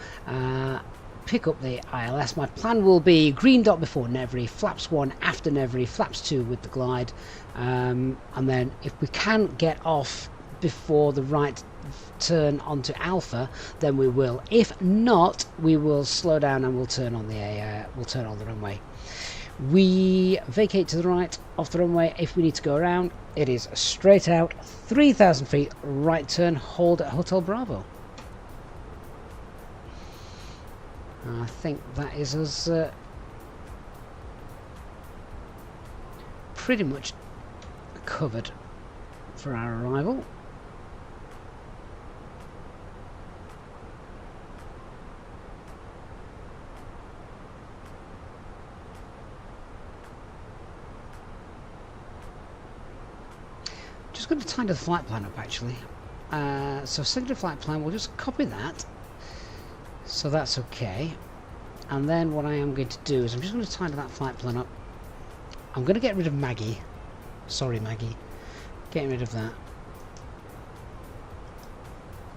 pick up the ILS. My plan will be green dot before Nevri, flaps 1 after Nevri, flaps 2 with the glide, and then if we can get off before the right turn onto Alpha, then we will. If not, we will slow down and we'll turn on the runway. We vacate to the right off the runway. If we need to go around, it is straight out 3,000 feet, right turn, hold at Hotel Bravo. I think that is us pretty much covered for our arrival. Just going to tidy the flight plan up actually. So secondary flight plan, we'll just copy that. So that's okay. And then what I am going to do is I'm just going to tidy that flight plan up. I'm going to get rid of Maggie. Sorry Maggie. Getting rid of that.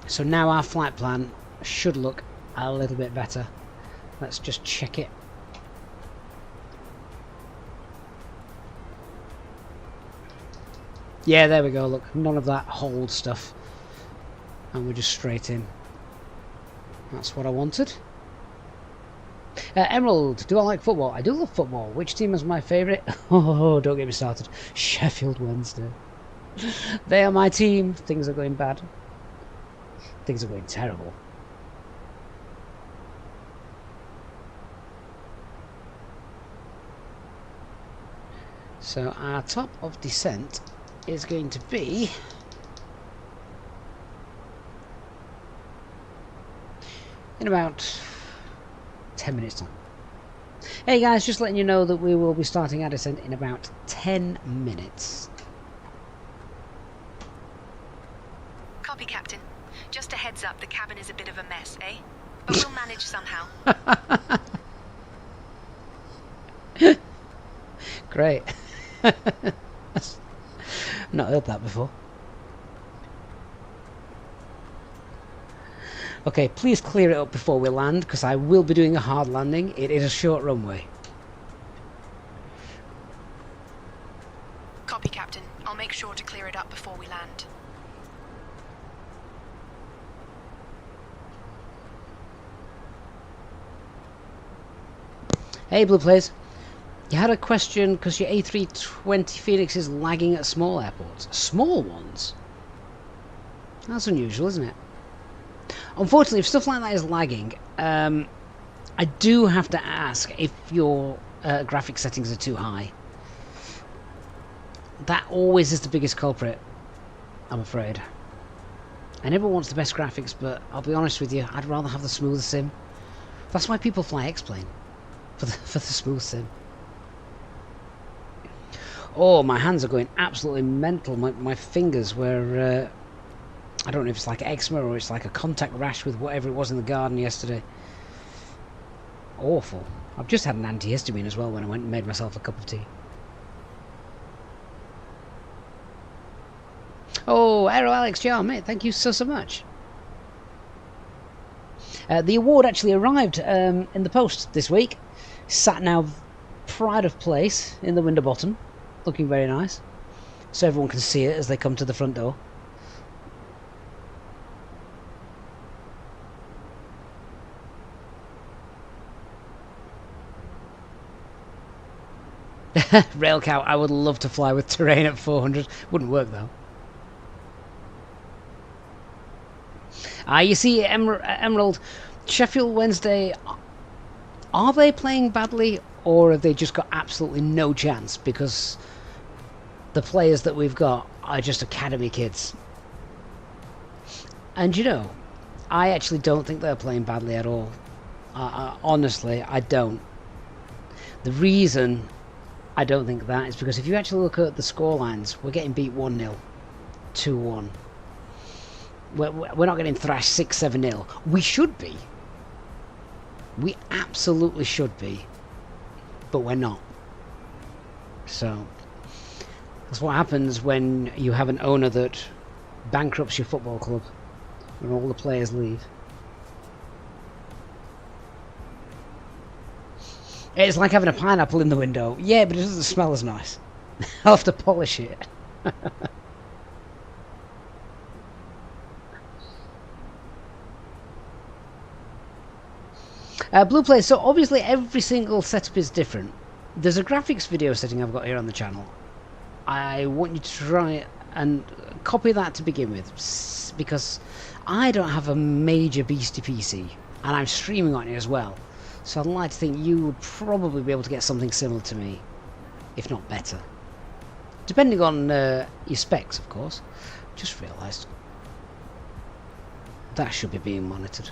So now our flight plan should look a little bit better. Let's just check it. Yeah, there we go, look. None of that hold stuff. And we're just straight in. That's what I wanted. Emerald, do I like football? I do love football. Which team is my favourite? Oh, don't get me started. Sheffield Wednesday. They are my team. Things are going bad. Things are going terrible. So our top of descent is going to be in about 10 minutes time. Hey guys, just letting you know that we will be starting our descent in about 10 minutes. Copy, Captain. Just a heads up, the cabin is a bit of a mess, eh? But we'll manage somehow. Great. Not heard that before. Okay, please clear it up before we land, because I will be doing a hard landing. It is a short runway. Copy, Captain. I'll make sure to clear it up before we land. Hey, Blue Plays. You had a question because your A320 Fenix is lagging at small airports. Small ones? That's unusual, isn't it? Unfortunately, if stuff like that is lagging, I do have to ask if your graphic settings are too high. That always is the biggest culprit, I'm afraid. I never want the best graphics, but I'll be honest with you, I'd rather have the smooth sim. That's why people fly X-Plane, for the smooth sim. Oh, my hands are going absolutely mental. My fingers were, I don't know if it's like eczema or it's like a contact rash with whatever it was in the garden yesterday. Awful. I've just had an antihistamine as well when I went and made myself a cup of tea. Oh, Aero Alex Jar, mate, thank you so much. The award actually arrived in the post this week. Sat now pride of place in the window bottom. Looking very nice. So everyone can see it as they come to the front door. Rail cow, I would love to fly with terrain at 400. Wouldn't work though. You see, Emerald, Sheffield Wednesday, are they playing badly or have they just got absolutely no chance because the players that we've got are just academy kids? And you know, I actually don't think they're playing badly at all. Honestly, I don't. The reason I don't think that is because if you actually look at the scorelines, we're getting beat 1-0, 2-1. We're not getting thrashed 6-7-0. We should be. We absolutely should be. But we're not. So that's what happens when you have an owner that bankrupts your football club and all the players leave. It's like having a pineapple in the window. Yeah, but it doesn't smell as nice. I'll have to polish it. Blue Play, so obviously every single setup is different. There's a graphics video setting I've got here on the channel. I want you to try and copy that to begin with, because I don't have a major beastie PC, and I'm streaming on it as well. So I'd like to think you would probably be able to get something similar to me, if not better. Depending on your specs, of course. Just realised. That should be being monitored.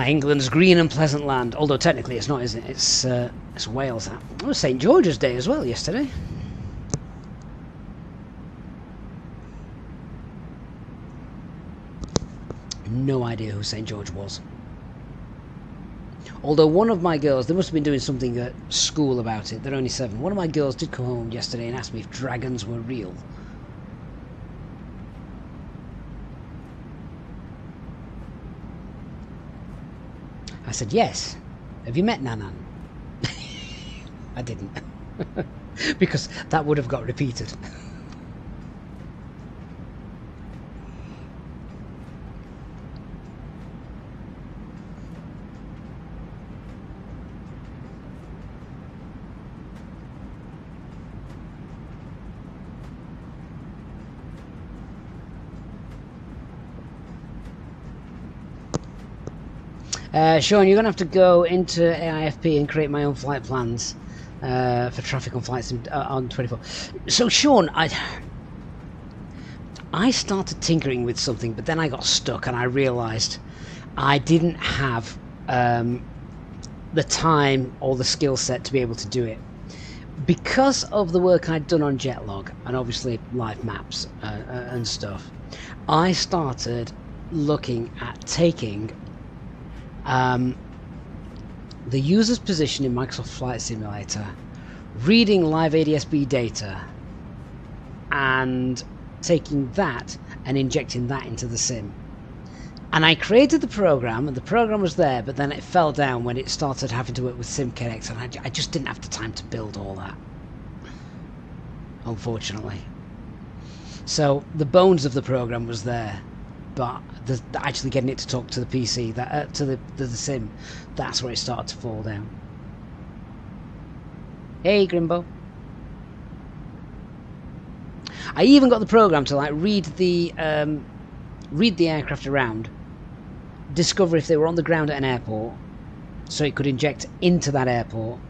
England's green and pleasant land. Although technically it's not, is it? It's Wales. It was St George's Day as well yesterday. No idea who St George was. Although one of my girls, they must have been doing something at school about it. They're only 7. One of my girls did come home yesterday and ask me if dragons were real. I said, yes. Have you met Nanan? I didn't. Because that would have got repeated. Sean, you're going to have to go into AIFP and create my own flight plans for traffic on flights on 24. So, Sean, I started tinkering with something, but then I got stuck and I realised I didn't have the time or the skill set to be able to do it. Because of the work I'd done on Jetlog and obviously live maps and stuff, I started looking at taking the user's position in Microsoft Flight Simulator, reading live ADS-B data, and taking that and injecting that into the sim. And I created the program, and the program was there, but then it fell down when it started having to work with SimConnect, and I just didn't have the time to build all that, unfortunately. So the bones of the program was there, but actually getting it to talk to the PC, to the sim, that's where it started to fall down. Hey, Grimbo. I even got the program to like read the aircraft around, discover if they were on the ground at an airport, so it could inject into that airport,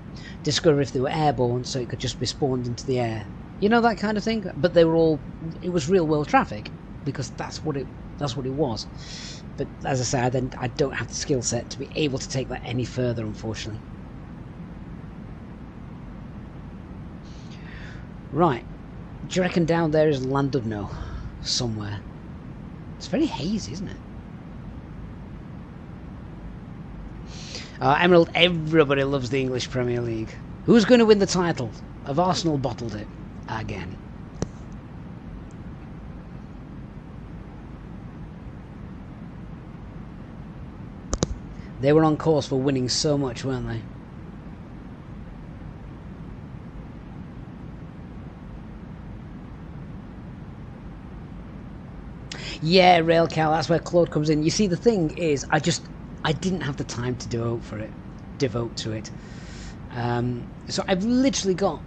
discover if they were airborne, so it could just be spawned into the air. You know, that kind of thing. But they were all, it was real world traffic, because that's what it was. But as I said, I don't have the skill set to be able to take that any further, unfortunately. Right. Do you reckon down there is Llandudno somewhere? It's very hazy, isn't it? Emerald, everybody loves the English Premier League. Who's going to win the title? Have Arsenal bottled it again? They were on course for winning so much, weren't they? Yeah, Railcal, that's where Claude comes in. You see, the thing is, I didn't have the time to devote to it. So I've literally got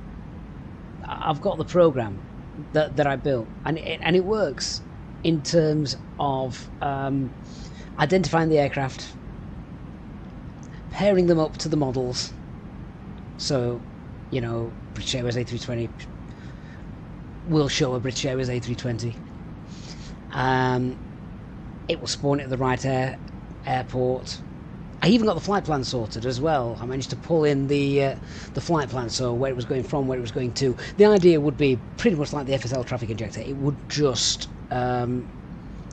the program that I built, and it works in terms of identifying the aircraft, pairing them up to the models. So, you know, British Airways A320 will show a British Airways A320. It will spawn it at the right airport. I even got the flight plan sorted as well. I managed to pull in the flight plan, so where it was going from, where it was going to. The idea would be pretty much like the FSL traffic injector. It would just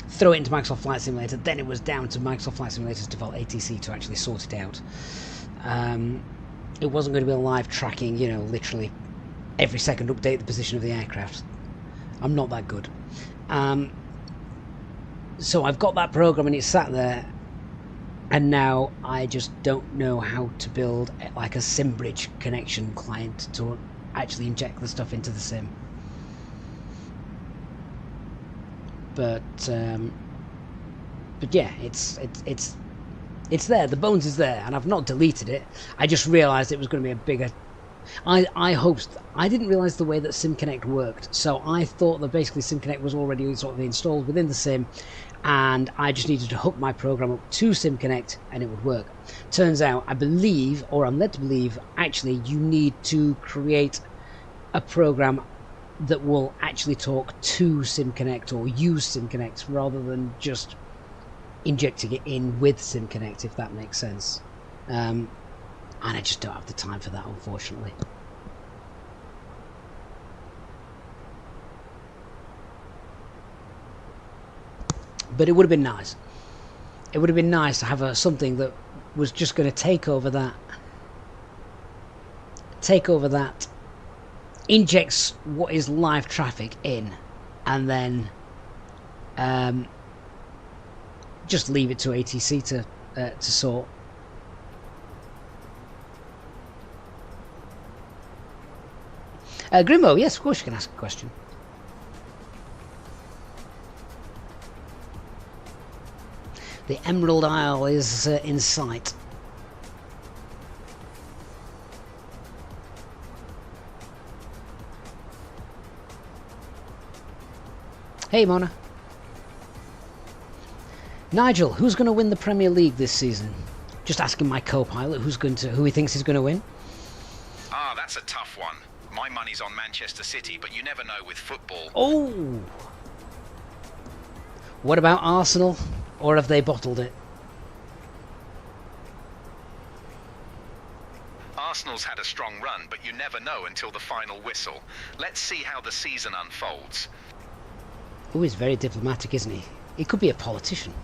throw it into Microsoft Flight Simulator. Then it was down to Microsoft Flight Simulator's default ATC to actually sort it out. It wasn't going to be a live tracking, you know, literally every second update the position of the aircraft. I'm not that good. So I've got that program and it's sat there, and now I just don't know how to build like a SimBridge connection client to actually inject the stuff into the sim. But yeah, it's there. The bones is there, and I've not deleted it. I just realised it was going to be a bigger. I didn't realise the way that SimConnect worked, so I thought that basically SimConnect was already sort of installed within the sim, and I just needed to hook my program up to SimConnect and it would work. Turns out, I believe, or I'm led to believe, actually you need to create a program that will actually talk to SimConnect or use SimConnect rather than just injecting it in with SimConnect, if that makes sense. And I just don't have the time for that, unfortunately. But it would have been nice. It would have been nice to have something that was just going to take over that, injects what is live traffic in, and then just leave it to ATC to sort. Grimmo, yes, of course you can ask a question. The Emerald Isle is in sight. Hey, Mona. Nigel, who's going to win the Premier League this season? Just asking my co-pilot who he thinks is going to win. Ah, that's a tough one. My money's on Manchester City, but you never know with football. Oh! What about Arsenal? Or have they bottled it? Arsenal's had a strong run, but you never know until the final whistle. Let's see how the season unfolds. Oh, he's very diplomatic, isn't he? He could be a politician.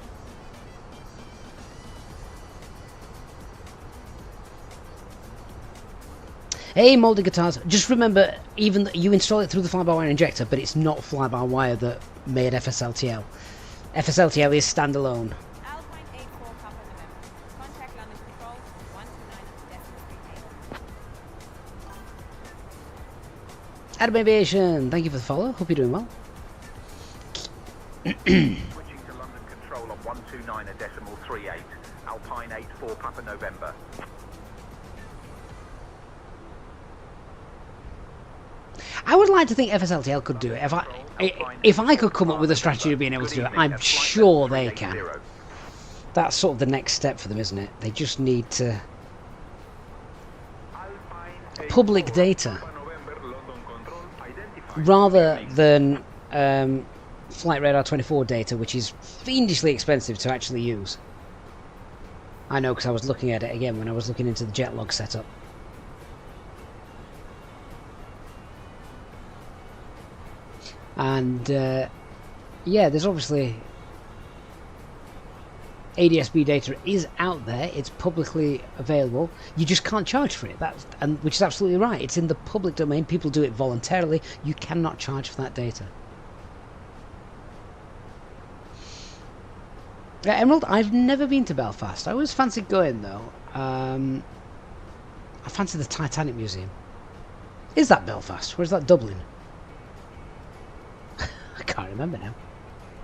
Hey, Mouldy Guitars, just remember, even you install it through the fly-by-wire injector, but it's not fly-by-wire that made FSLTL. FSLTL is standalone. Adam Aviation, thank you for the follow. Hope you're doing well. Switching to London Control on 129.38, Alpine 84 Papa November. I would like to think FSLTL could do it. If I could come up with a strategy of being able to do it, I'm sure they can. That's sort of the next step for them, isn't it? They just need to... public data. Rather than Flight Radar 24 data, which is fiendishly expensive to actually use. I know, because I was looking at it again when I was looking into the jet log setup. And yeah, there's obviously ADS-B data is out there. It's publicly available. You just can't charge for it. Which is absolutely right. It's in the public domain. People do it voluntarily. You cannot charge for that data. Emerald, I've never been to Belfast. I always fancied going though. I fancy the Titanic Museum. Is that Belfast? Or is that Dublin? I can't remember now.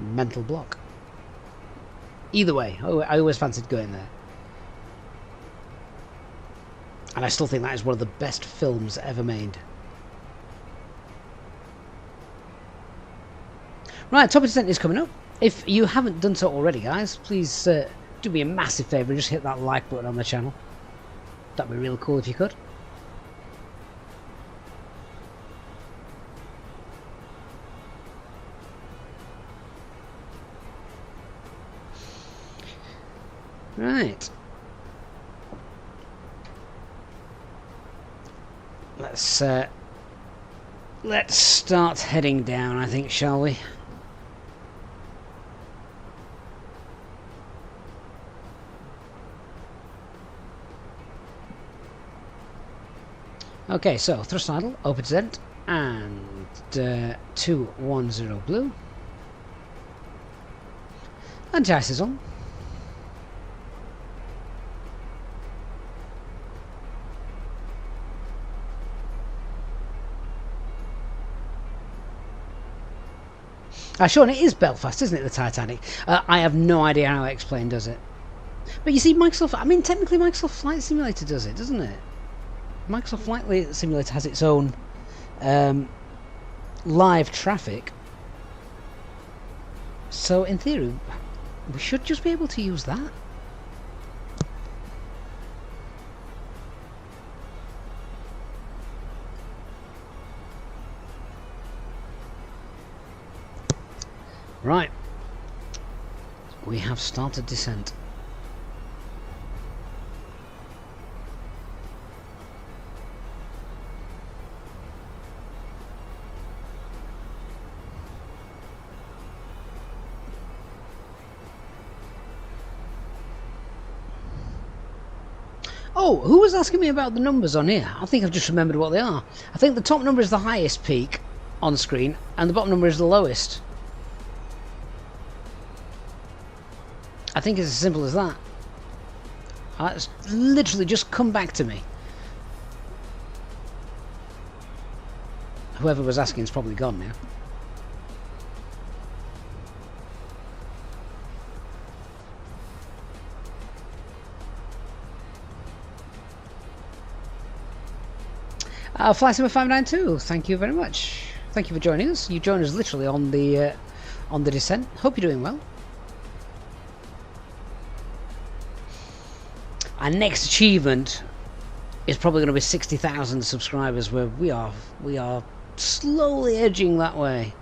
Mental block. Either way, I always fancied going there. And I still think that is one of the best films ever made. Right, top of descent is coming up. If you haven't done so already, guys, please do me a massive favour and just hit that like button on the channel. That'd be really cool if you could. Right. Let's start heading down, I think, shall we? Okay, so thrust idle, open descent, and 210 blue. Anti-ice is on. Sean, it is Belfast, isn't it, the Titanic? I have no idea how X-Plane does it. But you see, Microsoft, I mean, technically Microsoft Flight Simulator does it, doesn't it? Microsoft Flight Simulator has its own live traffic. So, in theory, we should just be able to use that. Right, we have started descent. Oh, who was asking me about the numbers on here? I think I've just remembered what they are. I think the top number is the highest peak on screen, and the bottom number is the lowest. I think it's as simple as that. It's literally just come back to me. Whoever was asking is probably gone now. FlySimmer 592, thank you very much. Thank you for joining us. You joined us literally on the descent. Hope you're doing well. Our next achievement is probably going to be 60,000 subscribers, where we are slowly edging that way.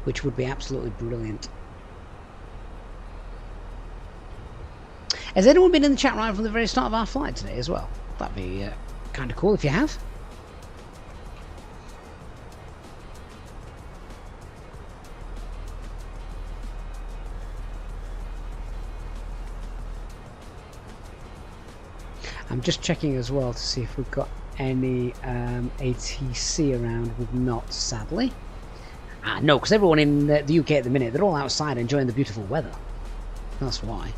Which would be absolutely brilliant. Has anyone been in the chat right from the very start of our flight today as well? That'd be kind of cool if you have. I'm just checking as well to see if we've got any ATC around. We've not, sadly. No, because everyone in the UK at the minute, they're all outside enjoying the beautiful weather. That's why.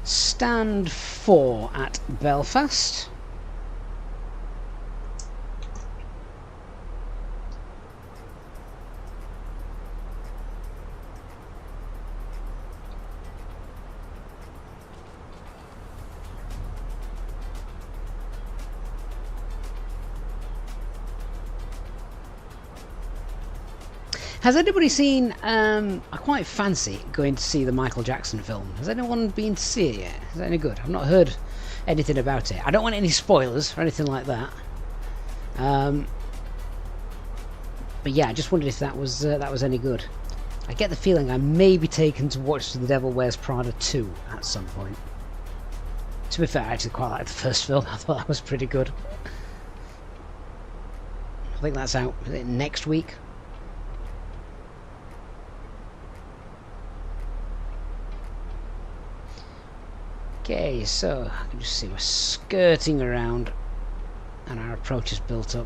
Stand 4 at Belfast. Has anybody seen, I quite fancy going to see the Michael Jackson film. Has anyone been to see it yet? Is that any good? I've not heard anything about it. I don't want any spoilers or anything like that. But yeah, I just wondered if that was any good. I get the feeling I may be taken to watch The Devil Wears Prada 2 at some point. To be fair, I actually quite liked the first film. I thought that was pretty good. I think that's out next week. Okay, so I can just see we're skirting around and our approach is built up.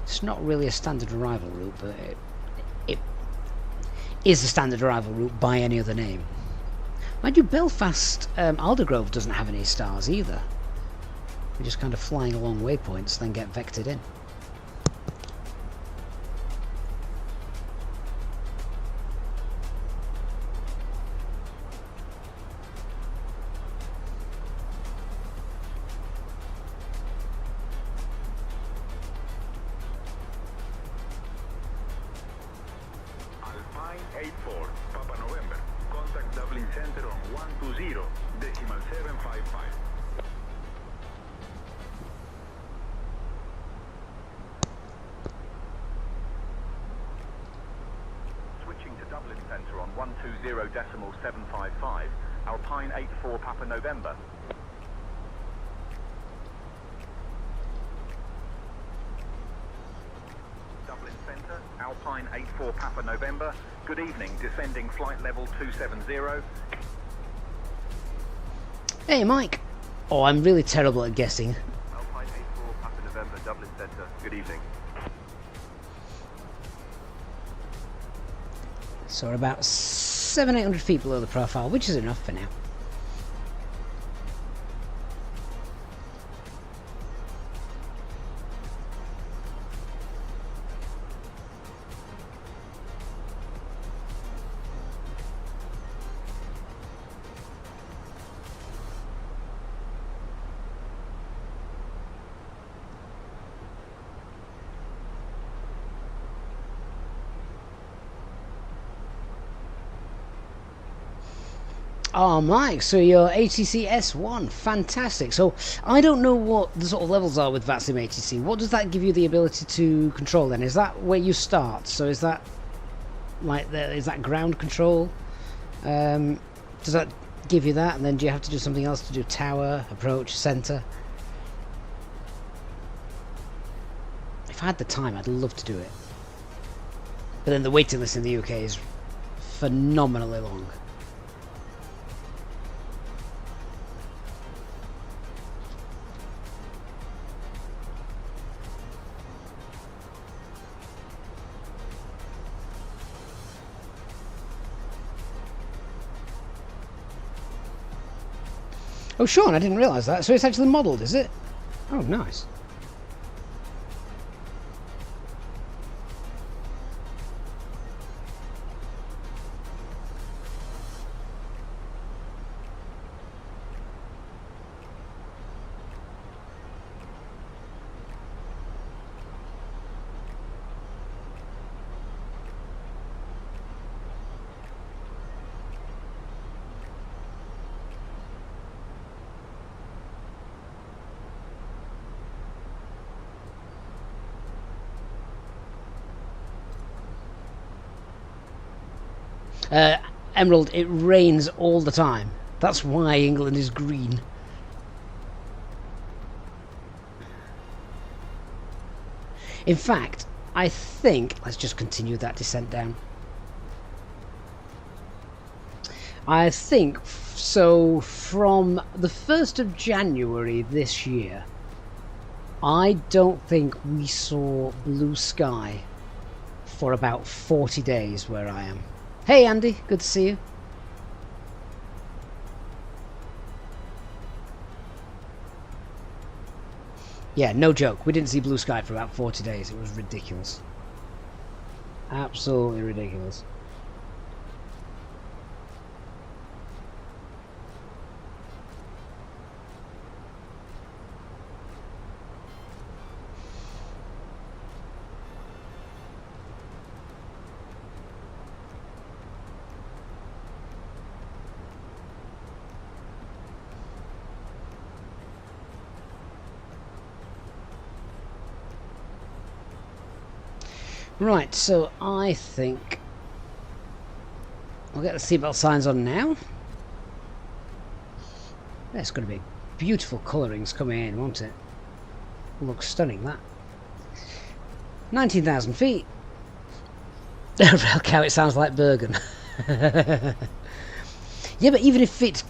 It's not really a standard arrival route, but it is the standard arrival route by any other name. Mind you, Belfast Aldergrove doesn't have any stars either. We're just kind of flying along waypoints, then get vectored in. Good evening, descending flight level 270. Hey Mike! Oh, I'm really terrible at guessing. Alpine 84, Papa November, Dublin Centre. Good evening. So we're about 700-800 feet below the profile, which is enough for now. Oh, Mike, so you're ATC S1, fantastic. So I don't know what the sort of levels are with VATSIM ATC. What does that give you the ability to control then? Is that where you start? So is that like is that ground control? Does that give you that, and then do you have to do something else to do tower, approach, center? If I had the time, I'd love to do it. But then the waiting list in the UK is phenomenally long. Oh, Sean, I didn't realise that. So it's actually modelled, is it? Oh, nice. Emerald, it rains all the time. That's why England is green. In fact, I think, let's just continue that descent down. I think, so from the 1st of January this year, I don't think we saw blue sky for about 40 days where I am. Hey Andy, good to see you. Yeah, no joke. We didn't see blue sky for about 40 days. It was ridiculous. Absolutely ridiculous. Right, so I think we'll get the seatbelt signs on now. There's going to be beautiful colourings coming in, won't it? Looks stunning, that. 19,000 feet. Rail cow, it sounds like Bergen. Yeah, but even if it's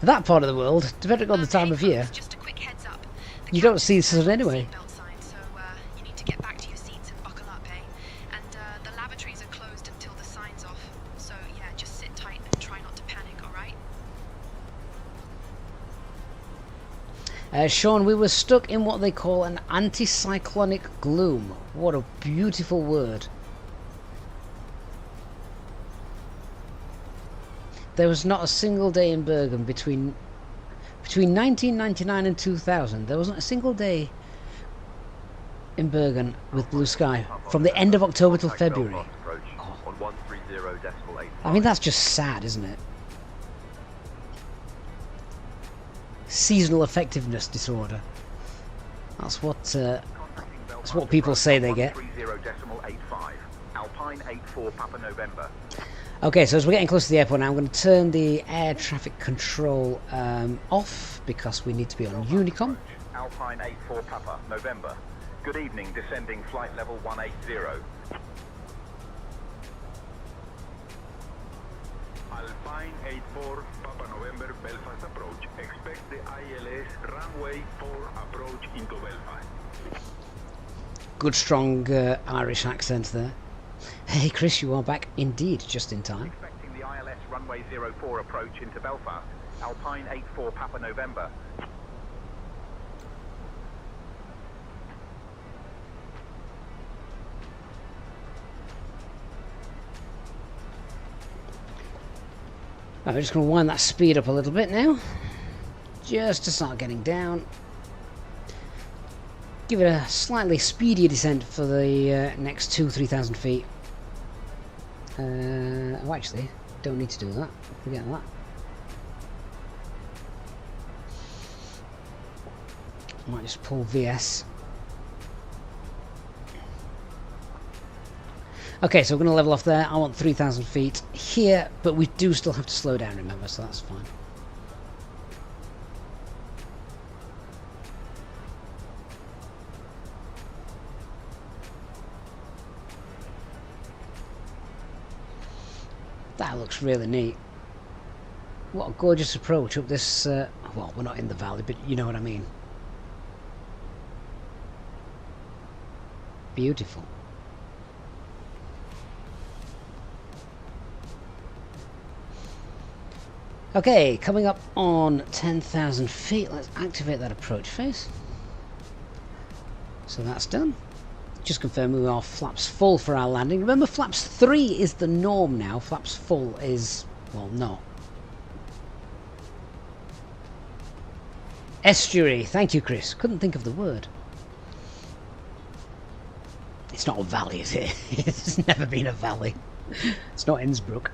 that part of the world, depending on the time of year, just a quick heads up. You don't see the sun anyway. You need to get back to your seats and buckle up, eh? And the lavatories are closed until the sign's off. So yeah, just sit tight and try not to panic, alright? Sean, we were stuck in what they call an anticyclonic gloom. What a beautiful word. There was not a single day in Bergen between 1999 and 2000. There wasn't a single day in Bergen with blue sky from the end of October till February. Oh. I mean, that's just sad, isn't it? Seasonal effectiveness disorder. That's what people say they get. Okay, so as we're getting close to the airport now, I'm going to turn the air traffic control off because we need to be on Unicom. Alpine 84 Papa, November. Good evening, descending flight level 180. Alpine 84 Papa November, Belfast approach. Expect the ILS runway 4 approach into Belfast. Good strong Irish accent there. Hey Chris, you are back indeed, just in time. Expecting the ILS runway 04 approach into Belfast. Alpine 84 Papa November. Right, we're just going to wind that speed up a little bit now, just to start getting down. Give it a slightly speedier descent for the next 2,000-3,000 feet. Oh, actually, don't need to do that. Forget that. might just pull VS. Okay, so we're going to level off there. I want 3,000 feet here, but we do still have to slow down, remember, so that's fine. That looks really neat. What a gorgeous approach up this, well, we're not in the valley, but you know what I mean. Beautiful. Okay, coming up on 10,000 feet, let's activate that approach phase. So that's done. Just confirm we are flaps full for our landing. Remember, flaps 3 is the norm now. Flaps full is, well, not. Estuary. Thank you, Chris. Couldn't think of the word. It's not a valley, is it? It's never been a valley. It's not Innsbruck.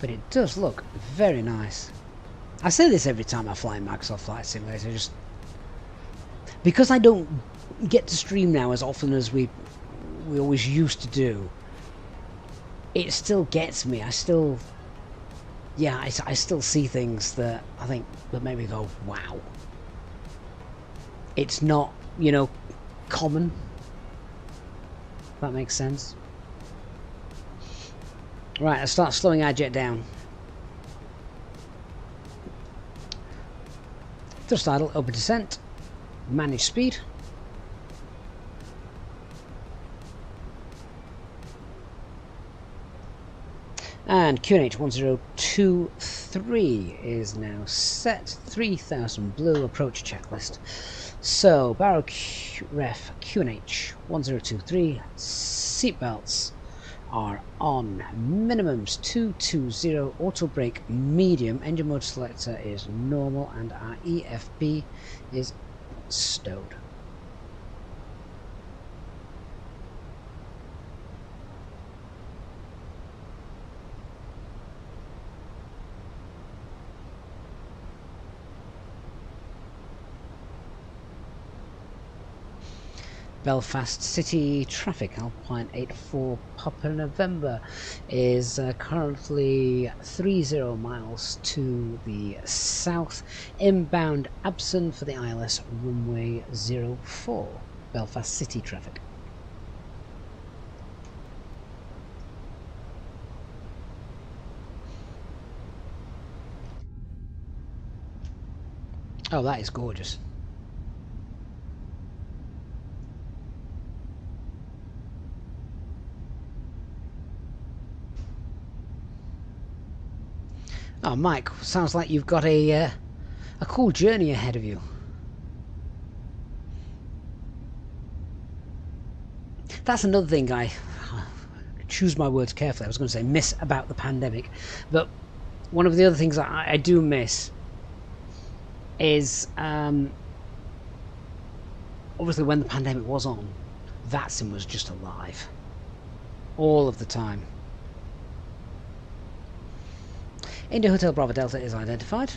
But it does look very nice. I say this every time I fly in Microsoft Flight Simulator, just because I don't get to stream now as often as we always used to do. It still gets me. I still, yeah, I still see things that I think that make me go, wow. It's not, you know, common. If that makes sense. Right, let's start slowing our jet down. Thrust idle, open descent, manage speed. And QNH 1023 is now set. 3000 blue, approach checklist. So, barrel ref QNH 1023, seatbelts are on, minimums 220, auto brake medium, engine mode selector is normal, and our EFB is stowed. Belfast City traffic, Alpine 84 Papa November is currently 30 miles to the south, inbound Abson for the ILS runway 04, Belfast City traffic. Oh, that is gorgeous. Oh, Mike, sounds like you've got a cool journey ahead of you. That's another thing I choose my words carefully. I was going to say miss about the pandemic, but one of the other things I do miss is obviously when the pandemic was on, VATSIM was just alive all of the time. India Hotel Bravo Delta is identified.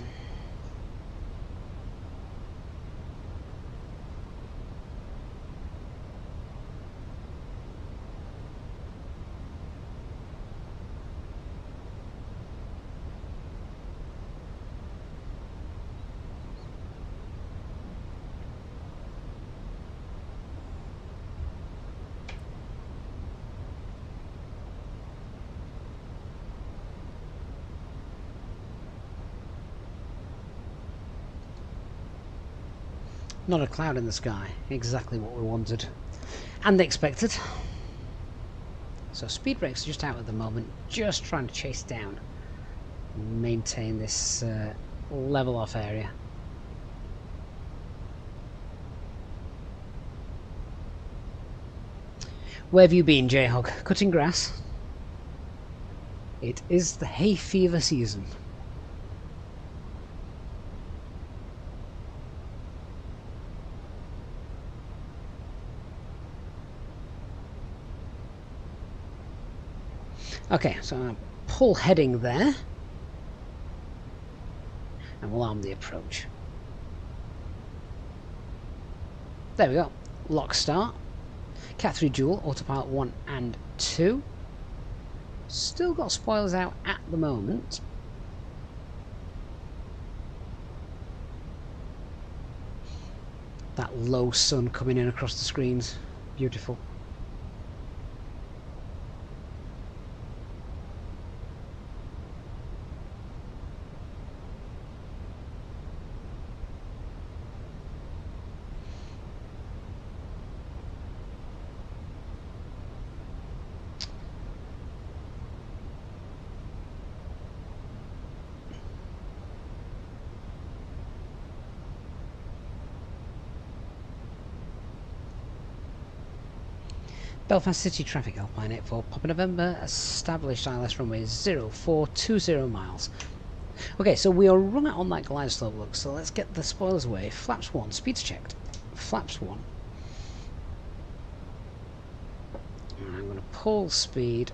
Not a cloud in the sky, exactly what we wanted and expected. So speed brakes are just out at the moment, just trying to chase down and maintain this level off area. Where have you been, Jayhog? Cutting grass? It is the hay fever season. Okay, so I'm going to pull heading there, and we'll arm the approach. There we go. Lock start. Cat 3 dual, autopilot 1 and 2. Still got spoilers out at the moment. That low sun coming in across the screens. Beautiful. Belfast City traffic, Alpine 84, Papa November, established ILS runway 0420 miles. Okay, so we are running on that glide slope look, so let's get the spoilers away. Flaps 1, speeds checked. Flaps 1. And I'm going to pull speed.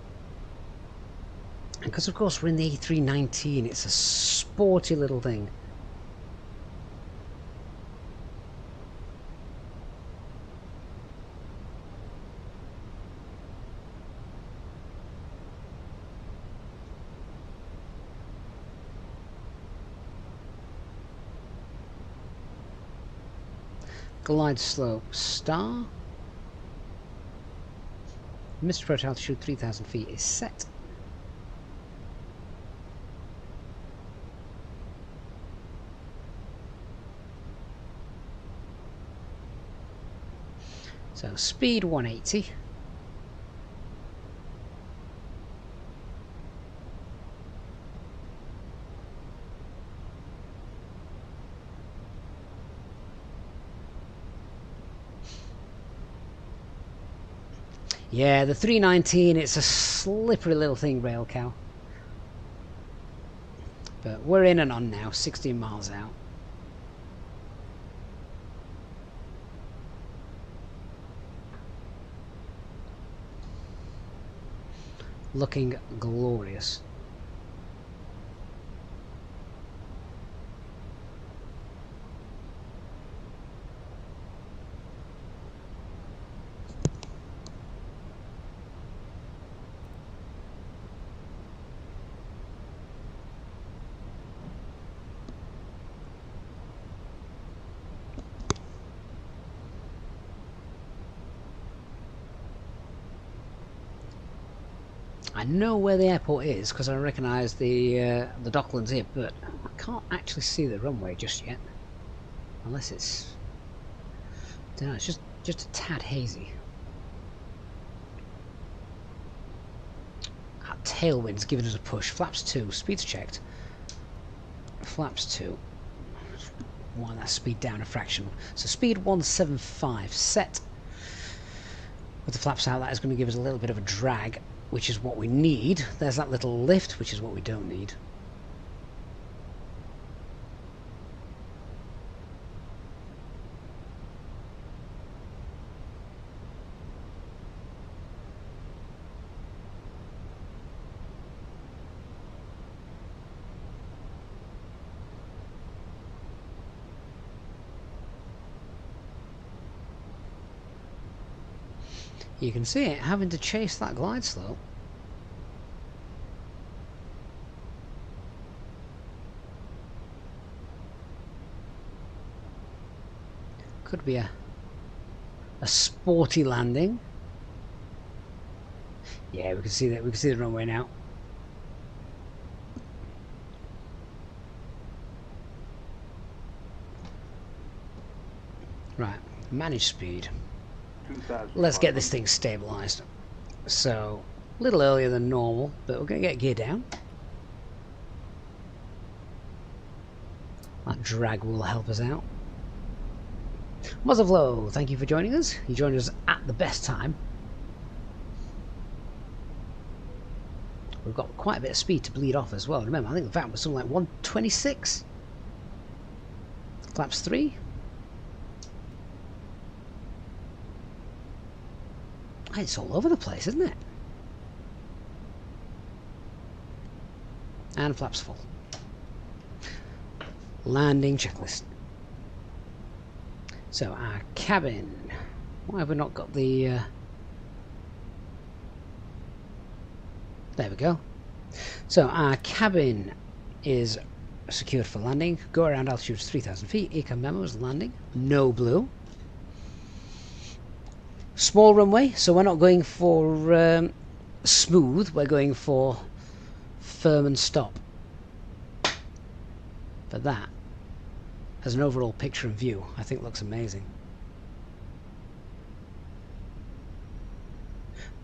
And because of course we're in the A319, it's a sporty little thing. Glide slope star. Missed approach altitude 3,000 feet is set. So speed 180. Yeah, the 319, it's a slippery little thing, rail cow. But we're in and on now, 16 miles out. Looking glorious. I know where the airport is because I recognise the Docklands here, but I can't actually see the runway just yet, unless it's, I don't know, it's just a tad hazy. That tailwind's giving us a push. Flaps 2, speed's checked. Flaps 2. Wind that speed down a fraction. So speed 175 set. With the flaps out, that is going to give us a little bit of a drag, which is what we need. There's that little lift, which is what we don't need. You can see it having to chase that glide slope. Could be a sporty landing. Yeah, we can see that. We can see the runway now. Right, manage speed. Let's get this thing stabilized. So, a little earlier than normal, but we're going to get gear down. That drag will help us out. Mozavlo, thank you for joining us. You joined us at the best time. we've got quite a bit of speed to bleed off as well. Remember, I think the VAT was something like 126. Flaps 3. It's all over the place, isn't it? And flaps full. Landing checklist. So our cabin. Why have we not got the... There we go. So our cabin is secured for landing. Go around altitude 3,000 feet. Eco memos landing. No blue. Small runway, so we're not going for smooth. We're going for firm and stop. But that, as an overall picture and view, I think looks amazing.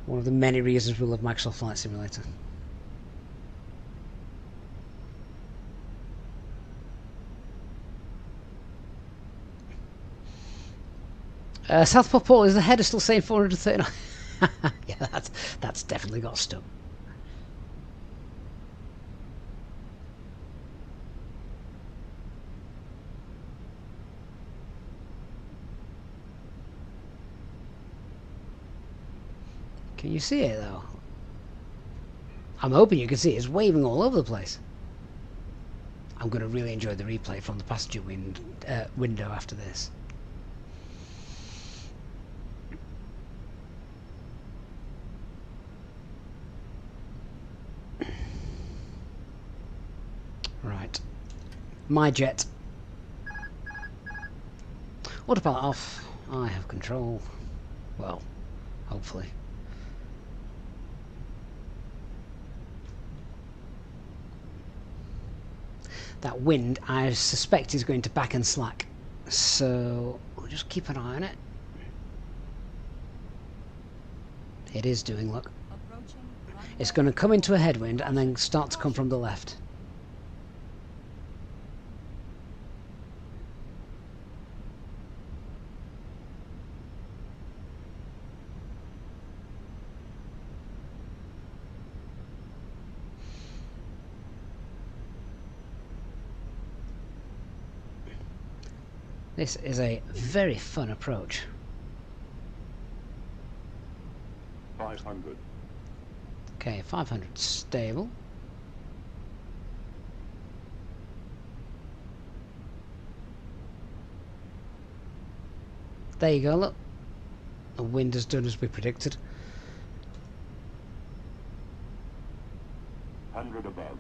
One of the many reasons we love Microsoft Flight Simulator. Southport Port, is the header still saying 439? Yeah, that's definitely got stuck. Can you see it though? I'm hoping you can see it. It's waving all over the place. I'm going to really enjoy the replay from the passenger window after this. Right. My jet. Autopilot off. I have control. Well, hopefully. That wind, I suspect, is going to back and slack. So, we'll just keep an eye on it. It is doing, look. It's going to come into a headwind and then start to come from the left. This is a very fun approach. 500. Okay, 500 stable. There you go, look. The wind has done as we predicted. 100 above.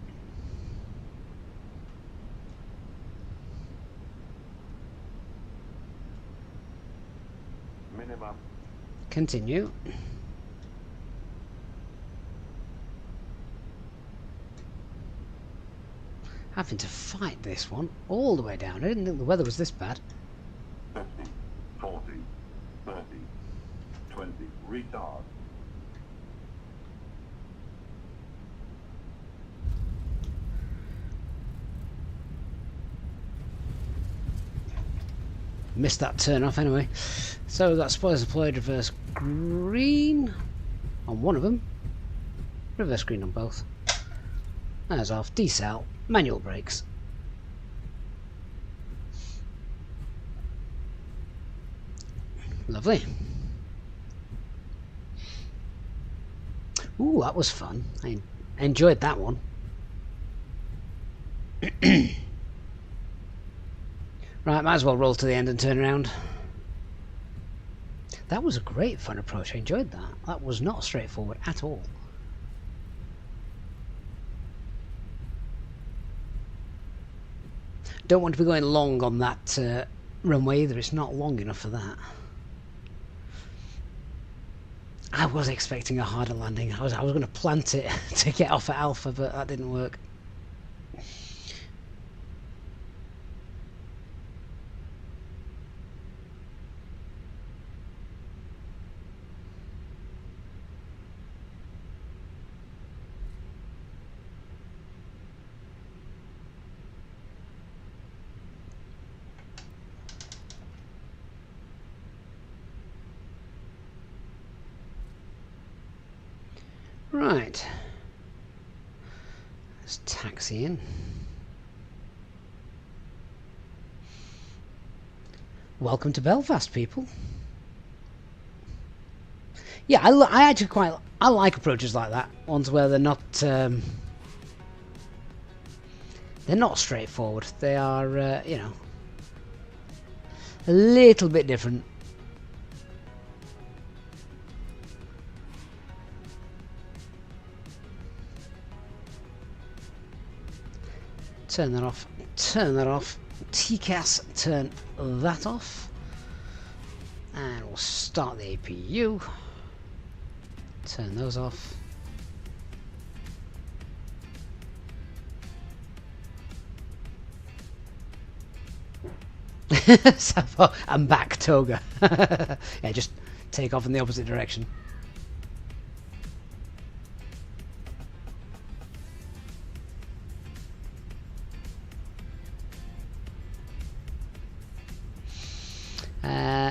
Minimum. Continue. Having to fight this one all the way down. I didn't think the weather was this bad. 50, 40, 30, 20, retard. Missed that turn off anyway. So we've got spoilers deployed, reverse green on one of them, reverse green on both. That's off. Decel, manual brakes. Lovely. Ooh, that was fun. I enjoyed that one. Right, might as well roll to the end and turn around. That was a great fun approach. I enjoyed that. That was not straightforward at all. Don't want to be going long on that runway either. It's not long enough for that. I was expecting a harder landing. I was going to plant it to get off at Alpha, but that didn't work. Right. Taxi in. Welcome to Belfast, people. Yeah, I actually I like approaches like that. Ones where they're not straightforward. They are, you know, a little bit different. Turn that off. Turn that off. TCAS, turn that off. And we'll start the APU. Turn those off. Safo, I'm back, Toga. Yeah, just take off in the opposite direction.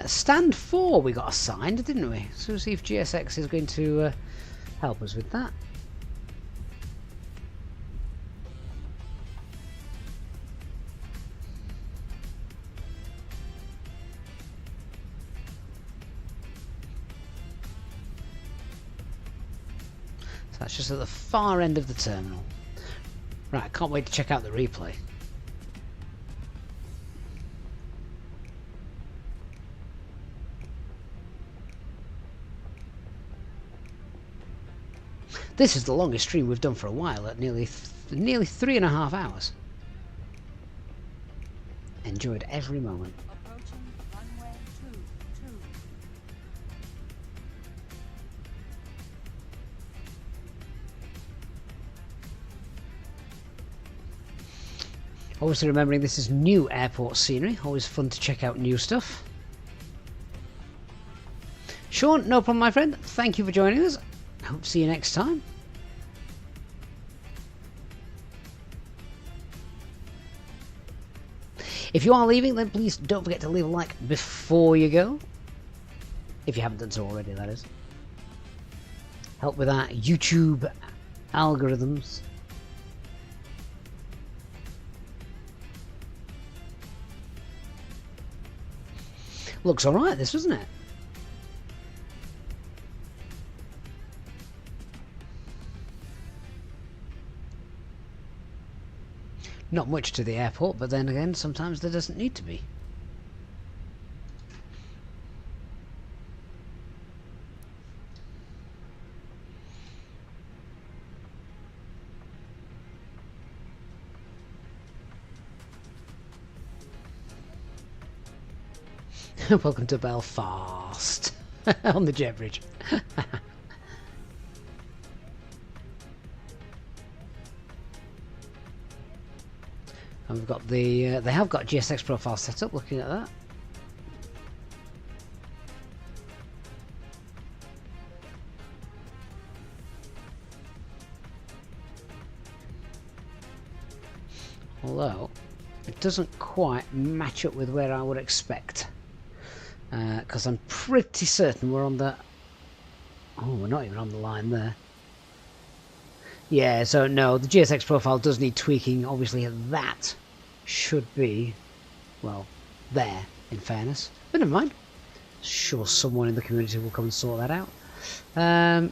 Stand 4 we got assigned, didn't we? So we'll see if GSX is going to help us with that. So that's just at the far end of the terminal. Right, I can't wait to check out the replay. This is the longest stream we've done for a while, at nearly 3.5 hours. Enjoyed every moment. Approaching runway 22. Obviously remembering this is new airport scenery, always fun to check out new stuff. Sean, no problem my friend, thank you for joining us. Hope to see you next time. If you are leaving, then please don't forget to leave a like before you go. If you haven't done so already, that is. Help with our YouTube algorithms. Looks alright, this, doesn't it? Not much to the airport, but then again, sometimes there doesn't need to be. Welcome to Belfast on the jet bridge. And we've got the they have got GSX profile set up, looking at that. Although it doesn't quite match up with where I would expect, because I'm pretty certain we're on the... Oh, we're not even on the line there. Yeah, so no, the GSX profile does need tweaking. Obviously that should be, well, there, in fairness. But never mind. Sure, someone in the community will come and sort that out.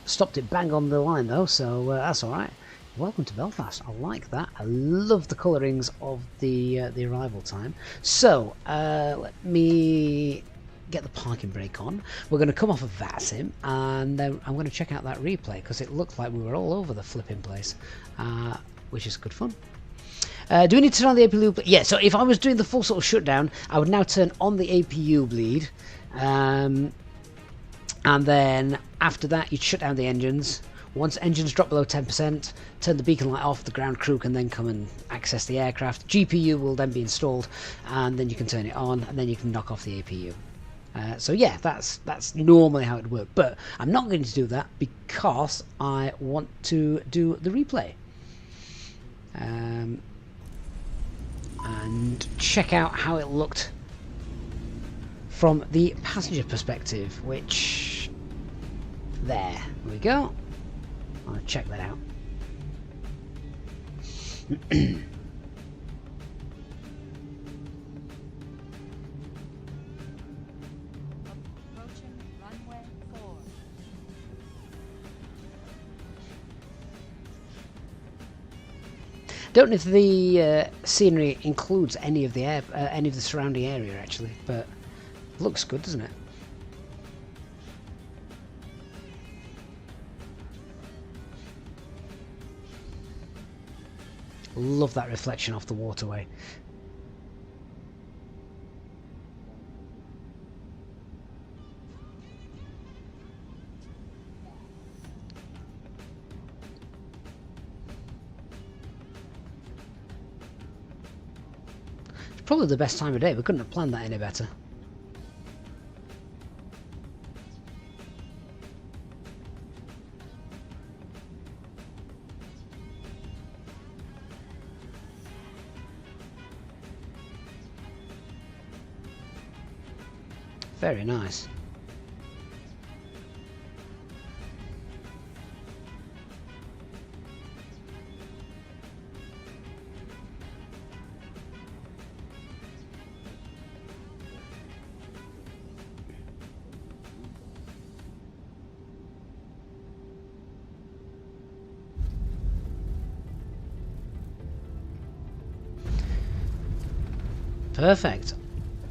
Stopped it bang on the line though, so that's alright. Welcome to Belfast. I like that. I love the colourings of the arrival time. So, let me get the parking brake on. We're going to come off of VATSIM, and then I'm going to check out that replay, because it looked like we were all over the flipping place, which is good fun. Do we need to turn on the APU bleed? Yeah, so if I was doing the full sort of shutdown, I would now turn on the APU bleed, and then after that you'd shut down the engines. Once engines drop below 10%, turn the beacon light off, the ground crew can then come and access the aircraft. GPU will then be installed, and then you can turn it on, and then you can knock off the APU. So yeah, that's normally how it would work, but I'm not going to do that because I want to do the replay and check out how it looked from the passenger perspective, which there we go. I'll check that out. Approaching runway 4. Don't know if the scenery includes any of the surrounding area actually, but it looks good, doesn't it? Love that reflection off the waterway. It's probably the best time of day. We couldn't have planned that any better. Very nice. Perfect.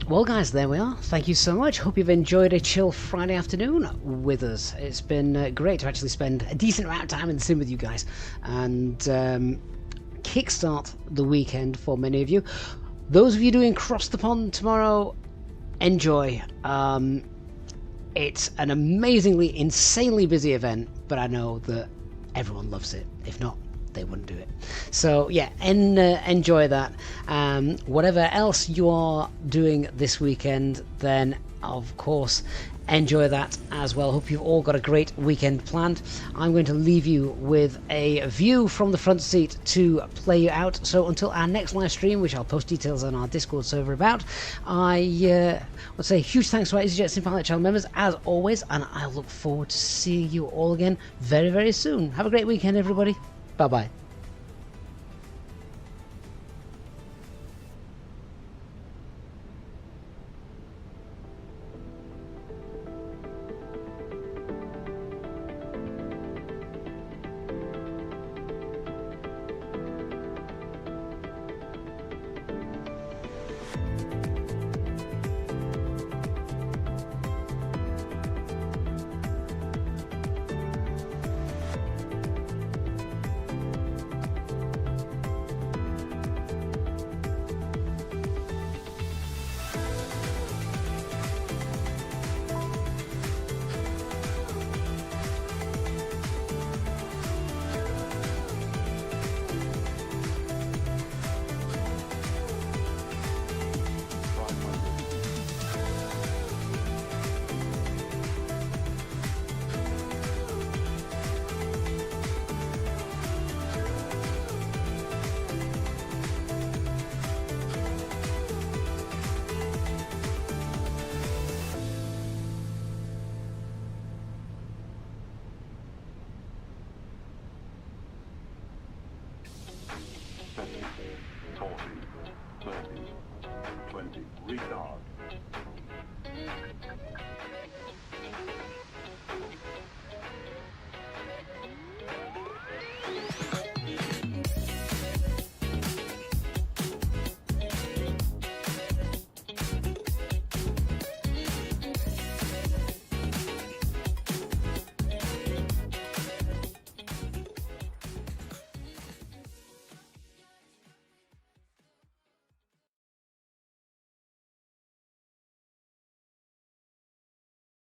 Well guys, there we are. Thank you so much. Hope you've enjoyed a chill Friday afternoon with us. It's been great to actually spend a decent amount of time in the sim with you guys and kickstart the weekend for many of you. Those of you doing Cross the Pond tomorrow, enjoy. It's an amazingly, insanely busy event, but I know that everyone loves it. If not, they wouldn't do it. So yeah, enjoy that. Whatever else you are doing this weekend, then of course enjoy that as well. Hope you've all got a great weekend planned. I'm going to leave you with a view from the front seat to play you out. So until our next live stream, which I'll post details on our Discord server about, I would say huge thanks to our Easyjet Sim Pilot channel members as always, and I look forward to seeing you all again very, very soon. Have a great weekend, everybody. Bye-bye.